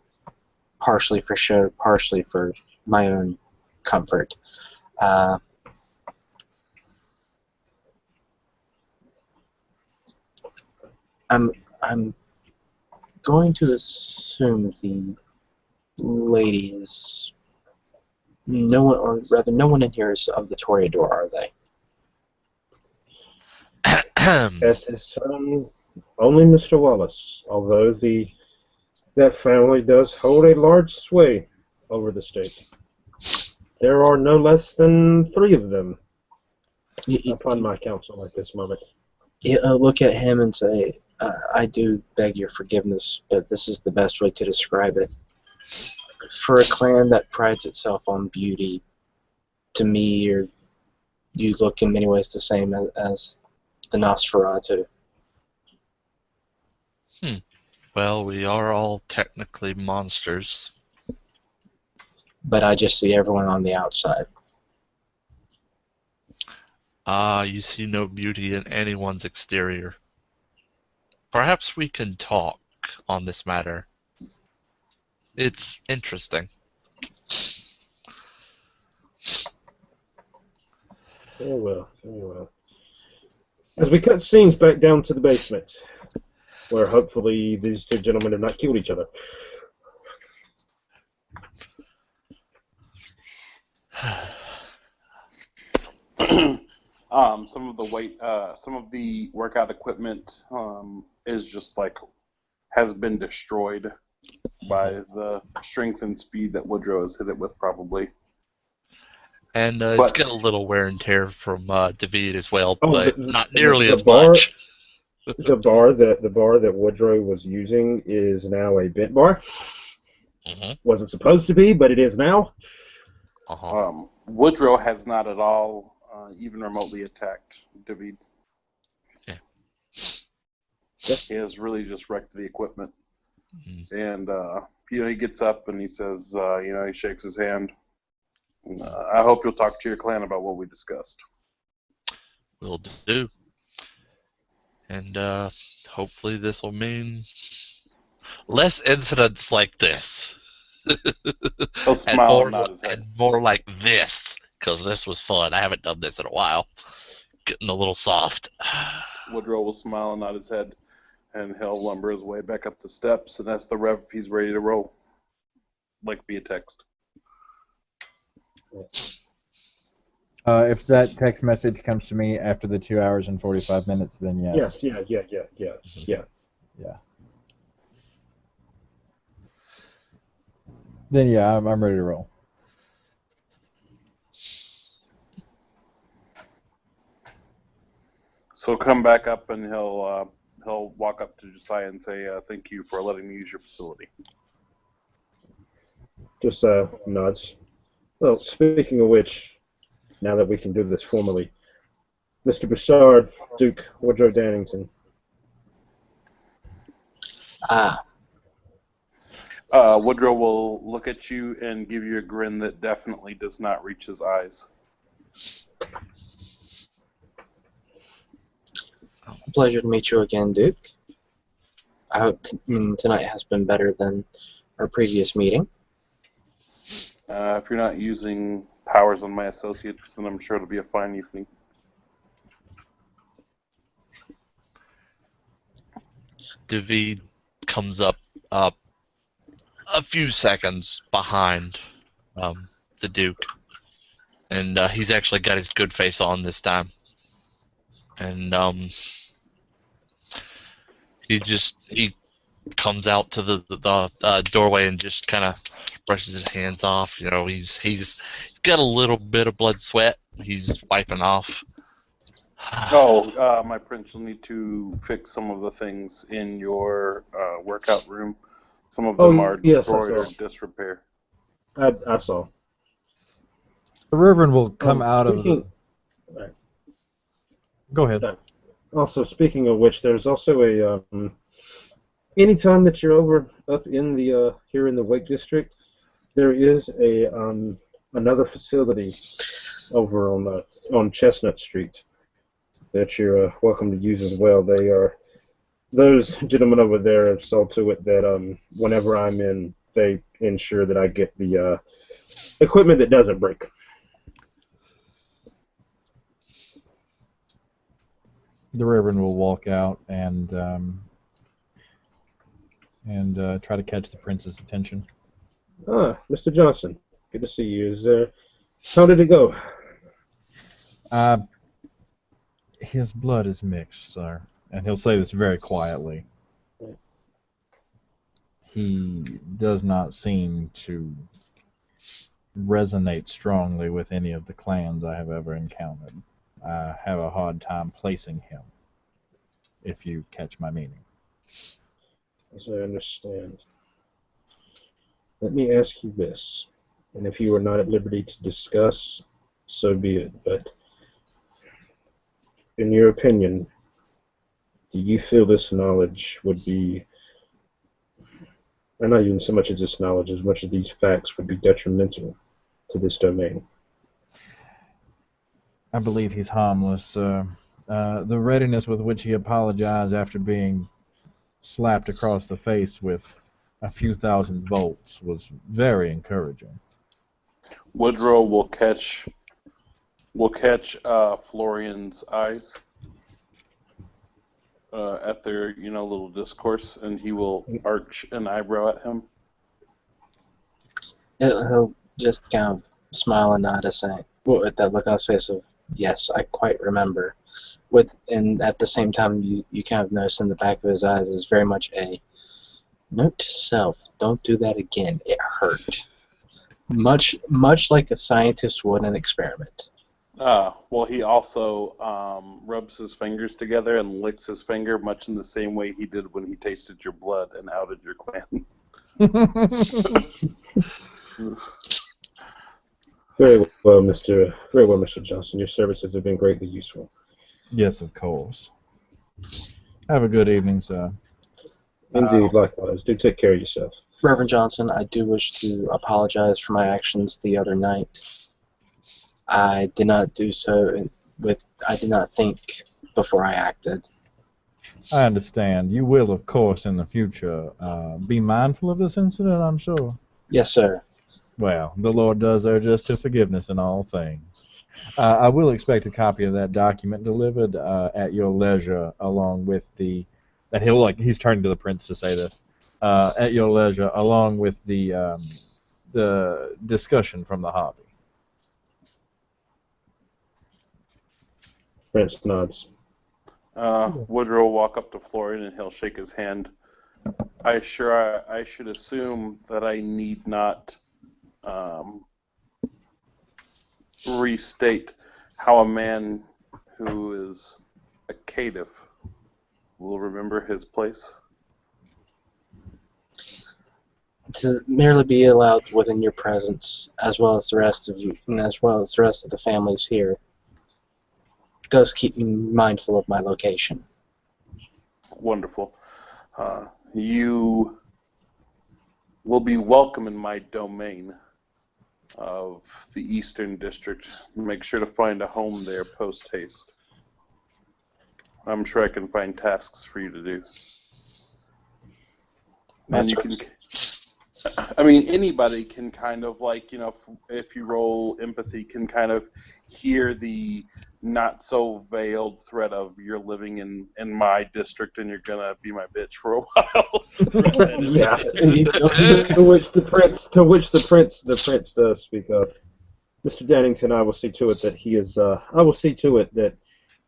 partially for show, partially for my own comfort. I'm going to assume the ladies. No one, or rather, no one in here is of the Toreador, are they? At this time, only Mr. Wallace, although that family does hold a large sway over the state. There are no less than 3 of them You upon my counsel at this moment. look at him and say, I do beg your forgiveness, but this is the best way to describe it. For a clan that prides itself on beauty, to me, you look in many ways the same as the Nosferatu. Well, we are all technically monsters. But I just see everyone on the outside. You see no beauty in anyone's exterior. Perhaps we can talk on this matter. It's interesting. Very well, very well. As we cut scenes back down to the basement, where hopefully these 2 gentlemen have not killed each other. Some of the workout equipment is just like has been destroyed by the strength and speed that Woodrow has hit it with, probably. And it's But- got a little wear and tear from David as well, Oh, but not nearly the as bar- much. The bar that Woodrow was using is now a bent bar. Mm-hmm. Wasn't supposed to be, but it is now. Uh-huh. Woodrow has not at all even remotely attacked David. Yeah. He has really just wrecked the equipment. Mhm. And, he gets up and he says, he shakes his hand. I hope you'll talk to your clan about what we discussed. Will do. And hopefully this will mean less incidents like this. He'll smile and nod his head. And more like this, because this was fun. I haven't done this in a while. Getting a little soft. Woodrow will smile and nod his head, and he'll lumber his way back up the steps and ask the Rev if he's ready to roll, like via text. If that text message comes to me after the 2 hours and 45 minutes, then yes. Yes, yeah. Yeah. Then yeah, I'm ready to roll. So come back up, and he'll walk up to Josiah and say, "Thank you for letting me use your facility." Just nods. Well, speaking of which, now that we can do this formally, Mr. Broussard, Duke Woodrow Dannington. Woodrow will look at you and give you a grin that definitely does not reach his eyes. Pleasure to meet you again, Duke. I hope tonight has been better than our previous meeting. If you're not using powers on my associates, then I'm sure it'll be a fine evening. David comes up a few seconds behind the Duke, and he's actually got his good face on this time. And he comes out to the doorway and just kind of brushes his hands off. He's got a little bit of blood sweat. He's wiping off. My prince, you'll need to fix some of the things in your workout room. Some of them are destroyed or disrepair. I saw. The Reverend will come out of the... Right. Go ahead. Also, speaking of which, there's also a anytime that you're over up in the here in the Wake District, there is a another facility over on Chestnut Street that you're welcome to use as well. Those gentlemen over there have saw to it that whenever I'm in, they ensure that I get the equipment that doesn't break. The Reverend will walk out and try to catch the prince's attention. Ah, Mr. Johnson, good to see you. How did it go? His blood is mixed, sir, and he'll say this very quietly. He does not seem to resonate strongly with any of the clans I have ever encountered. I have a hard time placing him, if you catch my meaning. As I understand. Let me ask you this, and if you are not at liberty to discuss, so be it, but in your opinion, do you feel this knowledge would be, or not even so much as this knowledge, as much as these facts would be detrimental to this domain? I believe he's harmless. The readiness with which he apologized after being slapped across the face with a few thousand volts was very encouraging. Woodrow will catch Florian's eyes at their little discourse, and he will arch an eyebrow at him. He'll just kind of smile and nod assent, with that look on his face of, yes, I quite remember. And at the same time, you kind of notice in the back of his eyes is very much a note to self, don't do that again, it hurt. Much like a scientist would an experiment. Well, he also rubs his fingers together and licks his finger, much in the same way he did when he tasted your blood and outed your clan. Very well, Mr. Johnson. Your services have been greatly useful. Yes, of course. Have a good evening, sir. Indeed, likewise. Do take care of yourself. Reverend Johnson, I do wish to apologize for my actions the other night. I did not do so I did not think before I acted. I understand. You will, of course, in the future be mindful of this incident, I'm sure. Yes, sir. Well, the Lord does urge us to forgiveness in all things. I will expect a copy of that document delivered at your leisure, along with he's turning to the prince to say this, at your leisure, along with the discussion from the hobby. Prince nods. Woodrow will walk up to Florian and he'll shake his hand. I should assume that I need not restate how a man who is a caitiff will remember his place. To merely be allowed within your presence, as well as the rest of you, and as well as the rest of the families here, does keep me mindful of my location. Wonderful. You will be welcome in my domain of the Eastern District. Make sure to find a home there post-haste. I'm sure I can find tasks for you to do. And you can... I mean, anybody can kind of, like, if you roll empathy, can kind of hear the not-so-veiled threat of you're living in my district and you're going to be my bitch for a while. Yeah. to which the prince does speak of. Mr. Dannington, I will see to it that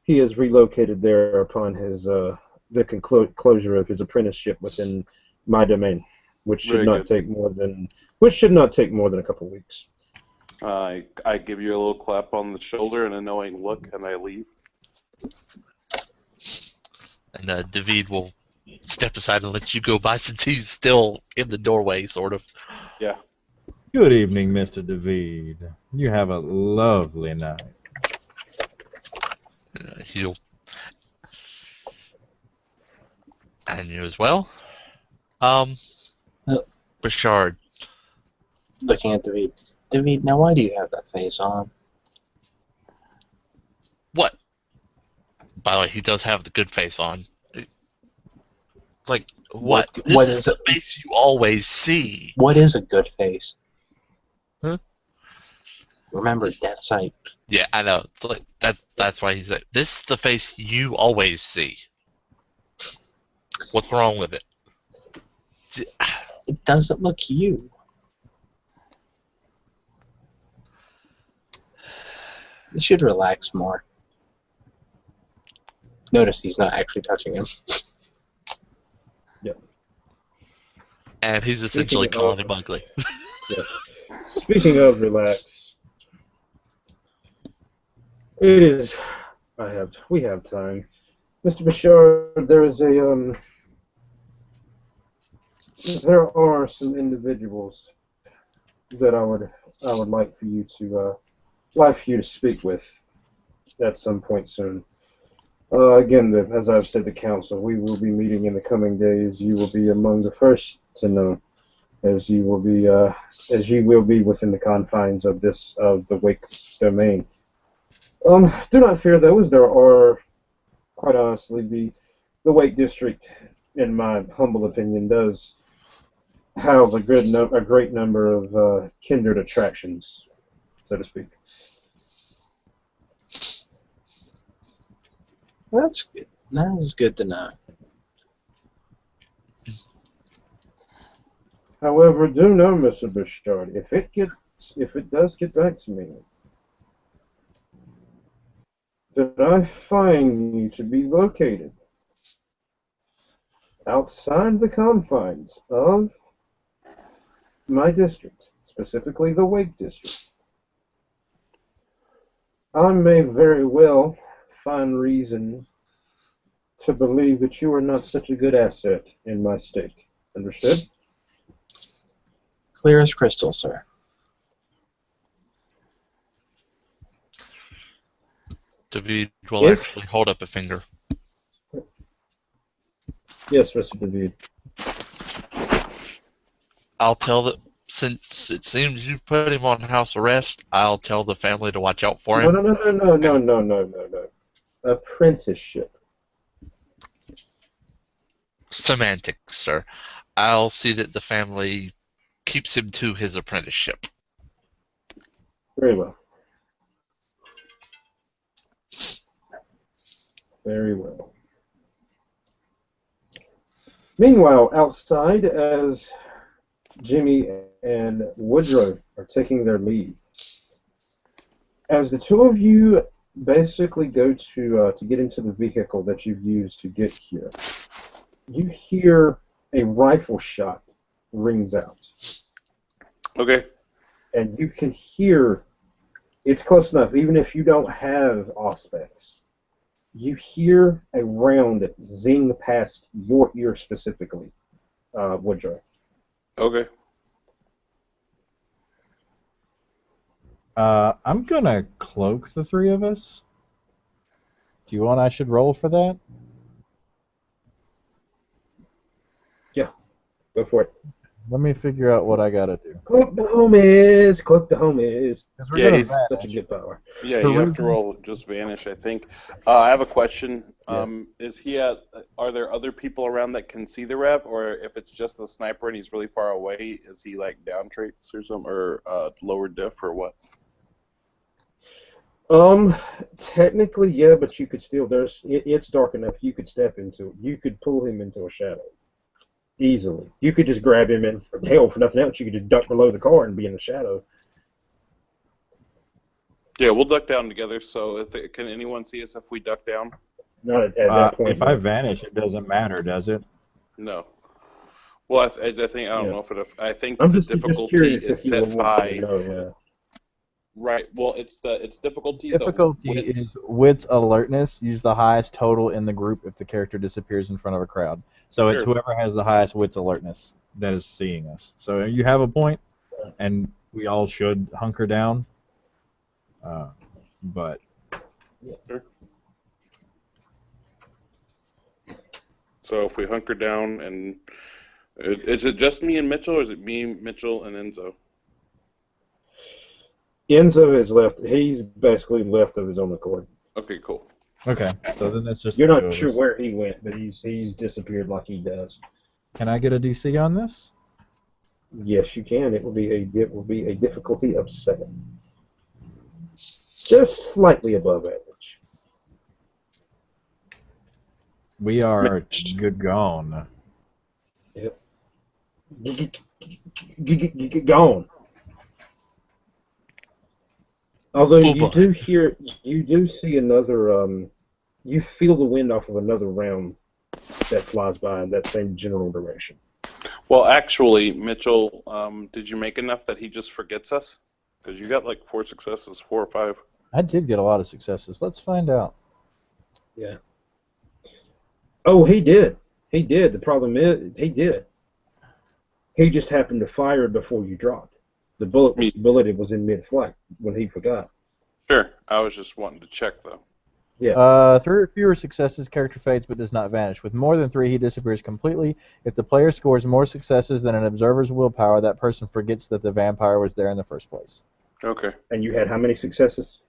he is relocated there upon his the closure of his apprenticeship within my domain, which should not take more than a couple of weeks. I give you a little clap on the shoulder and a knowing look, and I leave. And David will step aside and let you go by since he's still in the doorway, sort of. Yeah. Good evening, Mr. David. You have a lovely night. He'll... And you as well. Bouchard. Looking at David. David, now why do you have that face on? What? By the way, he does have the good face on. Like, what? What This is is the face you always see. What is a good face? Huh? Remember, death sight. Yeah, I know. It's like, that's why he's like, this is the face you always see. What's wrong with it? It doesn't look you. You should relax more. Notice he's not actually touching him. Yep. And he's essentially calling him ugly. Yeah. Speaking of relax, it is. We have time, Mr. Bashar. There are some individuals that I would like for you to speak with at some point soon. Again, as I've said, the council, we will be meeting in the coming days. You will be among the first to know, as you will be within the confines of the Wake domain. Do not fear those. There are, quite honestly, the Wake district, in my humble opinion, does house a great number of kindred attractions, so to speak. That's good. That's good to know. However, do know, Mr. Bouchard, if it does get back to me, that I find you to be located outside the confines of my district, specifically the Wake district, I may very well find reason to believe that you are not such a good asset in my state. Understood? Clear as crystal, sir. David will actually hold up a finger. Yes, Mr. David. I'll tell the since it seems you've put him on house arrest, I'll tell the family to watch out for him. No. Apprenticeship. Semantics, sir. I'll see that the family keeps him to his apprenticeship. Very well. Very well. Meanwhile, outside, as Jimmy and Woodrow are taking their leave, as the two of you basically go to get into the vehicle that you've used to get here, you hear a rifle shot rings out. Okay. And you can hear, it's close enough, even if you don't have auspex, you hear a round zing past your ear specifically, Woodrow. Okay. I'm gonna cloak the three of us. Do you want I should roll for that? Yeah, go for it. Let me figure out what I gotta do. Cloak the homies! Cloak the homies! 'Cause we're Yeah, gonna he's vanish. Such a good power. Yeah, The you have reason- to roll just vanish, I think. I have a question. Yeah. Is he are there other people around that can see the rev, or if it's just the sniper and he's really far away, is he like down traits or something, or lower diff or what? Technically, yeah, but you could still, it's dark enough, you could step into it. You could pull him into a shadow. Easily. You could just grab him and, hell, for nothing else, you could just duck below the car and be in the shadow. Yeah, we'll duck down together. So, can anyone see us if we duck down? Not at that point. If I vanish, it doesn't matter, does it? No. Well, I think I don't Yeah. know if it. I think I'm the just difficulty curious is if you set would want to by. know, yeah. Right. Well, it's difficulty. Difficulty the width. is wit's alertness. Use the highest total in the group if the character disappears in front of a crowd. So it's Sure. whoever has the highest wit's alertness that is seeing us. So you have a point, and we all should hunker down. But Sure. So if we hunker down, and is it just me and Mitchell, or is it me, Mitchell, and Enzo? Enzo is left. He's basically left of his own accord. Okay, cool. okay, so then it's just You're the two not of sure us. where he went, but he's disappeared like he does. Can I get a DC on this? Yes, you can. It will be a difficulty of 7, just slightly above average. We are Mixed. good gone. Gone. Although Oh, you boy. do see another. You feel the wind off of another round that flies by in that same general direction. Well, actually, Mitchell, did you make enough that he just forgets us? Because you got like 4 successes, 4 or 5. I did get a lot of successes. Let's find out. Yeah. Oh, he did. He did. The problem is, he did. He just happened to fire before you dropped. The bullet was in mid-flight when he forgot. Sure. I was just wanting to check, though. Yeah. 3 or fewer successes, character fades but does not vanish. With more than 3, he disappears completely. If the player scores more successes than an observer's willpower, that person forgets that the vampire was there in the first place. Okay. And you had how many successes?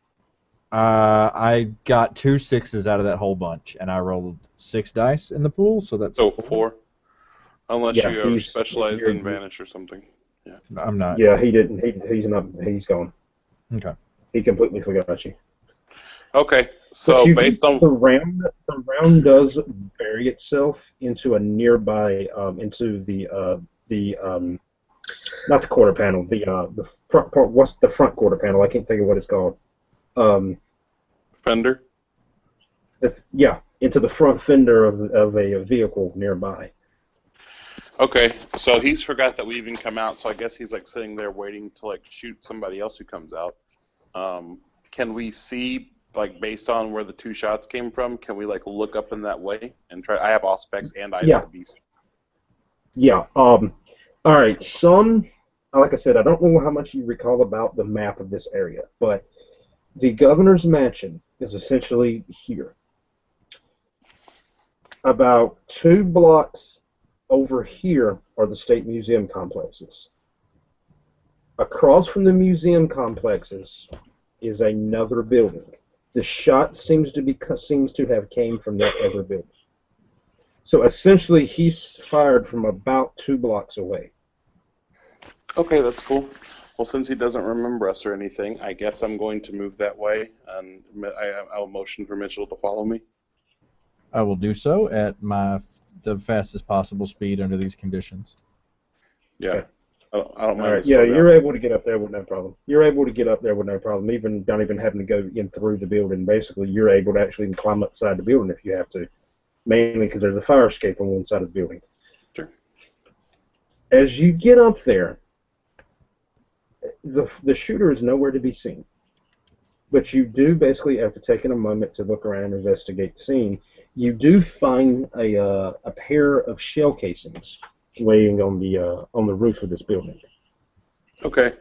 I got 2 6s out of that whole bunch, and I rolled 6 dice in the pool, so that's 4. Unless Yeah, you are he's- specialized you're- in Vanish or something. I'm not. Yeah, he didn't. He's not. He's gone. Okay. He completely forgot you. Okay. But So you based do- on the round does bury itself into a nearby into the not the quarter panel, the front part. What's the front quarter panel? I can't think of what it's called. Fender. Yeah, into the front fender of a vehicle nearby. Okay, so he's forgot that we even come out, so I guess he's like sitting there waiting to like shoot somebody else who comes out. Can we see, like, based on where the 2 shots came from, can we like look up in that way and try? I have all specs and eyes Yeah. of the beast. Yeah. All right. Like I said, I don't know how much you recall about the map of this area, but the governor's mansion is essentially here. About 2 blocks over here are the state museum complexes. Across from the museum complexes is another building. The shot seems to have came from that other building. So essentially, he's fired from about 2 blocks away. Okay, that's cool. Well, since he doesn't remember us or anything, I guess I'm going to move that way, and I'll motion for Mitchell to follow me. I will do so at the fastest possible speed under these conditions. Yeah. Okay. I don't All mind. right. Yeah, you're able to get up there with no problem. You're able to get up there with no problem, even not even having to go in through the building. Basically, you're able to actually even climb upside the building if you have to, mainly because there's a fire escape on one side of the building. Sure. As you get up there, the shooter is nowhere to be seen. But you do basically, after taking a moment to look around and investigate the scene, you do find a pair of shell casings laying on the roof of this building. Okay.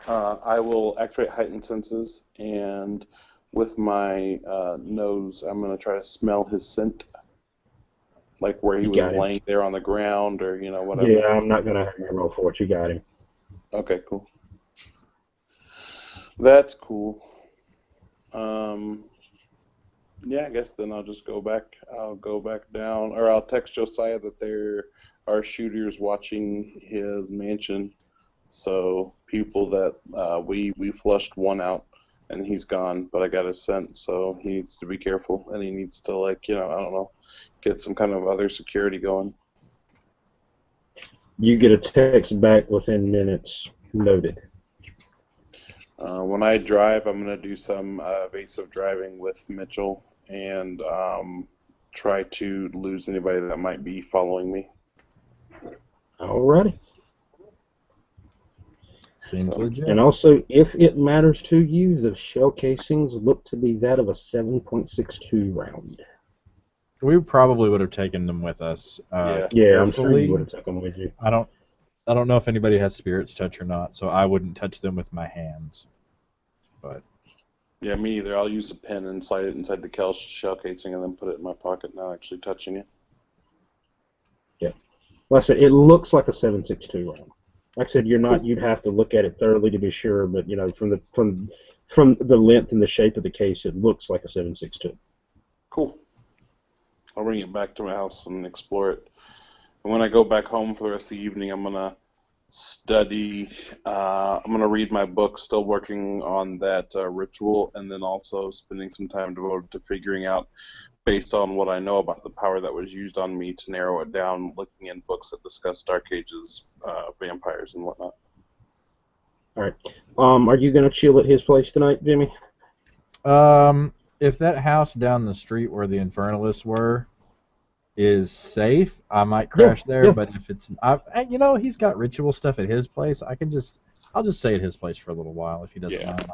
I will activate heightened senses, and with my nose, I'm going to try to smell his scent, like where he You was got him. laying there on the ground, or whatever. Yeah, I'm not gonna have you roll for it. You got him. Okay, cool. That's cool. Yeah, I guess then I'll just go back. I'll go back down, or I'll text Josiah that there are shooters watching his mansion. So people that we flushed one out, and he's gone, but I got his scent, so he needs to be careful, and he needs to, like, I don't know, get some kind of other security going. You get a text back within minutes. Noted. When I drive, I'm going to do some evasive driving with Mitchell and try to lose anybody that might be following me. Alrighty. Seems legit. And also, if it matters to you, the shell casings look to be that of a 7.62 round. We probably would have taken them with us. Yeah, I'm sure carefully. you would have taken them with you. I don't know if anybody has spirit's touch or not, so I wouldn't touch them with my hands. But Yeah, me either. I'll use a pen and slide it inside the shell casing and then put it in my pocket, not actually touching it. Yeah. Like I said, it looks like a 7.62 round. Like I said, you'd have to look at it thoroughly to be sure, but from the length and the shape of the case, it looks like a 7.62. Cool. I'll bring it back to my house and explore it. And when I go back home for the rest of the evening, I'm gonna study. I'm gonna read my book, still working on that ritual, and then also spending some time devoted to figuring out, based on what I know about the power that was used on me, to narrow it down, looking in books that discuss Dark Ages, vampires, and whatnot. All right. Are you gonna chill at his place tonight, Jimmy? if that house down the street where the Infernalists were, is safe, I might Yeah, crash there. yeah. But if it's, he's got ritual stuff at his place. I'll just stay at his place for a little while if he doesn't Yeah. mind.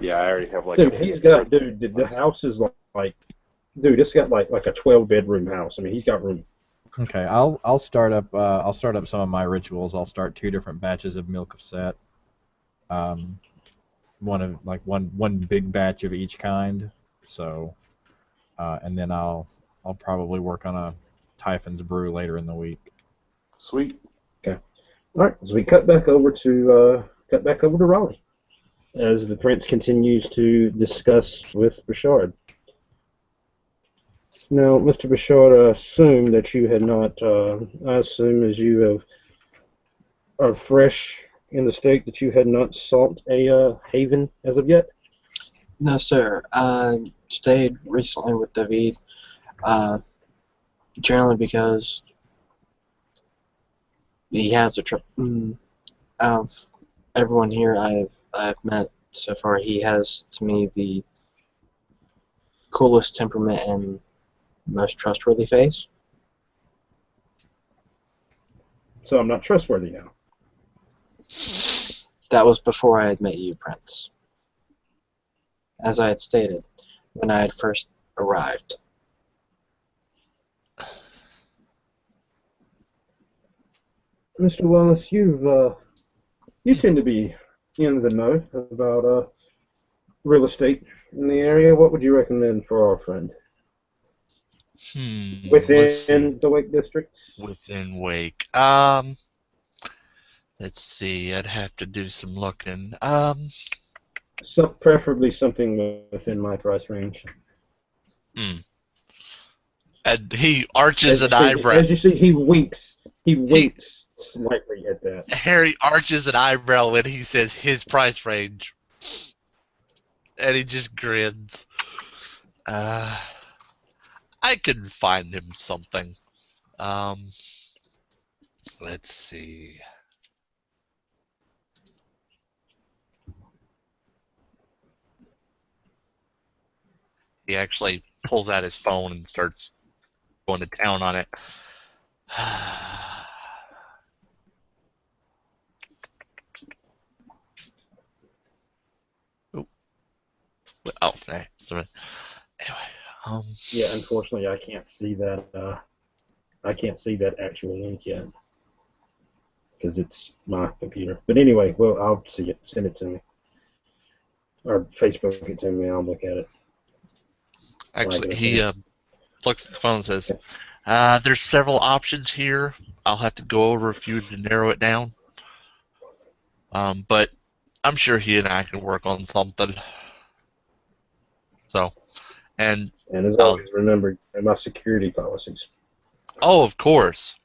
Yeah, I already have like Dude, a he's pretty got, dude, the house is like, dude, it's got like a 12-bedroom house. I mean, he's got room. Okay, I'll start up some of my rituals. I'll start 2 different batches of Milk of Set. One big batch of each kind. So, and then I'll probably work on a Typhon's Brew later in the week. sweet. All right, so we cut back over to Raleigh as the prince continues to discuss with Bashard. Now, Mr. Bashard, I assume that you had not. I assume as you are fresh in the state that you had not sought a haven as of yet. No, sir. I stayed recently with David, generally because he has a trip. Of everyone here I've met so far, he has to me the coolest temperament and most trustworthy face. So I'm not trustworthy now. That was before I had met you, Prince. As I had stated when I had first arrived. Mr. Wallace, you tend to be in the know about real estate in the area. What would you recommend for our friend Let's see. within the Wake District? Within Wake. Let's see. I'd have to do some looking. Preferably something within my price range. And he arches an eyebrow. As you see, he winks. He winks slightly at that. Harry arches an eyebrow when he says his price range. And he just grins. I could find him something. Let's see. He actually pulls out his phone and starts going to town on it. Oh, okay. So, anyway, Yeah, unfortunately, I can't see that. I can't see that actual link yet because it's my computer. But anyway, well, I'll see it. Send it to me, or Facebook it to me. I'll look at it. actually, he looks at the phone and says, "There's several options here. I'll have to go over a few to narrow it down. But I'm sure he and I can work on something." So, and as always, remember my security policies. Oh, of course.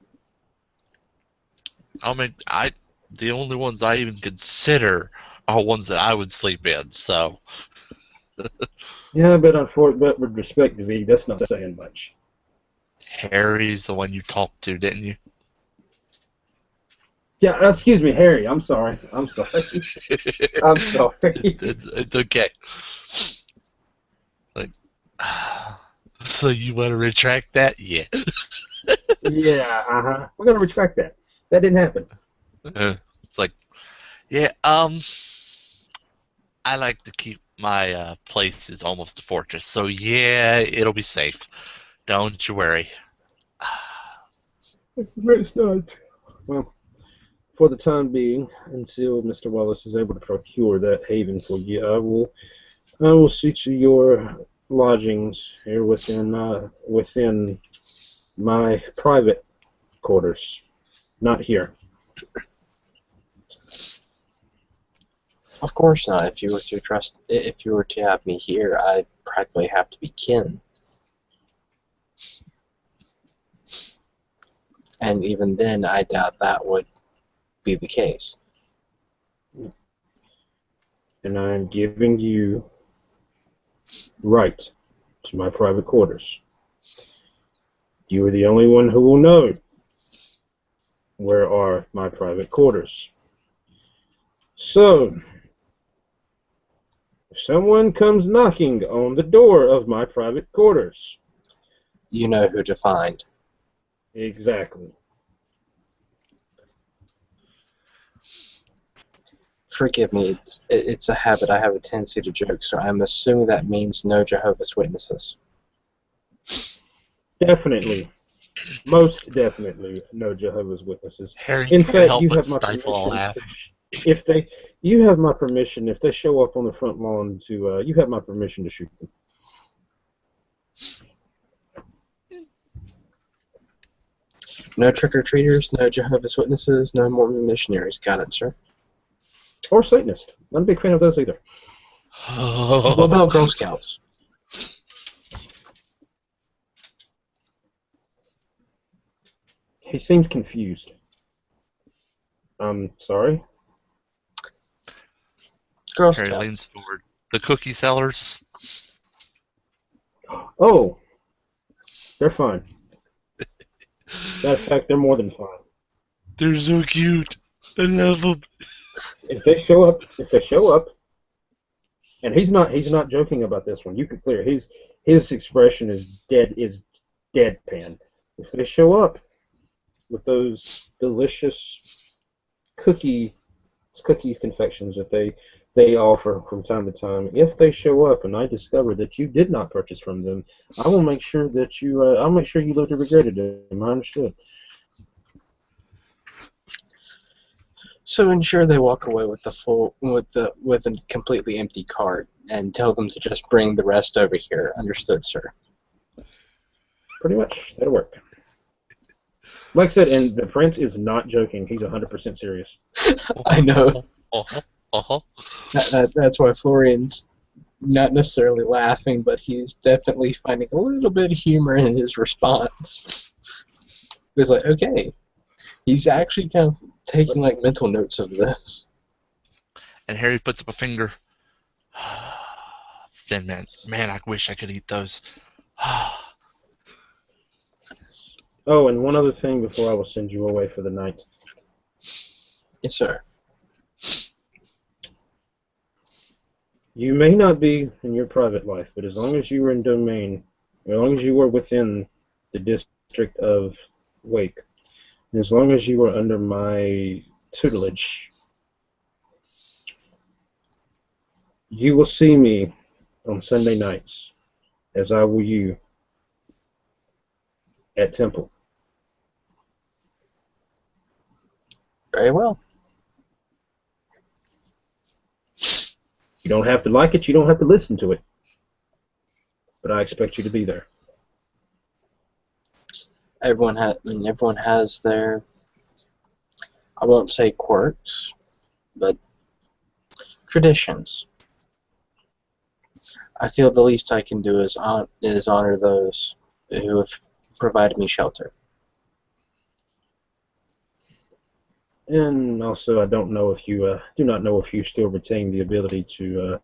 I mean, the only ones I even consider are ones that I would sleep in. So. Yeah, but with respect to V, that's not saying much. Harry's the one you talked to, didn't you? Yeah, excuse me, Harry. I'm sorry. I'm sorry. I'm sorry. It's okay. Like, so you want to retract that? Yeah. Yeah, we're gonna retract that. That didn't happen. It's like, yeah, I like to keep my place is almost a fortress, so yeah, it'll be safe. Don't you worry. It's not. Well, for the time being, until Mr. Wallace is able to procure that haven for you, I will see to your lodgings here within my private quarters, not here. Of course not. If you were to have me here, I'd practically have to be kin. And even then, I doubt that would be the case. And I am giving you right to my private quarters. You are the only one who will know where are my private quarters. So, if someone comes knocking on the door of my private quarters, you know who to find. Exactly. Forgive me, it's a habit. I have a tendency to joke, so I'm assuming that means no Jehovah's Witnesses. Definitely. Most definitely no Jehovah's Witnesses. Harry In can't fact, help you but have my stifle a permission. laugh. If they, you have my permission. If they show up on the front lawn to, you have my permission to shoot them. No trick-or-treaters, no Jehovah's Witnesses, no Mormon missionaries. Got it, sir. Or Satanists. Not a big fan of those either. What about Girl Scouts? He seems confused. I'm sorry. Girl Harry Scouts. leans forward. The cookie sellers. Oh, they're fine. Matter of fact, they're more than fine. They're so cute. I love them. If they show up, and he's not joking about this one. You can clear his expression is deadpan. If they show up with those delicious cookie confections that they offer from time to time, if they show up and I discover that you did not purchase from them, I will make sure that I'll make sure you live to regret it. Am I understood? So ensure they walk away with with a completely empty cart, and tell them to just bring the rest over here. Understood, sir. Pretty much, that'll work. Like I said, and the prince is not joking. He's 100% serious. I know. Uh-huh. That's why Florian's not necessarily laughing, but he's definitely finding a little bit of humor in his response. He's like, okay. He's actually kind of taking like mental notes of this. And Harry puts up a finger. Thin Mints. Man, I wish I could eat those. Oh, and one other thing before I will send you away for the night. Yes, sir. You may not be in your private life, but as long as you were in domain, as long as you were within the district of Wake, and as long as you were under my tutelage, you will see me on Sunday nights, as I will you, at Temple. Very well. You don't have to like it, you don't have to listen to it, but I expect you to be there. Everyone has their, I won't say quirks, but traditions. I feel the least I can do is honor those who have provided me shelter. And also, I don't know if you do not know if you still retain the ability to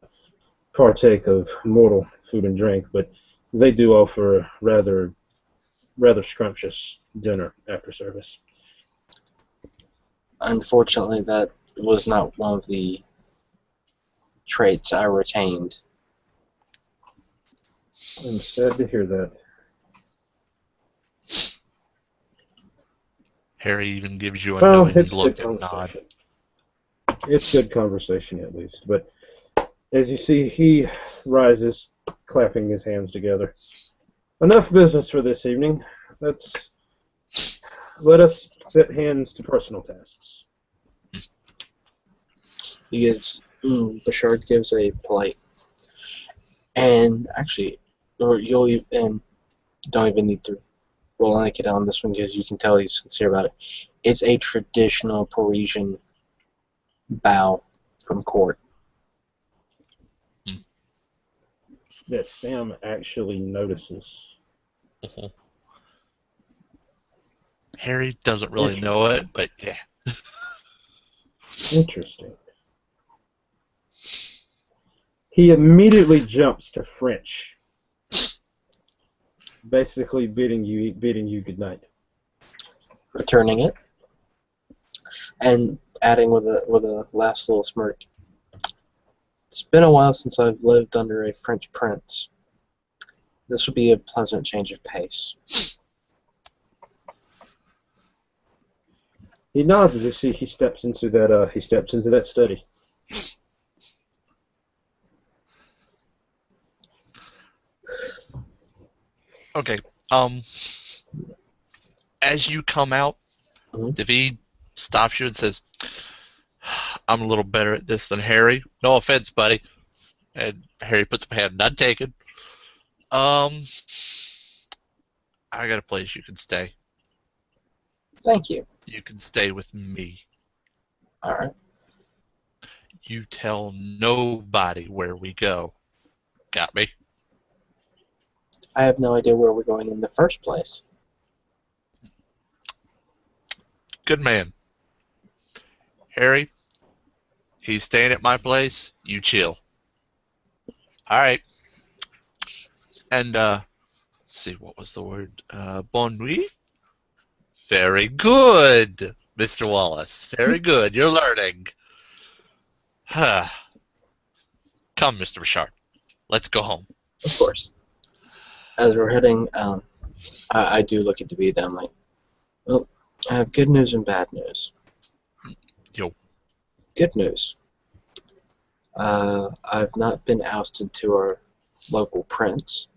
partake of mortal food and drink, but they do offer a rather scrumptious dinner after service. Unfortunately, that was not one of the traits I retained. I'm sad to hear that. Harry even gives you a Well, knowing it's look good and nod. conversation. It's good conversation at least. But as you see, he rises, clapping his hands together. Enough business for this evening. Let us set hands to personal tasks. Bashard gives a polite, and actually, and don't even need to roll on it on this one because you can tell he's sincere about it. It's a traditional Parisian bow from court. That Sam actually notices. Harry doesn't really know it, but yeah. Interesting. He immediately jumps to French, basically bidding you good night. Returning it, and adding with a last little smirk. It's been a while since I've lived under a French prince. This would be a pleasant change of pace. He nods as you see he steps into that study. Okay. As you come out, David stops you and says, "I'm a little better at this than Harry. No offense, buddy." And Harry puts up a hand. None taken. I got a place you can stay. Thank you. You can stay with me. All right. You tell nobody where we go. Got me? I have no idea where we're going in the first place. Good man. Harry, he's staying at my place. You chill. All right. And, see, what was the word? Bonne nuit? Very good, Mr. Wallace. Very good. You're learning. Come, Mr. Bouchard. Let's go home. Of course. As we're heading, I do look at the beat. I'm like, well, I have good news and bad news. Yo. Good news. I've not been ousted to our local prince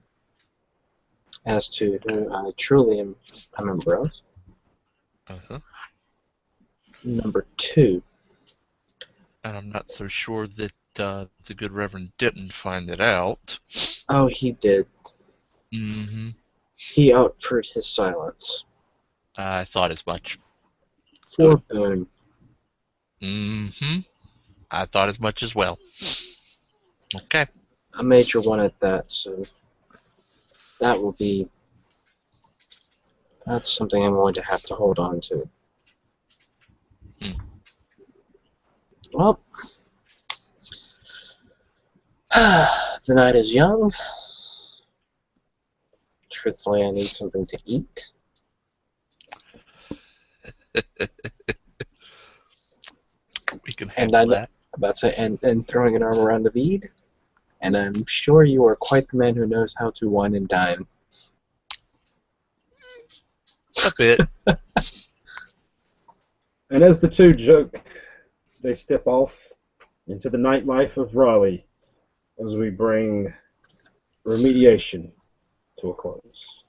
as to who I truly am a member of. Uh-huh. Number 2. And I'm not so sure that the good Reverend didn't find it out. Oh, he did. Mm-hmm. He outfurred his silence. I thought as much. For Boone. Mm-hmm. I thought as much as well. Okay. A major one at that, so that will be... That's something I'm going to have to hold on to. Well, the night is young. Truthfully, I need something to eat. We can And handle that. About to say, and throwing an arm around David. And I'm sure you are quite the man who knows how to wine and dine. A bit. And as the two joke, they step off into the nightlife of Raleigh as we bring Remediation to a close.